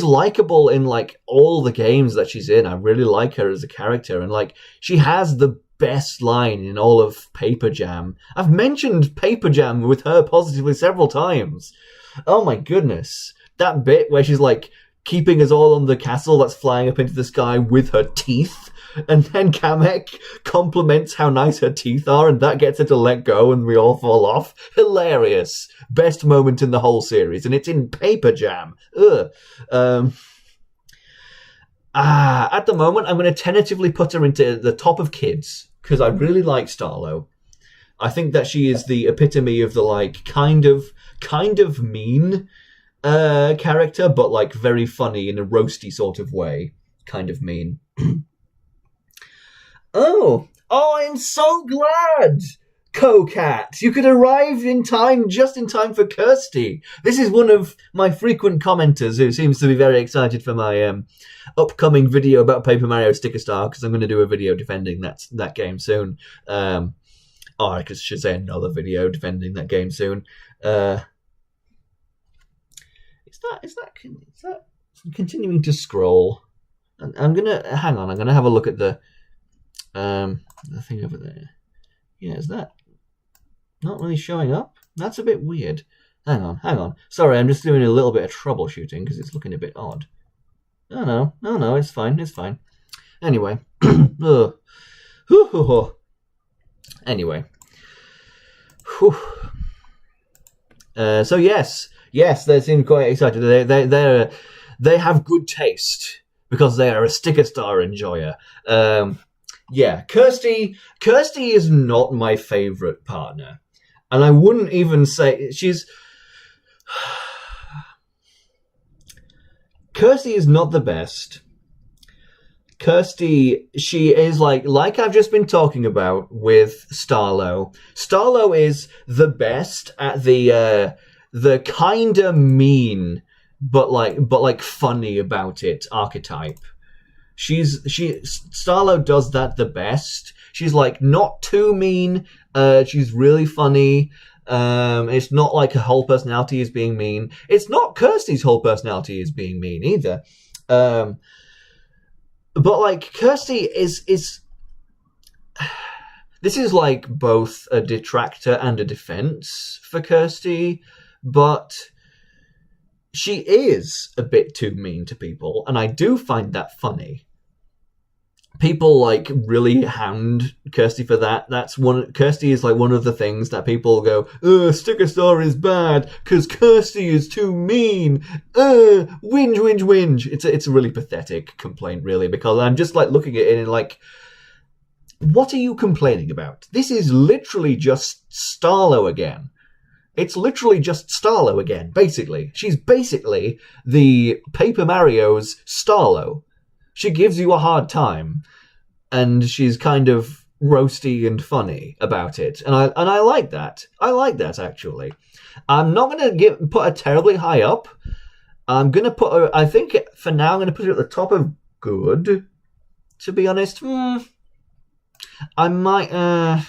likable in like all the games that she's in. I really like her as a character, and like she has the best line in all of Paper Jam. I've mentioned Paper Jam with her positively several times. Oh my goodness. That bit where she's like keeping us all on the castle that's flying up into the sky with her teeth, and then Kamek compliments how nice her teeth are, and that gets her to let go and we all fall off. Hilarious. Best moment in the whole series, and it's in Paper Jam. At the moment, I'm going to tentatively put her into the top of kids, because I really like Starlo. I think that she is the epitome of the like kind of mean character, but like very funny in a roasty sort of way. Kind of mean. Oh, I'm so glad, Cocat. You could arrive in time, just in time for Kirsty. This is one of my frequent commenters who seems to be very excited for my upcoming video about Paper Mario Sticker Star, because I'm going to do a video defending that game soon. Or I should say another video defending that game soon. Is that continuing to scroll? I'm gonna hang on. I'm gonna have a look at the thing over there. Yeah, is that not really showing up? That's a bit weird. Hang on. Sorry, I'm just doing a little bit of troubleshooting because it's looking a bit odd. No, it's fine. Anyway, anyway. So yes, they seem quite excited. They have good taste because they are a Sticker Star enjoyer. Yeah, Kirsty is not my favorite partner, and I wouldn't even say she's. Kirsty is not the best. Kirsty, she is like I've just been talking about with Starlo. Starlo is the best at the kinda mean but like funny about it archetype. Starlo does that the best. She's like not too mean. She's really funny. It's not like her whole personality is being mean. It's not Kirsty's whole personality is being mean either. But like Kirsty is this is like both a detractor and a defense for Kirsty, but she is a bit too mean to people, and I do find that funny. People like really hound Kirsty for that. Kirsty is like one of the things that people go, Sticker Star is bad because Kirsty is too mean. Whinge. It's a really pathetic complaint, really, because I'm just like looking at it and like, what are you complaining about? This is literally just Starlo again. It's literally just Starlo again, basically. She's basically the Paper Mario's Starlo. She gives you a hard time, and she's kind of roasty and funny about it, and I like that. I like that, actually. I'm not going to put her terribly high up. I'm going to put her, I think for now, I'm going to put her at the top of good, to be honest. I might, I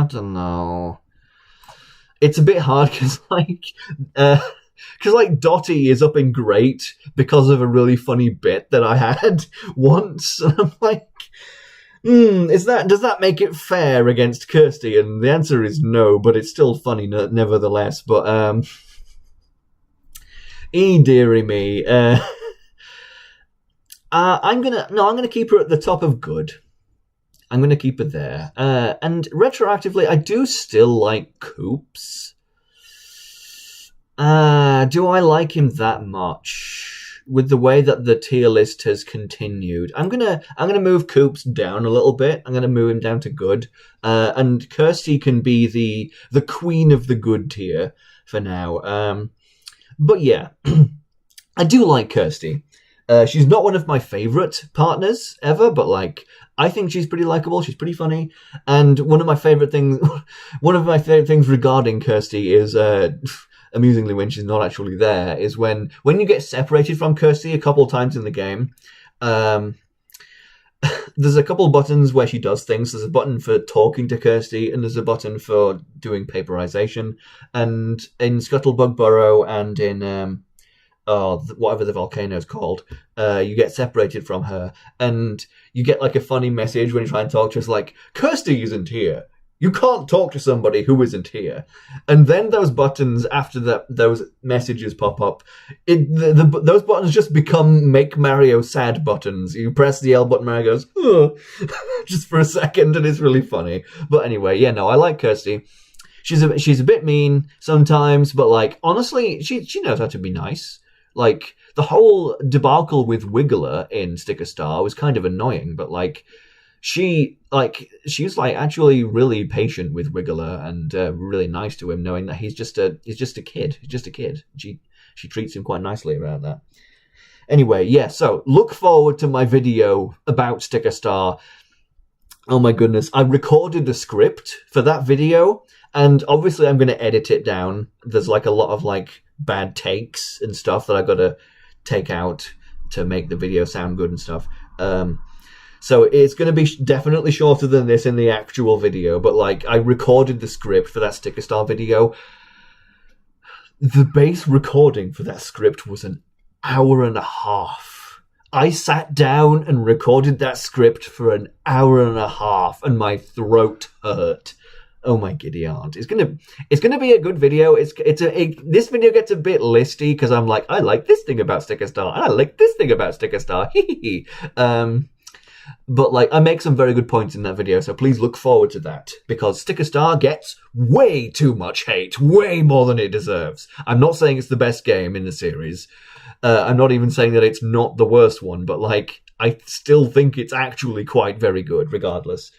don't know. It's a bit hard because Dottie is up in great because of a really funny bit that I had once. And I'm like, does that make it fair against Kirsty? And the answer is no, but it's still funny nevertheless. But dearie me, I'm gonna keep her at the top of good. I'm going to keep it there. And retroactively, I do still like Koops. Do I like him that much? With the way that the tier list has continued, I'm gonna move Koops down a little bit. I'm gonna move him down to good. And Kirsty can be the queen of the good tier for now. But yeah, I do like Kirsty. She's not one of my favorite partners ever, but like I think she's pretty likable. She's pretty funny, and one of my favorite things regarding Kirsty is, amusingly, when she's not actually there, is when you get separated from Kirsty a couple times in the game. There's a couple buttons where she does things. There's a button for talking to Kirsty, and there's a button for doing paperization. And in Scuttlebug Burrow and in whatever the volcano's called, you get separated from her, and you get like a funny message when you try and talk to her. It's like, Kirsty isn't here. You can't talk to somebody who isn't here. And then those buttons after those messages pop up. Those buttons just become make Mario sad buttons. You press the L button, Mario goes, just for a second, and it's really funny. But anyway, yeah, no, I like Kirsty. She's a bit mean sometimes, but like honestly, she knows how to be nice. Like, the whole debacle with Wiggler in Sticker Star was kind of annoying, but like, she's like actually really patient with Wiggler and really nice to him, knowing that he's just a kid. He's just a kid. She treats him quite nicely around that. Anyway, yeah. So look forward to my video about Sticker Star. Oh my goodness, I recorded the script for that video, and obviously I'm going to edit it down. There's like a lot of like bad takes and stuff that I've got to take out to make the video sound good and stuff. So it's going to be definitely shorter than this in the actual video, but like I recorded the script for that Sticker Star video. The base recording for that script was an hour and a half. I sat down and recorded that script for an hour and a half, and my throat hurt. Oh my giddy aunt! It's gonna be a good video. This video gets a bit listy because I'm like, I like this thing about Sticker Star, and I like this thing about Sticker Star. But like, I make some very good points in that video, so please look forward to that, because Sticker Star gets way too much hate, way more than it deserves. I'm not saying it's the best game in the series. I'm not even saying that it's not the worst one, but like, I still think it's actually quite very good, regardless.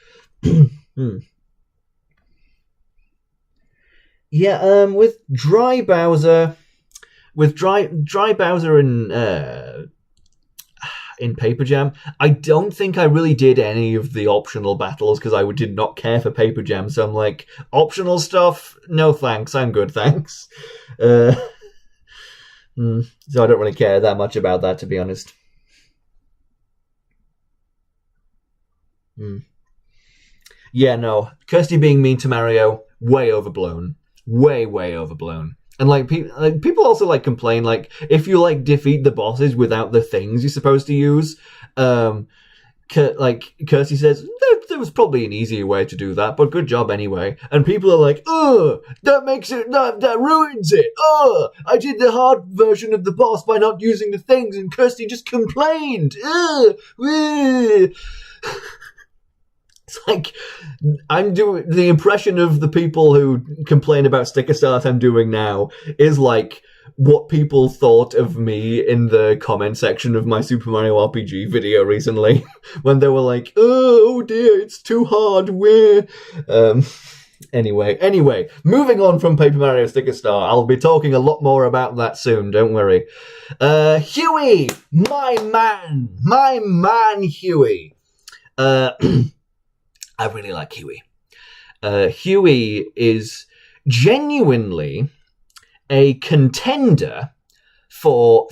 Yeah, with Dry Bowser and in Paper Jam. I don't think I really did any of the optional battles because I did not care for Paper Jam. So I'm like, optional stuff? No thanks. I'm good, thanks. So I don't really care that much about that, to be honest. Yeah, no. Kirsty being mean to Mario, way overblown. Way overblown. And like people also like complain like if you like defeat the bosses without the things you're supposed to use, like Kirsty says there was probably an easier way to do that, but good job anyway. And people are like, that makes it that ruins it. I did the hard version of the boss by not using the things, and Kirsty just complained. It's like I'm doing the impression of the people who complain about sticker start I'm doing now is like what people thought of me in the comment section of my Super Mario RPG video recently when they were like, oh dear, it's too hard. Anyway, moving on from Paper Mario Sticker Star, I'll be talking a lot more about that soon, don't worry. Huey, my man Huey. I really like Huey. Huey is genuinely a contender for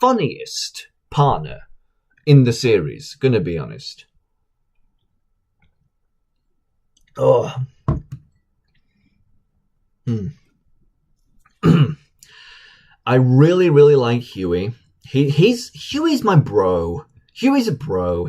funniest partner in the series, gonna be honest. I really like Huey. Huey's my bro. Huey's a bro.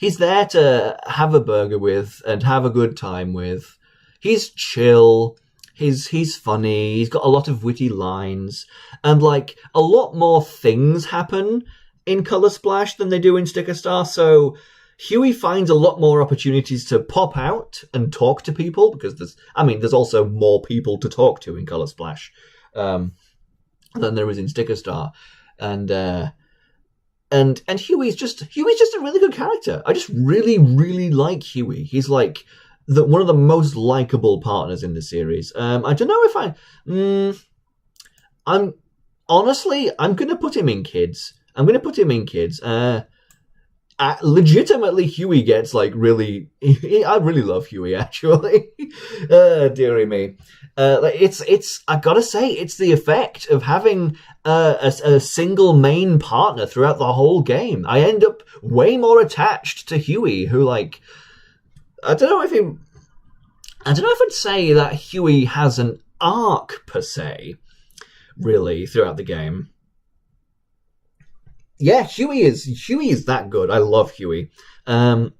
He's there to have a burger with and have a good time with. He's chill. He's funny. He's got a lot of witty lines. And, like, a lot more things happen in Color Splash than they do in Sticker Star. So Huey finds a lot more opportunities to pop out and talk to people because there's also more people to talk to in Color Splash than there is in Sticker Star. And Huey's just a really good character. I just really like Huey. He's like one of the most likable partners in the series. I don't know if I'm gonna put him in kids. Legitimately, Huey gets like really. I really love Huey actually. Dearie me. It's I gotta say it's the effect of having a single main partner throughout the whole game. I end up way more attached to Huey, who like I don't know if I'd say that Huey has an arc per se, really throughout the game. Yeah, Huey is that good. I love Huey. I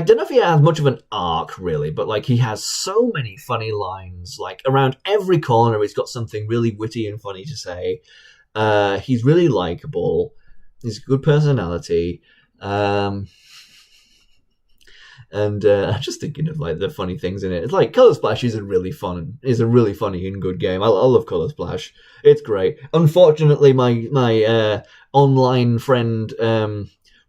don't know if he has much of an arc, really, but like he has so many funny lines. Like around every corner, he's got something really witty and funny to say. He's really likable. He's a good personality. And I'm just thinking of like the funny things in it. It's like Color Splash is a really funny and good game. I love Color Splash. It's great. Unfortunately, my online friend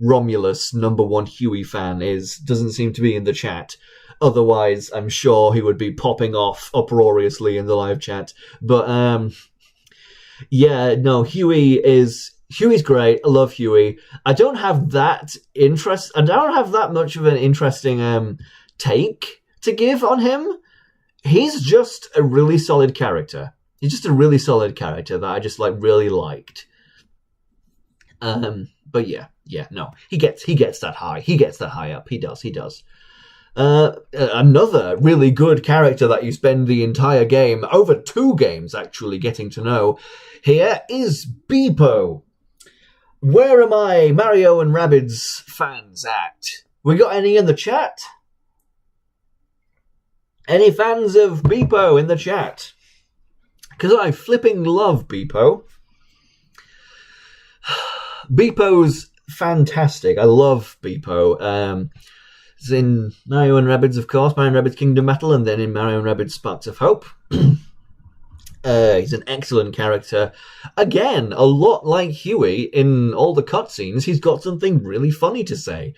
Romulus, #1 Huey fan, doesn't seem to be in the chat. Otherwise, I'm sure he would be popping off uproariously in the live chat. But yeah, no, Huey's great. I love Huey. I don't have that much of an interesting take to give on him. He's just a really solid character. He's just a really solid character that I just like really liked. But yeah, no, he gets that high. He gets that high up. He does. Another really good character that you spend the entire game, over 2 games actually, getting to know here is Beep-O. Where are my Mario and Rabbids fans at? We got any in the chat? Any fans of Beep-O in the chat? Because I flipping love Beep-O. Beep-O's fantastic. I love Beep-O. It's in Mario and Rabbids, of course, Mario and Rabbids Kingdom Battle, and then in Mario and Rabbids Sparks of Hope. He's an excellent character. Again, a lot like Huey in all the cutscenes, he's got something really funny to say.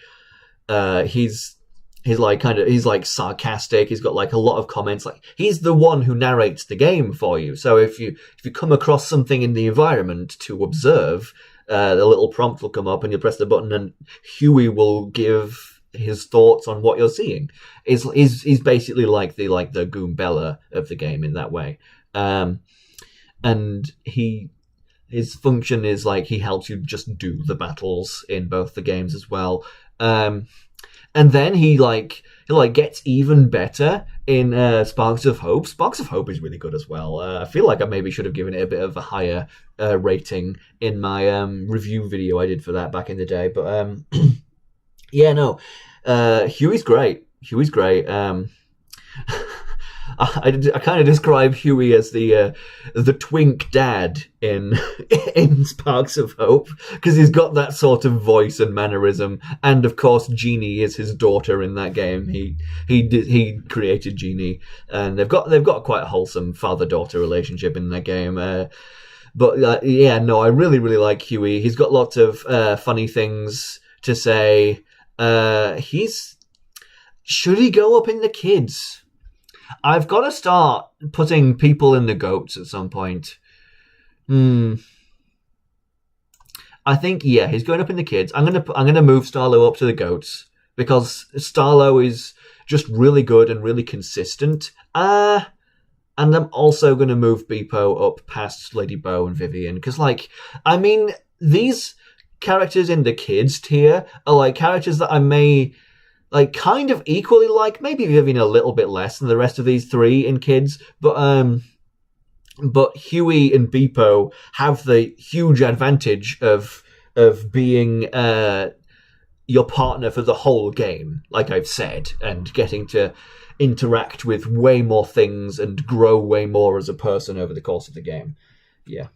He's he's like sarcastic. He's got like a lot of comments. Like he's the one who narrates the game for you. So if you come across something in the environment to observe, the little prompt will come up and you press the button and Huey will give his thoughts on what you're seeing. He's basically like the Goombella of the game in that way. And his function is like he helps you just do the battles in both the games as well. And then he gets even better in Sparks of Hope. Sparks of Hope is really good as well. I feel like I maybe should have given it a bit of a higher rating in my review video I did for that back in the day. But yeah, no, Huey's great. I kind of describe Huey as the twink dad in Sparks of Hope, because he's got that sort of voice and mannerism, and of course Jeannie is his daughter in that game. He created Jeannie, and they've got quite a wholesome father-daughter relationship in that game. But yeah, no, I really like Huey. He's got lots of funny things to say. Should he go up in the kids? I've got to start putting people in the goats at some point. I think, yeah, he's going up in the kids. I'm gonna move Starlo up to the goats because Starlo is just really good and really consistent. And I'm also going to move Beepo up past Lady Bow and Vivian because, these characters in the kids tier are like characters that I may kind of equally like, maybe Vivian a little bit less than the rest of these three in kids, but Huey and Beepo have the huge advantage of being your partner for the whole game, like I've said, and getting to interact with way more things and grow way more as a person over the course of the game. Yeah.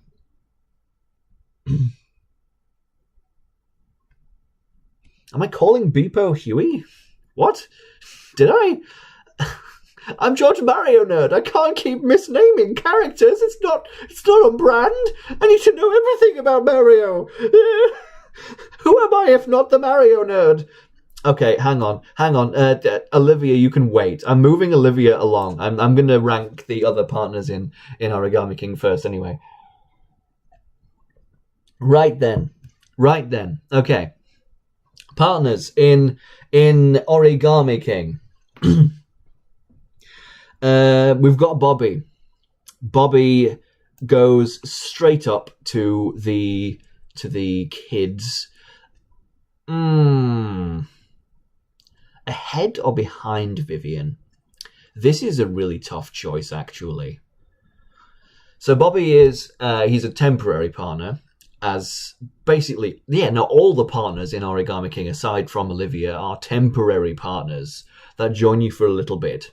Am I calling Beepo Huey? What? Did I? I'm George Mario Nerd. I can't keep misnaming characters. It's not on brand. I need to know everything about Mario. Who am I if not the Mario Nerd? Okay, hang on. Olivia, you can wait. I'm moving Olivia along. I'm going to rank the other partners in Origami King first anyway. Right then. Okay. Partners in Origami King. We've got Bobby. Bobby goes straight up to the kids. Ahead or behind Vivian? This is a really tough choice, actually. So Bobby is he's a temporary partner. As basically, not all the partners in Origami King, aside from Olivia, are temporary partners that join you for a little bit.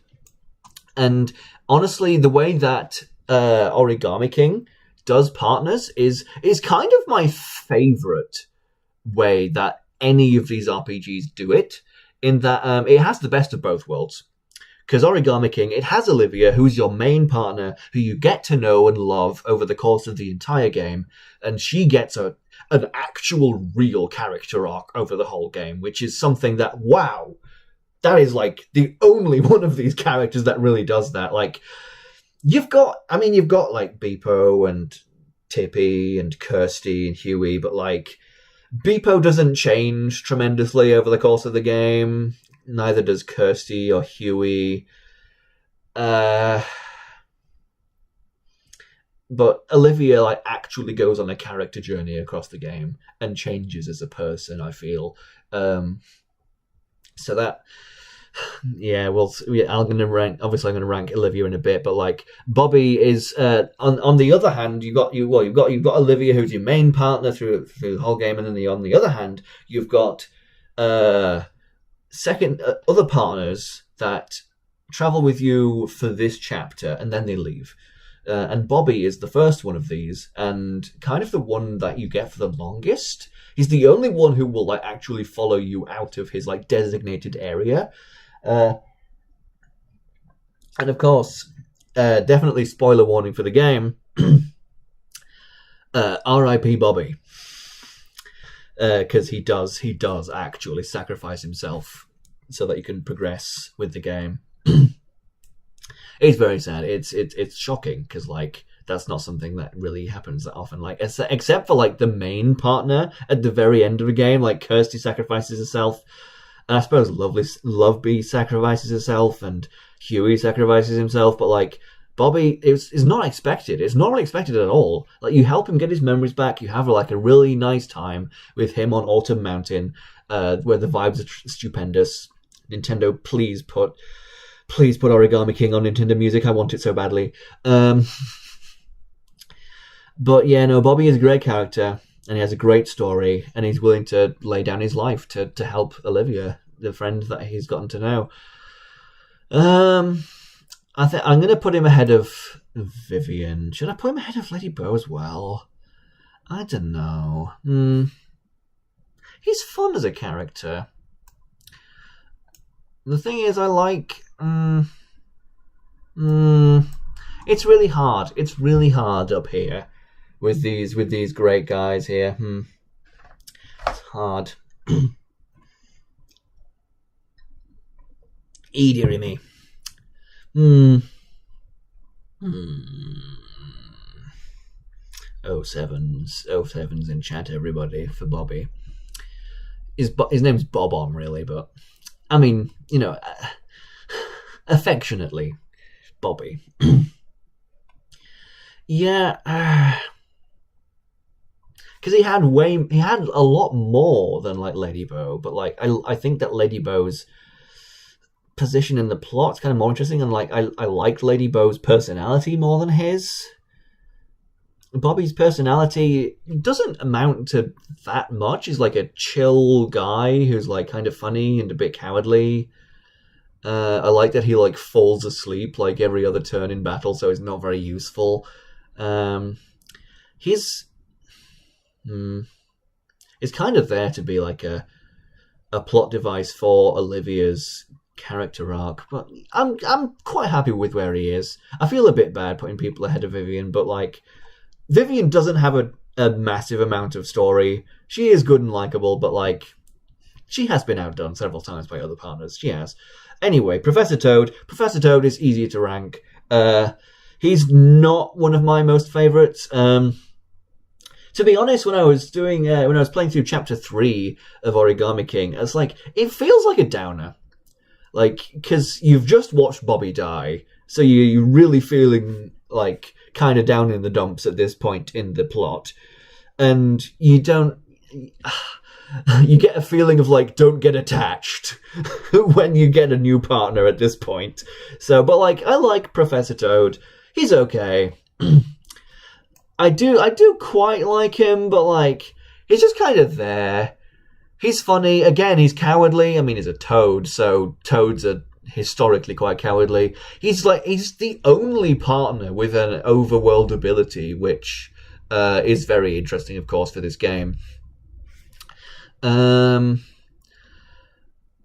And honestly, the way that Origami King does partners is kind of my favorite way that any of these RPGs do it, in that it has the best of both worlds. Because Origami King, it has Olivia, who's your main partner, who you get to know and love over the course of the entire game, and she gets an actual real character arc over the whole game, which is something that, wow, that is like the only one of these characters that really does that. Like, you've got like Beepo and Tippy and Kirsty and Huey, but like Beepo doesn't change tremendously over the course of the game. Neither does Kirsty or Huey. But Olivia actually goes on a character journey across the game and changes as a person, I feel. So that, I'm going to rank Olivia in a bit, but Bobby is on the other hand, you've got Olivia, who's your main partner through the whole game, and then on the other hand, you've got other partners that travel with you for this chapter and then they leave. And Bobby is the first one of these, and kind of the one that you get for the longest. He's the only one who will actually follow you out of his designated area. And of course, definitely spoiler warning for the game. R.I.P. Bobby. Because he does actually sacrifice himself so that you can progress with the game. It's very sad. It's shocking because like that's not something that really happens that often. Like except for like the main partner at the very end of the game, like Kirsty sacrifices herself, and I suppose Loveby sacrifices herself, and Huey sacrifices himself. But like Bobby is not expected. It's not really expected at all. Like you help him get his memories back. You have like a really nice time with him on Autumn Mountain, where the vibes are stupendous. Nintendo, please put Origami King on Nintendo Music. I want it so badly. But yeah, no, Bobby is a great character, and he has a great story, and he's willing to lay down his life to help Olivia, the friend that he's gotten to know. I think I'm going to put him ahead of Vivian. Should I put him ahead of Lady Bow as well? I don't know. He's fun as a character. The thing is, I like... It's really hard. It's really hard up here with these great guys here. It's hard. Dearie me. Oh sevens in chat, everybody, for Bobby. His name's Bob-omb, really, but I mean, you know, affectionately, Bobby. Yeah, because he had a lot more than like Lady Bow, but like I think that Lady Bow's position in the plot's kind of more interesting, and like I like Lady Bow's personality more than his. Bobby's personality doesn't amount to that much. He's like a chill guy who's like kind of funny and a bit cowardly. I like that he like falls asleep like every other turn in battle, so he's not very useful. He's kind of there to be like a plot device for Olivia's character arc, but I'm quite happy with where he is. I feel a bit bad putting people ahead of Vivian, but like Vivian doesn't have a massive amount of story. She is good and likable, but like she has been outdone several times by other partners. She has. Anyway, Professor Toad is easier to rank. He's not one of my most favorites. To be honest, when I was playing through Chapter 3 of Origami King, it's like it feels like a downer. Like, because you've just watched Bobby die, so you're really feeling like kind of down in the dumps at this point in the plot, and you get a feeling of like don't get attached when you get a new partner at this point. So, but like I like Professor Toad. He's okay. I do quite like him, but like he's just kind of there. He's funny. Again, he's cowardly. I mean, he's a toad, so toads are historically quite cowardly. He's the only partner with an overworld ability, which is very interesting, of course, for this game. I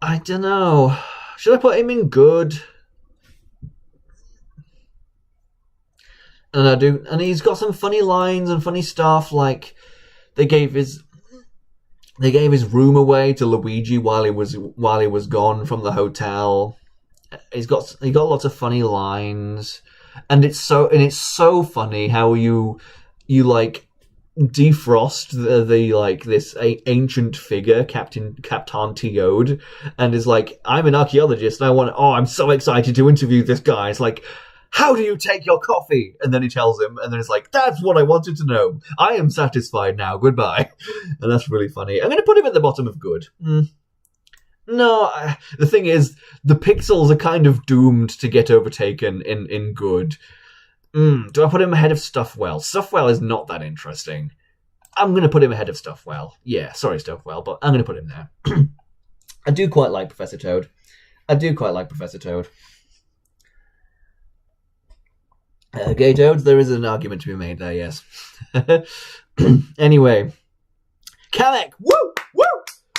don't know. Should I put him in good? And I do, and he's got some funny lines and funny stuff. Like they gave his room away to Luigi while he was gone from the hotel. He got lots of funny lines, and it's so funny how you like defrost the like this ancient figure, Captain Teode, and is like, I'm an archaeologist and I'm so excited to interview this guy. It's like, how do you take your coffee? And then he tells him, and then it's like, that's what I wanted to know. I am satisfied now. Goodbye. And that's really funny. I'm going to put him at the bottom of good. No, the thing is, the pixels are kind of doomed to get overtaken in good. Do I put him ahead of Stuffwell? Stuffwell is not that interesting. I'm going to put him ahead of Stuffwell. Yeah, sorry, Stuffwell, but I'm going to put him there. I do quite like Professor Toad. Gay Toads, there is an argument to be made there, yes. Anyway. Kamek! Woo! Woo!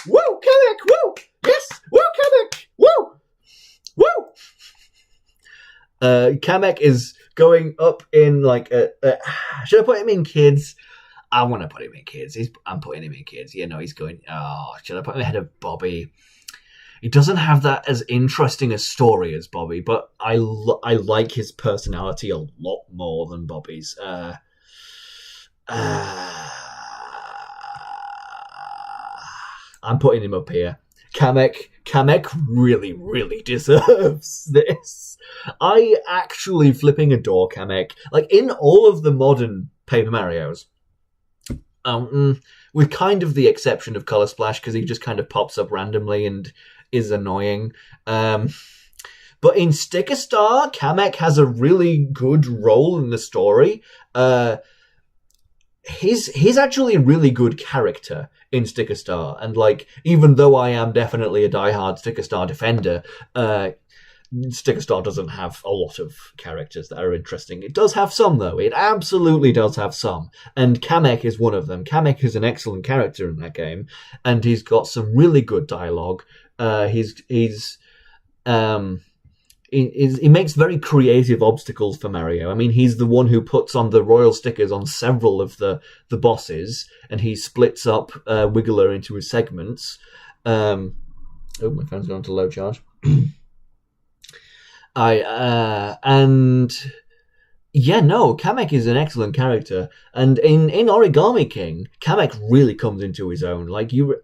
Woo! Kamek! Woo! Yes! Woo! Kamek! Woo! Woo! Kamek is going up in like should I put him in kids? I want to put him in kids. I'm putting him in kids. Yeah, no, he's going. Oh, should I put him ahead of Bobby? He doesn't have that as interesting a story as Bobby, but I like his personality a lot more than Bobby's. I'm putting him up here. Kamek really, really deserves this. I actually flipping adore Kamek. Like, in all of the modern Paper Marios, with kind of the exception of Color Splash, because he just kind of pops up randomly and is annoying. But in Sticker Star, Kamek has a really good role in the story. He's actually a really good character in Sticker Star, and like, even though I am definitely a diehard Sticker Star defender, Sticker Star doesn't have a lot of characters that are interesting. It does have some, though. It absolutely does have some, and Kamek is one of them. Kamek is an excellent character in that game, and he's got some really good dialogue. He makes very creative obstacles for Mario. I mean, he's the one who puts on the royal stickers on several of the bosses, and he splits up Wiggler into his segments. Oh, my phone's gone to low charge. Kamek is an excellent character, and in Origami King, Kamek really comes into his own. Like, you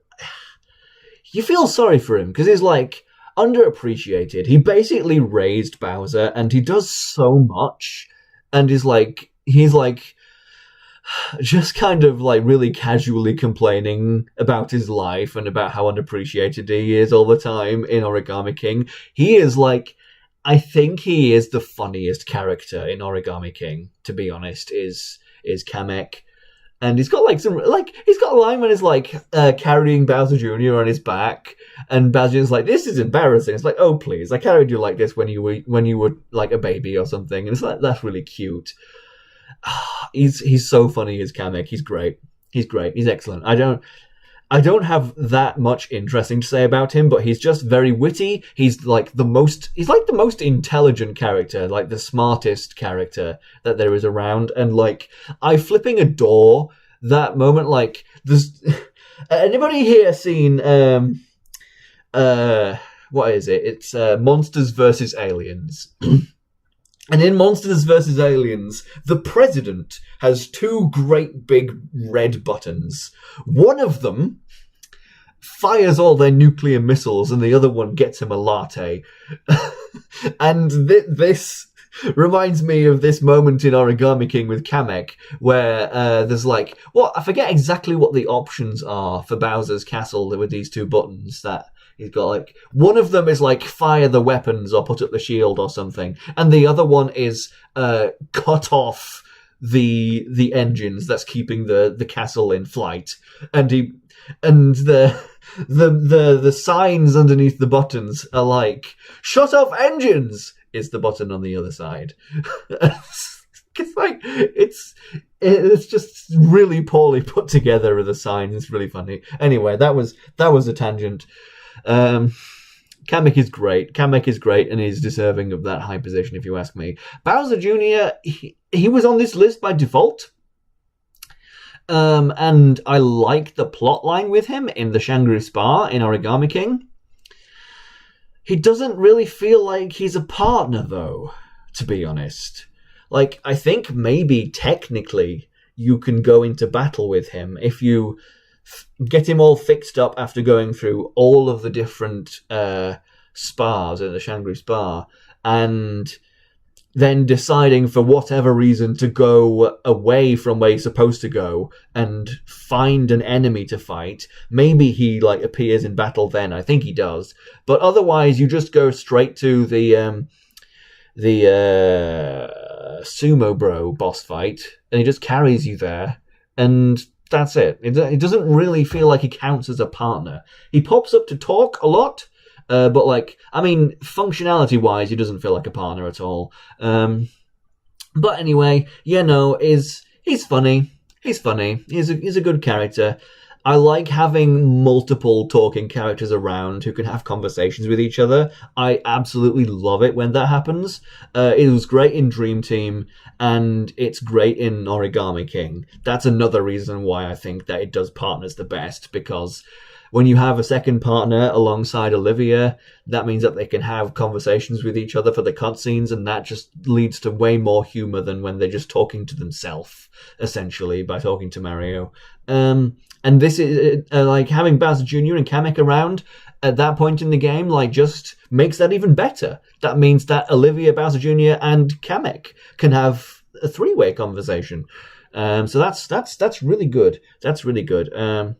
feel sorry for him because he's like underappreciated. He basically raised Bowser, and he does so much, and he's like just kind of like really casually complaining about his life and about how unappreciated he is all the time in Origami King. He is like, I think he is the funniest character in Origami King, to be honest, is Kamek. And he's got he's got a line when he's like carrying Bowser Jr. on his back, and Bowser Jr.'s like, "This is embarrassing." It's like, "Oh please, I carried you like this when you were like a baby or something." And it's like, that's really cute. He's so funny as Kamek. He's great. He's excellent. I don't have that much interesting to say about him, but he's just very witty. He's like the most intelligent character, like the smartest character that there is around. And like, I flipping adore that moment. Like, there's anybody here seen what is it? It's Monsters vs. Aliens. And in Monsters vs. Aliens, the president has two great big red buttons. One of them fires all their nuclear missiles, and the other one gets him a latte. And this reminds me of this moment in Origami King with Kamek, where there's like, I forget exactly what the options are for Bowser's castle with these two buttons that he's got. Like, one of them is like fire the weapons or put up the shield or something, and the other one is cut off the engines that's keeping the castle in flight. And the signs underneath the buttons are like, "Shut off engines" is the button on the other side. It's like, it's just really poorly put together with the signs. It's really funny. Anyway, that was a tangent. Kamek is great, and he's deserving of that high position, if you ask me. Bowser Jr., he was on this list by default. And I like the plot line with him in the Shangri Spa in Origami King. He doesn't really feel like he's a partner, though, to be honest. Like, I think maybe technically you can go into battle with him if you get him all fixed up after going through all of the different spas in the Shangri Spa, and then deciding for whatever reason to go away from where he's supposed to go and find an enemy to fight. Maybe he like appears in battle then. I think he does. But otherwise, you just go straight to the Sumo Bro boss fight, and he just carries you there, and that's it. It doesn't really feel like he counts as a partner. He pops up to talk a lot, but like, I mean, functionality-wise, he doesn't feel like a partner at all. But anyway, he's funny. He's funny. He's a good character. I like having multiple talking characters around who can have conversations with each other. I absolutely love it when that happens. It was great in Dream Team, and it's great in Origami King. That's another reason why I think that it does partners the best, because when you have a second partner alongside Olivia, that means that they can have conversations with each other for the cutscenes, and that just leads to way more humor than when they're just talking to themselves, essentially, by talking to Mario. And this is like having Bowser Jr. and Kamek around at that point in the game, like, just makes that even better. That means that Olivia, Bowser Jr., and Kamek can have a three-way conversation. So that's really good. That's really good. I'm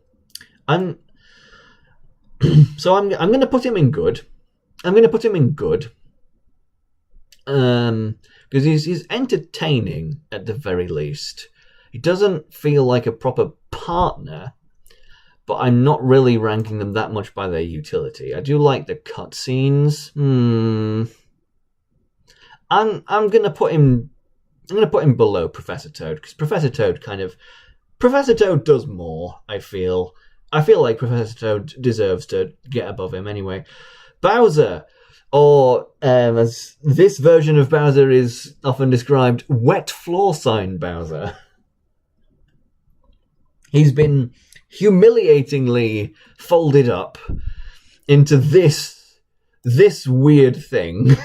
going to put him in good. Because he's entertaining at the very least. He doesn't feel like a proper partner, but I'm not really ranking them that much by their utility. I do like the cutscenes. I'm gonna put him below Professor Toad, because Professor Toad does more. I feel like Professor Toad deserves to get above him anyway. Bowser, or as this version of Bowser is often described, wet floor sign Bowser. He's been humiliatingly folded up into this weird thing.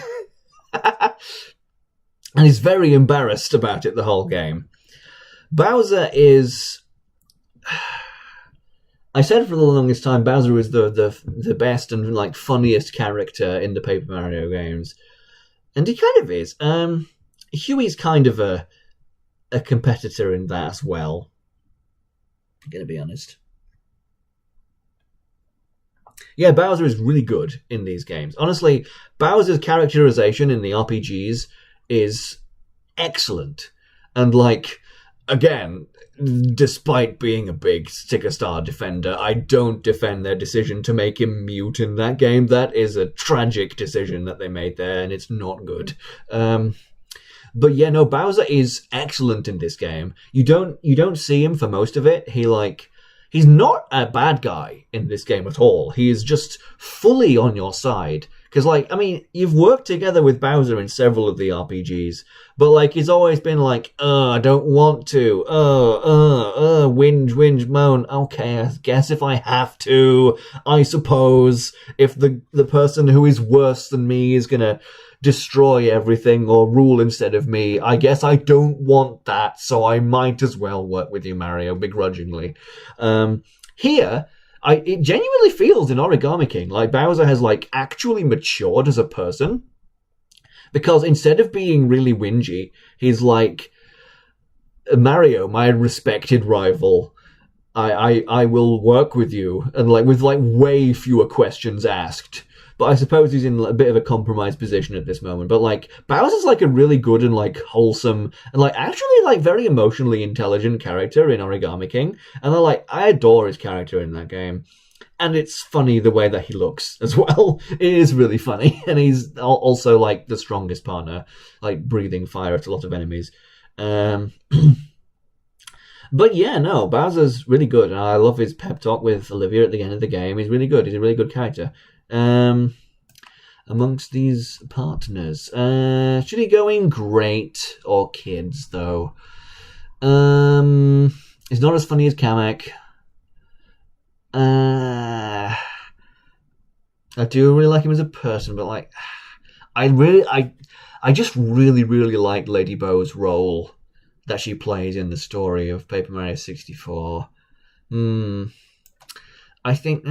And he's very embarrassed about it the whole game. Bowser is... I said for the longest time Bowser is the best and like funniest character in the Paper Mario games. And he kind of is. Huey's kind of a competitor in that as well. I'm going to be honest. Yeah, Bowser is really good in these games. Honestly, Bowser's characterization in the RPGs is excellent. And like, again, despite being a big Sticker Star defender, I don't defend their decision to make him mute in that game. That is a tragic decision that they made there, and it's not good. But yeah, no, Bowser is excellent in this game. You don't see him for most of it. He's not a bad guy in this game at all. He is just fully on your side. Because, like, I mean, you've worked together with Bowser in several of the RPGs, but, like, he's always been like, I don't want to. Whinge, moan. Okay, I guess if I have to, I suppose, if the person who is worse than me is gonna destroy everything or rule instead of me, I guess I don't want that, so I might as well work with you, Mario, begrudgingly. Here, it genuinely feels in Origami King like Bowser has like actually matured as a person, because instead of being really whingy, he's like, Mario, my respected rival, I will work with you, and like with like way fewer questions asked. But I suppose he's in a bit of a compromised position at this moment. But like, Bowser's like a really good and like wholesome and like actually like very emotionally intelligent character in Origami King. And I adore his character in that game. And it's funny the way that he looks as well. It is really funny. And he's also like the strongest partner, like breathing fire at a lot of enemies. But yeah, no, Bowser's really good. And I love his pep talk with Olivia at the end of the game. He's really good. He's a really good character. Amongst these partners, should he go in great or kids though? He's not as funny as Kamek. I do really like him as a person, but like, I just really like Lady Bow's role that she plays in the story of Paper Mario 64. I think,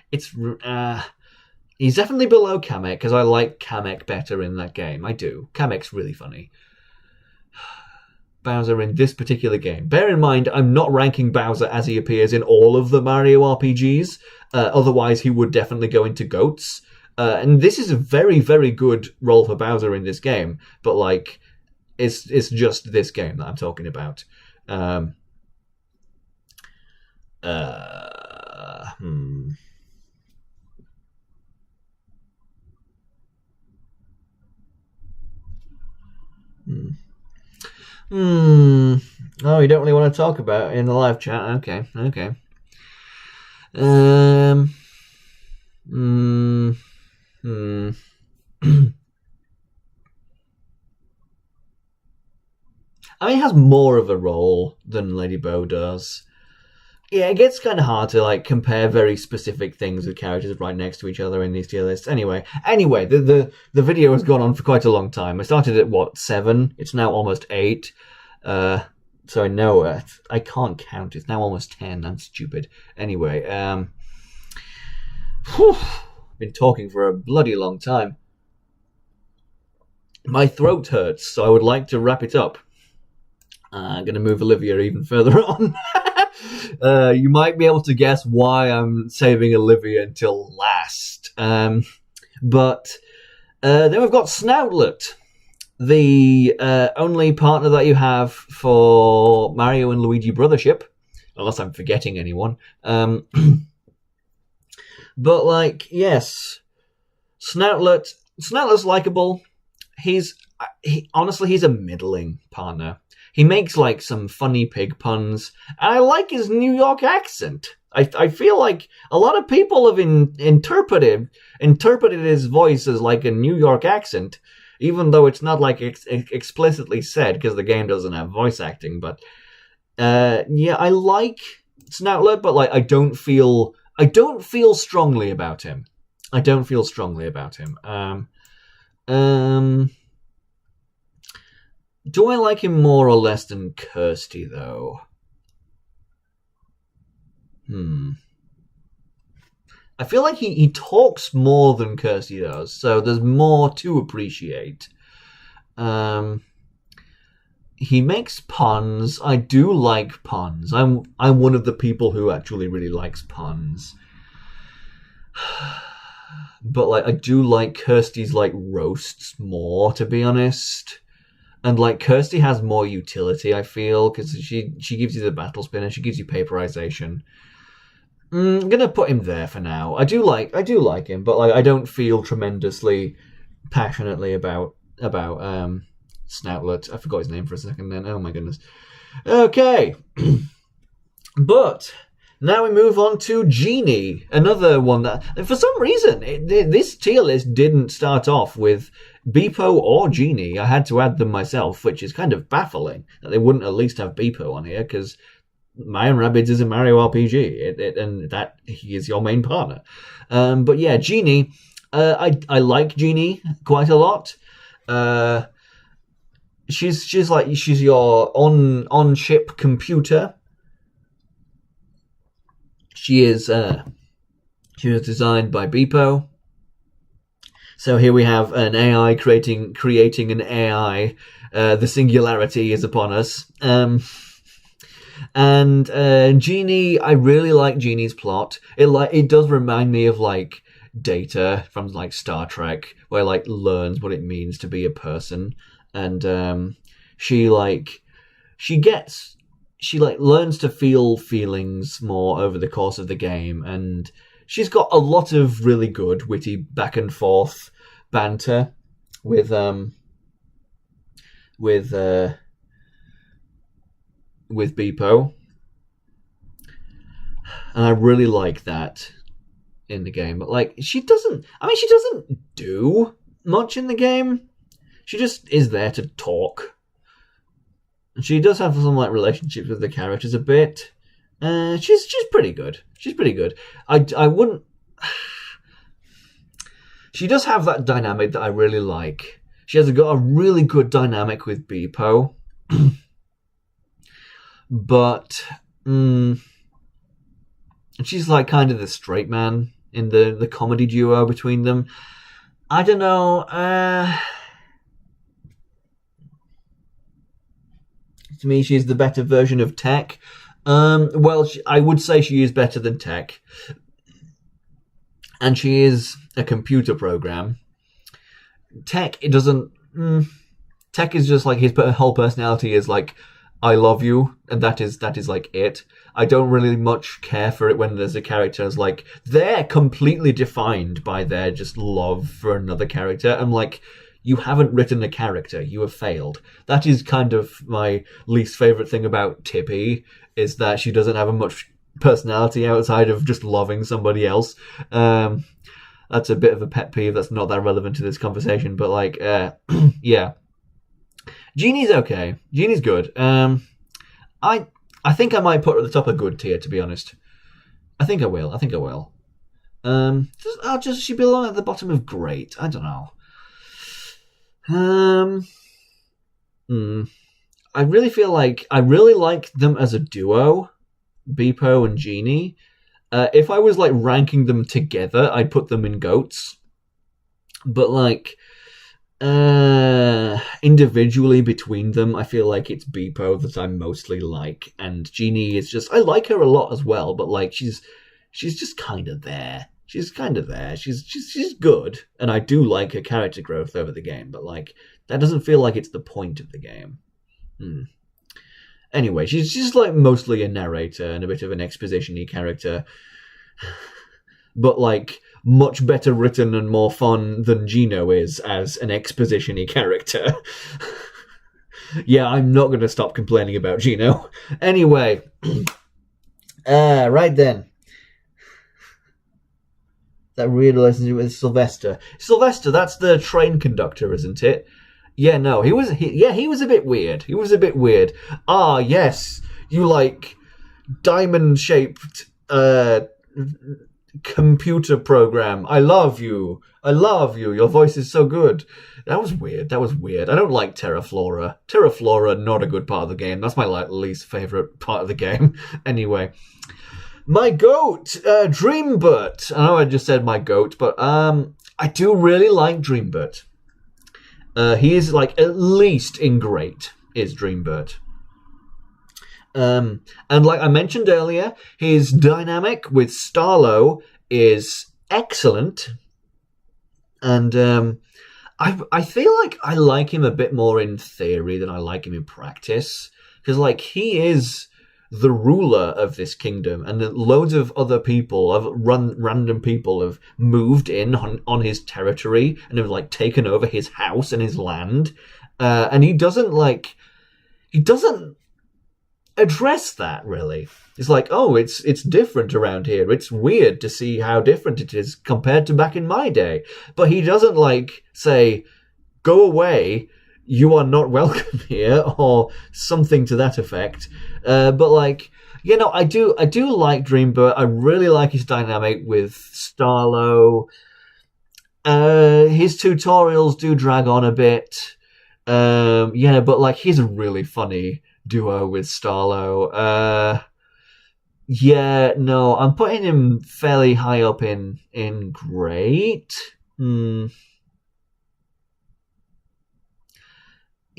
it's he's definitely below Kamek, because I like Kamek better in that game. I do. Kamek's really funny. Bowser in this particular game. Bear in mind, I'm not ranking Bowser as he appears in all of the Mario RPGs. Otherwise, he would definitely go into GOATs. And this is a very, very good role for Bowser in this game. But like, it's just this game that I'm talking about. Oh, you don't really want to talk about it in the live chat? Okay. I mean, he has more of a role than Lady Bow does. Yeah, it gets kind of hard to like compare very specific things with characters right next to each other in these tier lists. Anyway, the video has gone on for quite a long time. I started at 7? It's now almost 8. So I know I can't count. It's now almost 10. I'm stupid. Anyway, been talking for a bloody long time. My throat hurts, so I would like to wrap it up. I'm going to move Olivia even further on. You might be able to guess why I'm saving Olivia until last. But then we've got Snoutlet, the only partner that you have for Mario and Luigi Brothership, unless I'm forgetting anyone. But, like, yes, Snoutlet's likable. Honestly, he's a middling partner. He makes, like, some funny pig puns. And I like his New York accent. I feel like a lot of people have interpreted his voice as, like, a New York accent, even though it's not, like, explicitly said, because the game doesn't have voice acting. But, yeah, I like Snoutlet, but, like, I don't feel strongly about him. Do I like him more or less than Kirsty, though? I feel like he talks more than Kirsty does, so there's more to appreciate. He makes puns. I do like puns. I'm one of the people who actually really likes puns. But, like, I do like Kirsty's, like, roasts more, to be honest. And, like, Kirsty has more utility, I feel, because she gives you the battle spinner, she gives you paperization. I'm gonna put him there for now. I do like him, but, like, I don't feel tremendously passionately about Snoutlet. I forgot his name for a second then. Oh my goodness. Okay. But now we move on to Genie, another one that, for some reason, this tier list didn't start off with Beepo or Genie. I had to add them myself, which is kind of baffling that they wouldn't at least have Beepo on here, because Mario & Rabbids is a Mario RPG, and that he is your main partner. But yeah, Genie, I like Genie quite a lot. She's your on-ship computer. She was designed by Beepo. So here we have an AI creating an AI. The singularity is upon us. And Genie, I really like Genie's plot. It does remind me of, like, Data from, like, Star Trek, where, like, learns what it means to be a person. And she learns to feel feelings more over the course of the game, and she's got a lot of really good witty back and forth banter with Beepo, and I really like that in the game. But, like, she doesn't do much in the game. She just is there to talk. She does have some, like, relationships with the characters a bit. She's pretty good. I wouldn't. She does have that dynamic that I really like. She has got a really good dynamic with Beepo. But she's, like, kind of the straight man in the comedy duo between them. I don't know. To me, she's the better version of Tech. Well, I would say she is better than Tech. And she is a computer program. Tech, it doesn't... Tech is just, like, his whole personality is, like, I love you, and that is like, it. I don't really much care for it when there's a character as, like, they're completely defined by their just love for another character. I'm like... You haven't written a character. You have failed. That is kind of my least favorite thing about Tippy, is that she doesn't have a much personality outside of just loving somebody else. That's a bit of a pet peeve that's not that relevant to this conversation, but, like, yeah. Genie's okay. Genie's good. I think I might put her at the top of good tier, to be honest. I think I will. Just she belong at the bottom of great. I don't know. I really feel like I really like them as a duo, Beepo and Genie. If I was like ranking them together, I'd put them in goats. But like individually between them, I feel like it's Beepo that I mostly like, and Genie is just I like her a lot as well. But like she's just kind of there. She's good, and I do like her character growth over the game. But like that doesn't feel like it's the point of the game. Anyway, she's just like mostly a narrator and a bit of an exposition-y character, but like much better written and more fun than Geno is as an exposition-y character. Yeah, I'm not going to stop complaining about Geno. Anyway, right then. That weird relationship with Sylvester. Sylvester, that's the train conductor, isn't it? Yeah, no, he was a bit weird. He was a bit weird. Ah, yes, you like diamond-shaped computer program. I love you. Your voice is so good. That was weird. I don't like Terraflora. Terraflora, not a good part of the game. That's my least favorite part of the game. Anyway. My goat, Dreambert. I know I just said my goat, but I do really like Dreambert. He is like at least in great is Dreambert. And like I mentioned earlier, his dynamic with Starlo is excellent. And I feel like I like him a bit more in theory than I like him in practice. Because like he is the ruler of this kingdom, and loads of other people, random people, have moved in on his territory and have like taken over his house and his land, and he doesn't address that really. It's like, oh, it's different around here. It's weird to see how different it is compared to back in my day. But he doesn't like say, go away. You are not welcome here, or something to that effect. But like, I do like Dreambert. I really like his dynamic with Starlo. His tutorials do drag on a bit. But like he's a really funny duo with Starlo. I'm putting him fairly high up in great.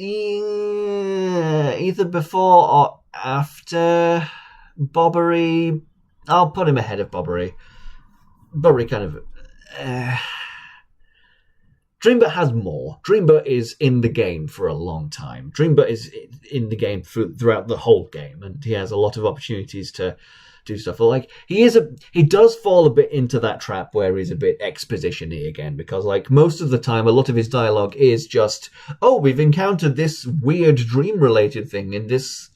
Either before or after Bobbery. I'll put him ahead of Bobbery. Bobbery kind of... Dreambert has more. Dreambert is in the game for a long time. Dreambert is in the game throughout the whole game, and he has a lot of opportunities to do stuff. Like he does fall a bit into that trap where he's a bit exposition-y again, because like most of the time a lot of his dialogue is just, oh, we've encountered this weird dream-related thing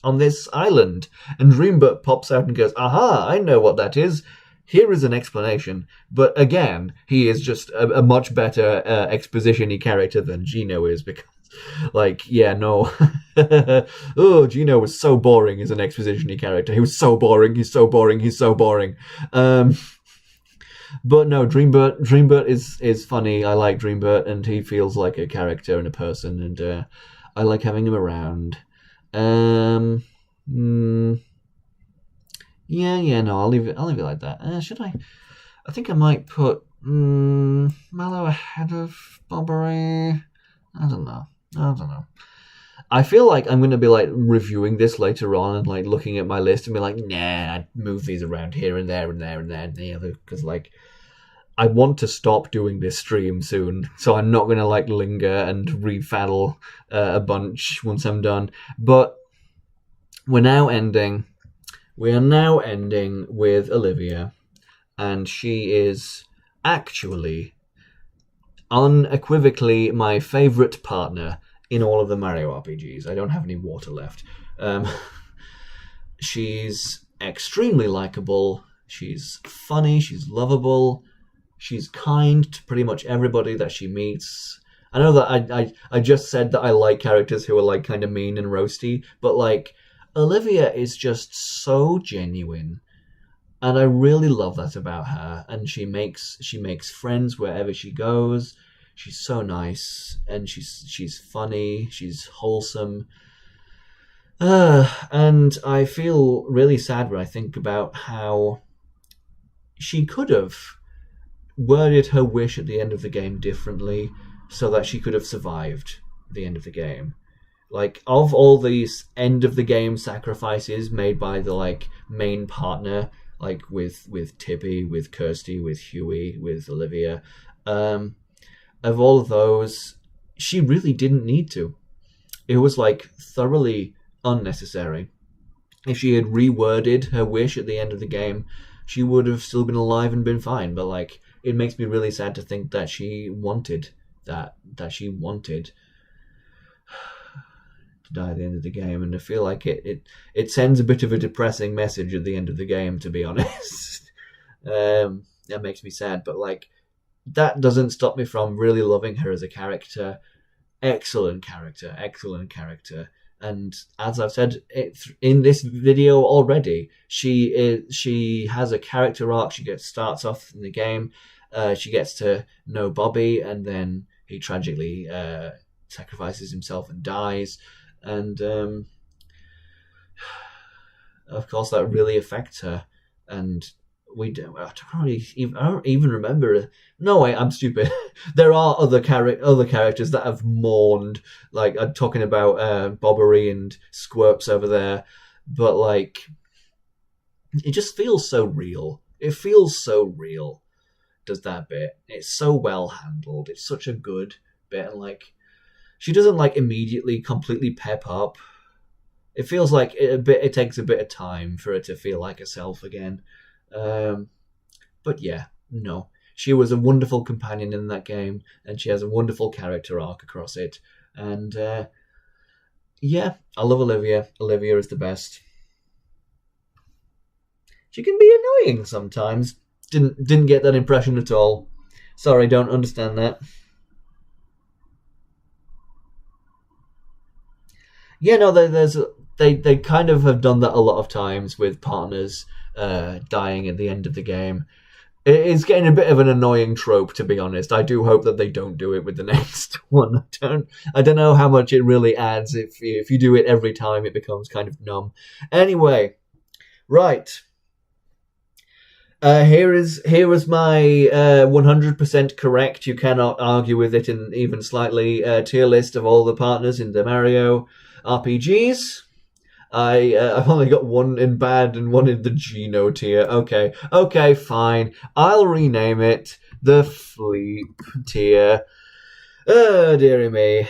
on this island, and Dreambert pops out and goes, aha, I know what that is. Here is an explanation. But again, he is just a much better exposition-y character than Geno is, because like, oh, Geno was so boring as an exposition-y character. He was so boring. He's so boring. But no, Dreambert is funny. I like Dreambert, and he feels like a character and a person, and I like having him around. I'll leave it like that. Should I? I think I might put Mallow ahead of Bobbery. I don't know. I feel like I'm going to be like reviewing this later on and like looking at my list and be like, nah, I'd move these around here and there and there and there and the other, because like I want to stop doing this stream soon, so I'm not going to like linger and refaddle a bunch once I'm done. But we are now ending with Olivia, and she is actually unequivocally my favorite partner in all of the Mario RPGs. I don't have any water left. She's extremely likable. She's funny. She's lovable. She's kind to pretty much everybody that she meets. I know that I just said that I like characters who are like kind of mean and roasty, but like Olivia is just so genuine, and I really love that about her. And she makes friends wherever she goes. She's so nice, and she's funny. She's wholesome. And I feel really sad when I think about how she could have worded her wish at the end of the game differently so that she could have survived the end of the game. Like, of all these end of the game sacrifices made by the like main partner, like with Tibby, with Kirsty, with Huey, with Olivia, of all of those, she really didn't need to. It was like thoroughly unnecessary. If she had reworded her wish at the end of the game, she would have still been alive and been fine. But like, it makes me really sad to think that she wanted that she wanted to die at the end of the game, and I feel like it sends a bit of a depressing message at the end of the game, to be honest. That makes me sad, but like, that doesn't stop me from really loving her as a character. Excellent character, excellent character. And as I've said in this video already, she has a character arc. She starts off in the game. She gets to know Bobby, and then he tragically sacrifices himself and dies. And of course, that really affects her. And I don't even remember. No, wait, I'm stupid. There are other characters that have mourned. Like, I'm talking about Bobbery and Squirps over there. But like, it just feels so real. It feels so real. Does that bit? It's so well handled. It's such a good bit, and like, she doesn't like immediately completely pep up. It feels like it takes a bit of time for it to feel like herself again. But yeah, no, she was a wonderful companion in that game, and she has a wonderful character arc across it. And yeah, I love Olivia. Olivia is the best. She can be annoying sometimes. Didn't get that impression at all. Sorry, don't understand that. Yeah, no, they kind of have done that a lot of times with partners dying at the end of the game. It's getting a bit of an annoying trope, to be honest. I do hope that they don't do it with the next one. I don't know how much it really adds. If you do it every time, it becomes kind of numb. Anyway, right. Here is my 100% correct, you cannot argue with it in even slightly, tier list of all the partners in the Mario RPGs. I've only got one in bad and one in the Geno tier. Okay, fine. I'll rename it the Fleep tier. Oh, dearie me.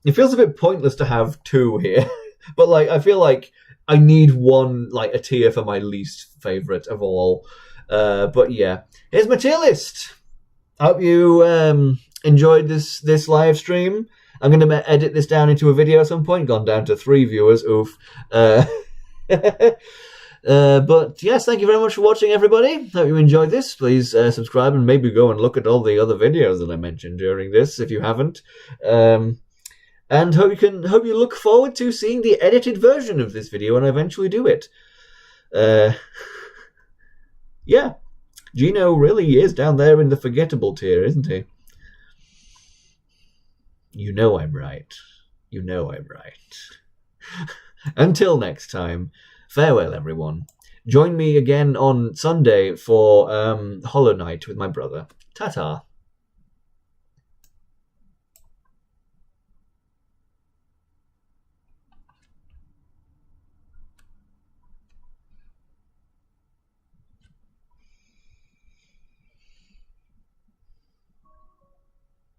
It feels a bit pointless to have two here, but like, I feel like I need one, like a tier for my least favorite of all. But yeah, here's my tier list. I hope you enjoyed this live stream. I'm going to edit this down into a video at some point. Gone down to 3 viewers. Oof. But yes, thank you very much for watching, everybody. Hope you enjoyed this. Please subscribe and maybe go and look at all the other videos that I mentioned during this if you haven't. And hope you look forward to seeing the edited version of this video when I eventually do it. Yeah, Geno really is down there in the forgettable tier, isn't he? You know I'm right. You know I'm right. Until next time, farewell, everyone. Join me again on Sunday for Hollow Knight with my brother. Ta-ta.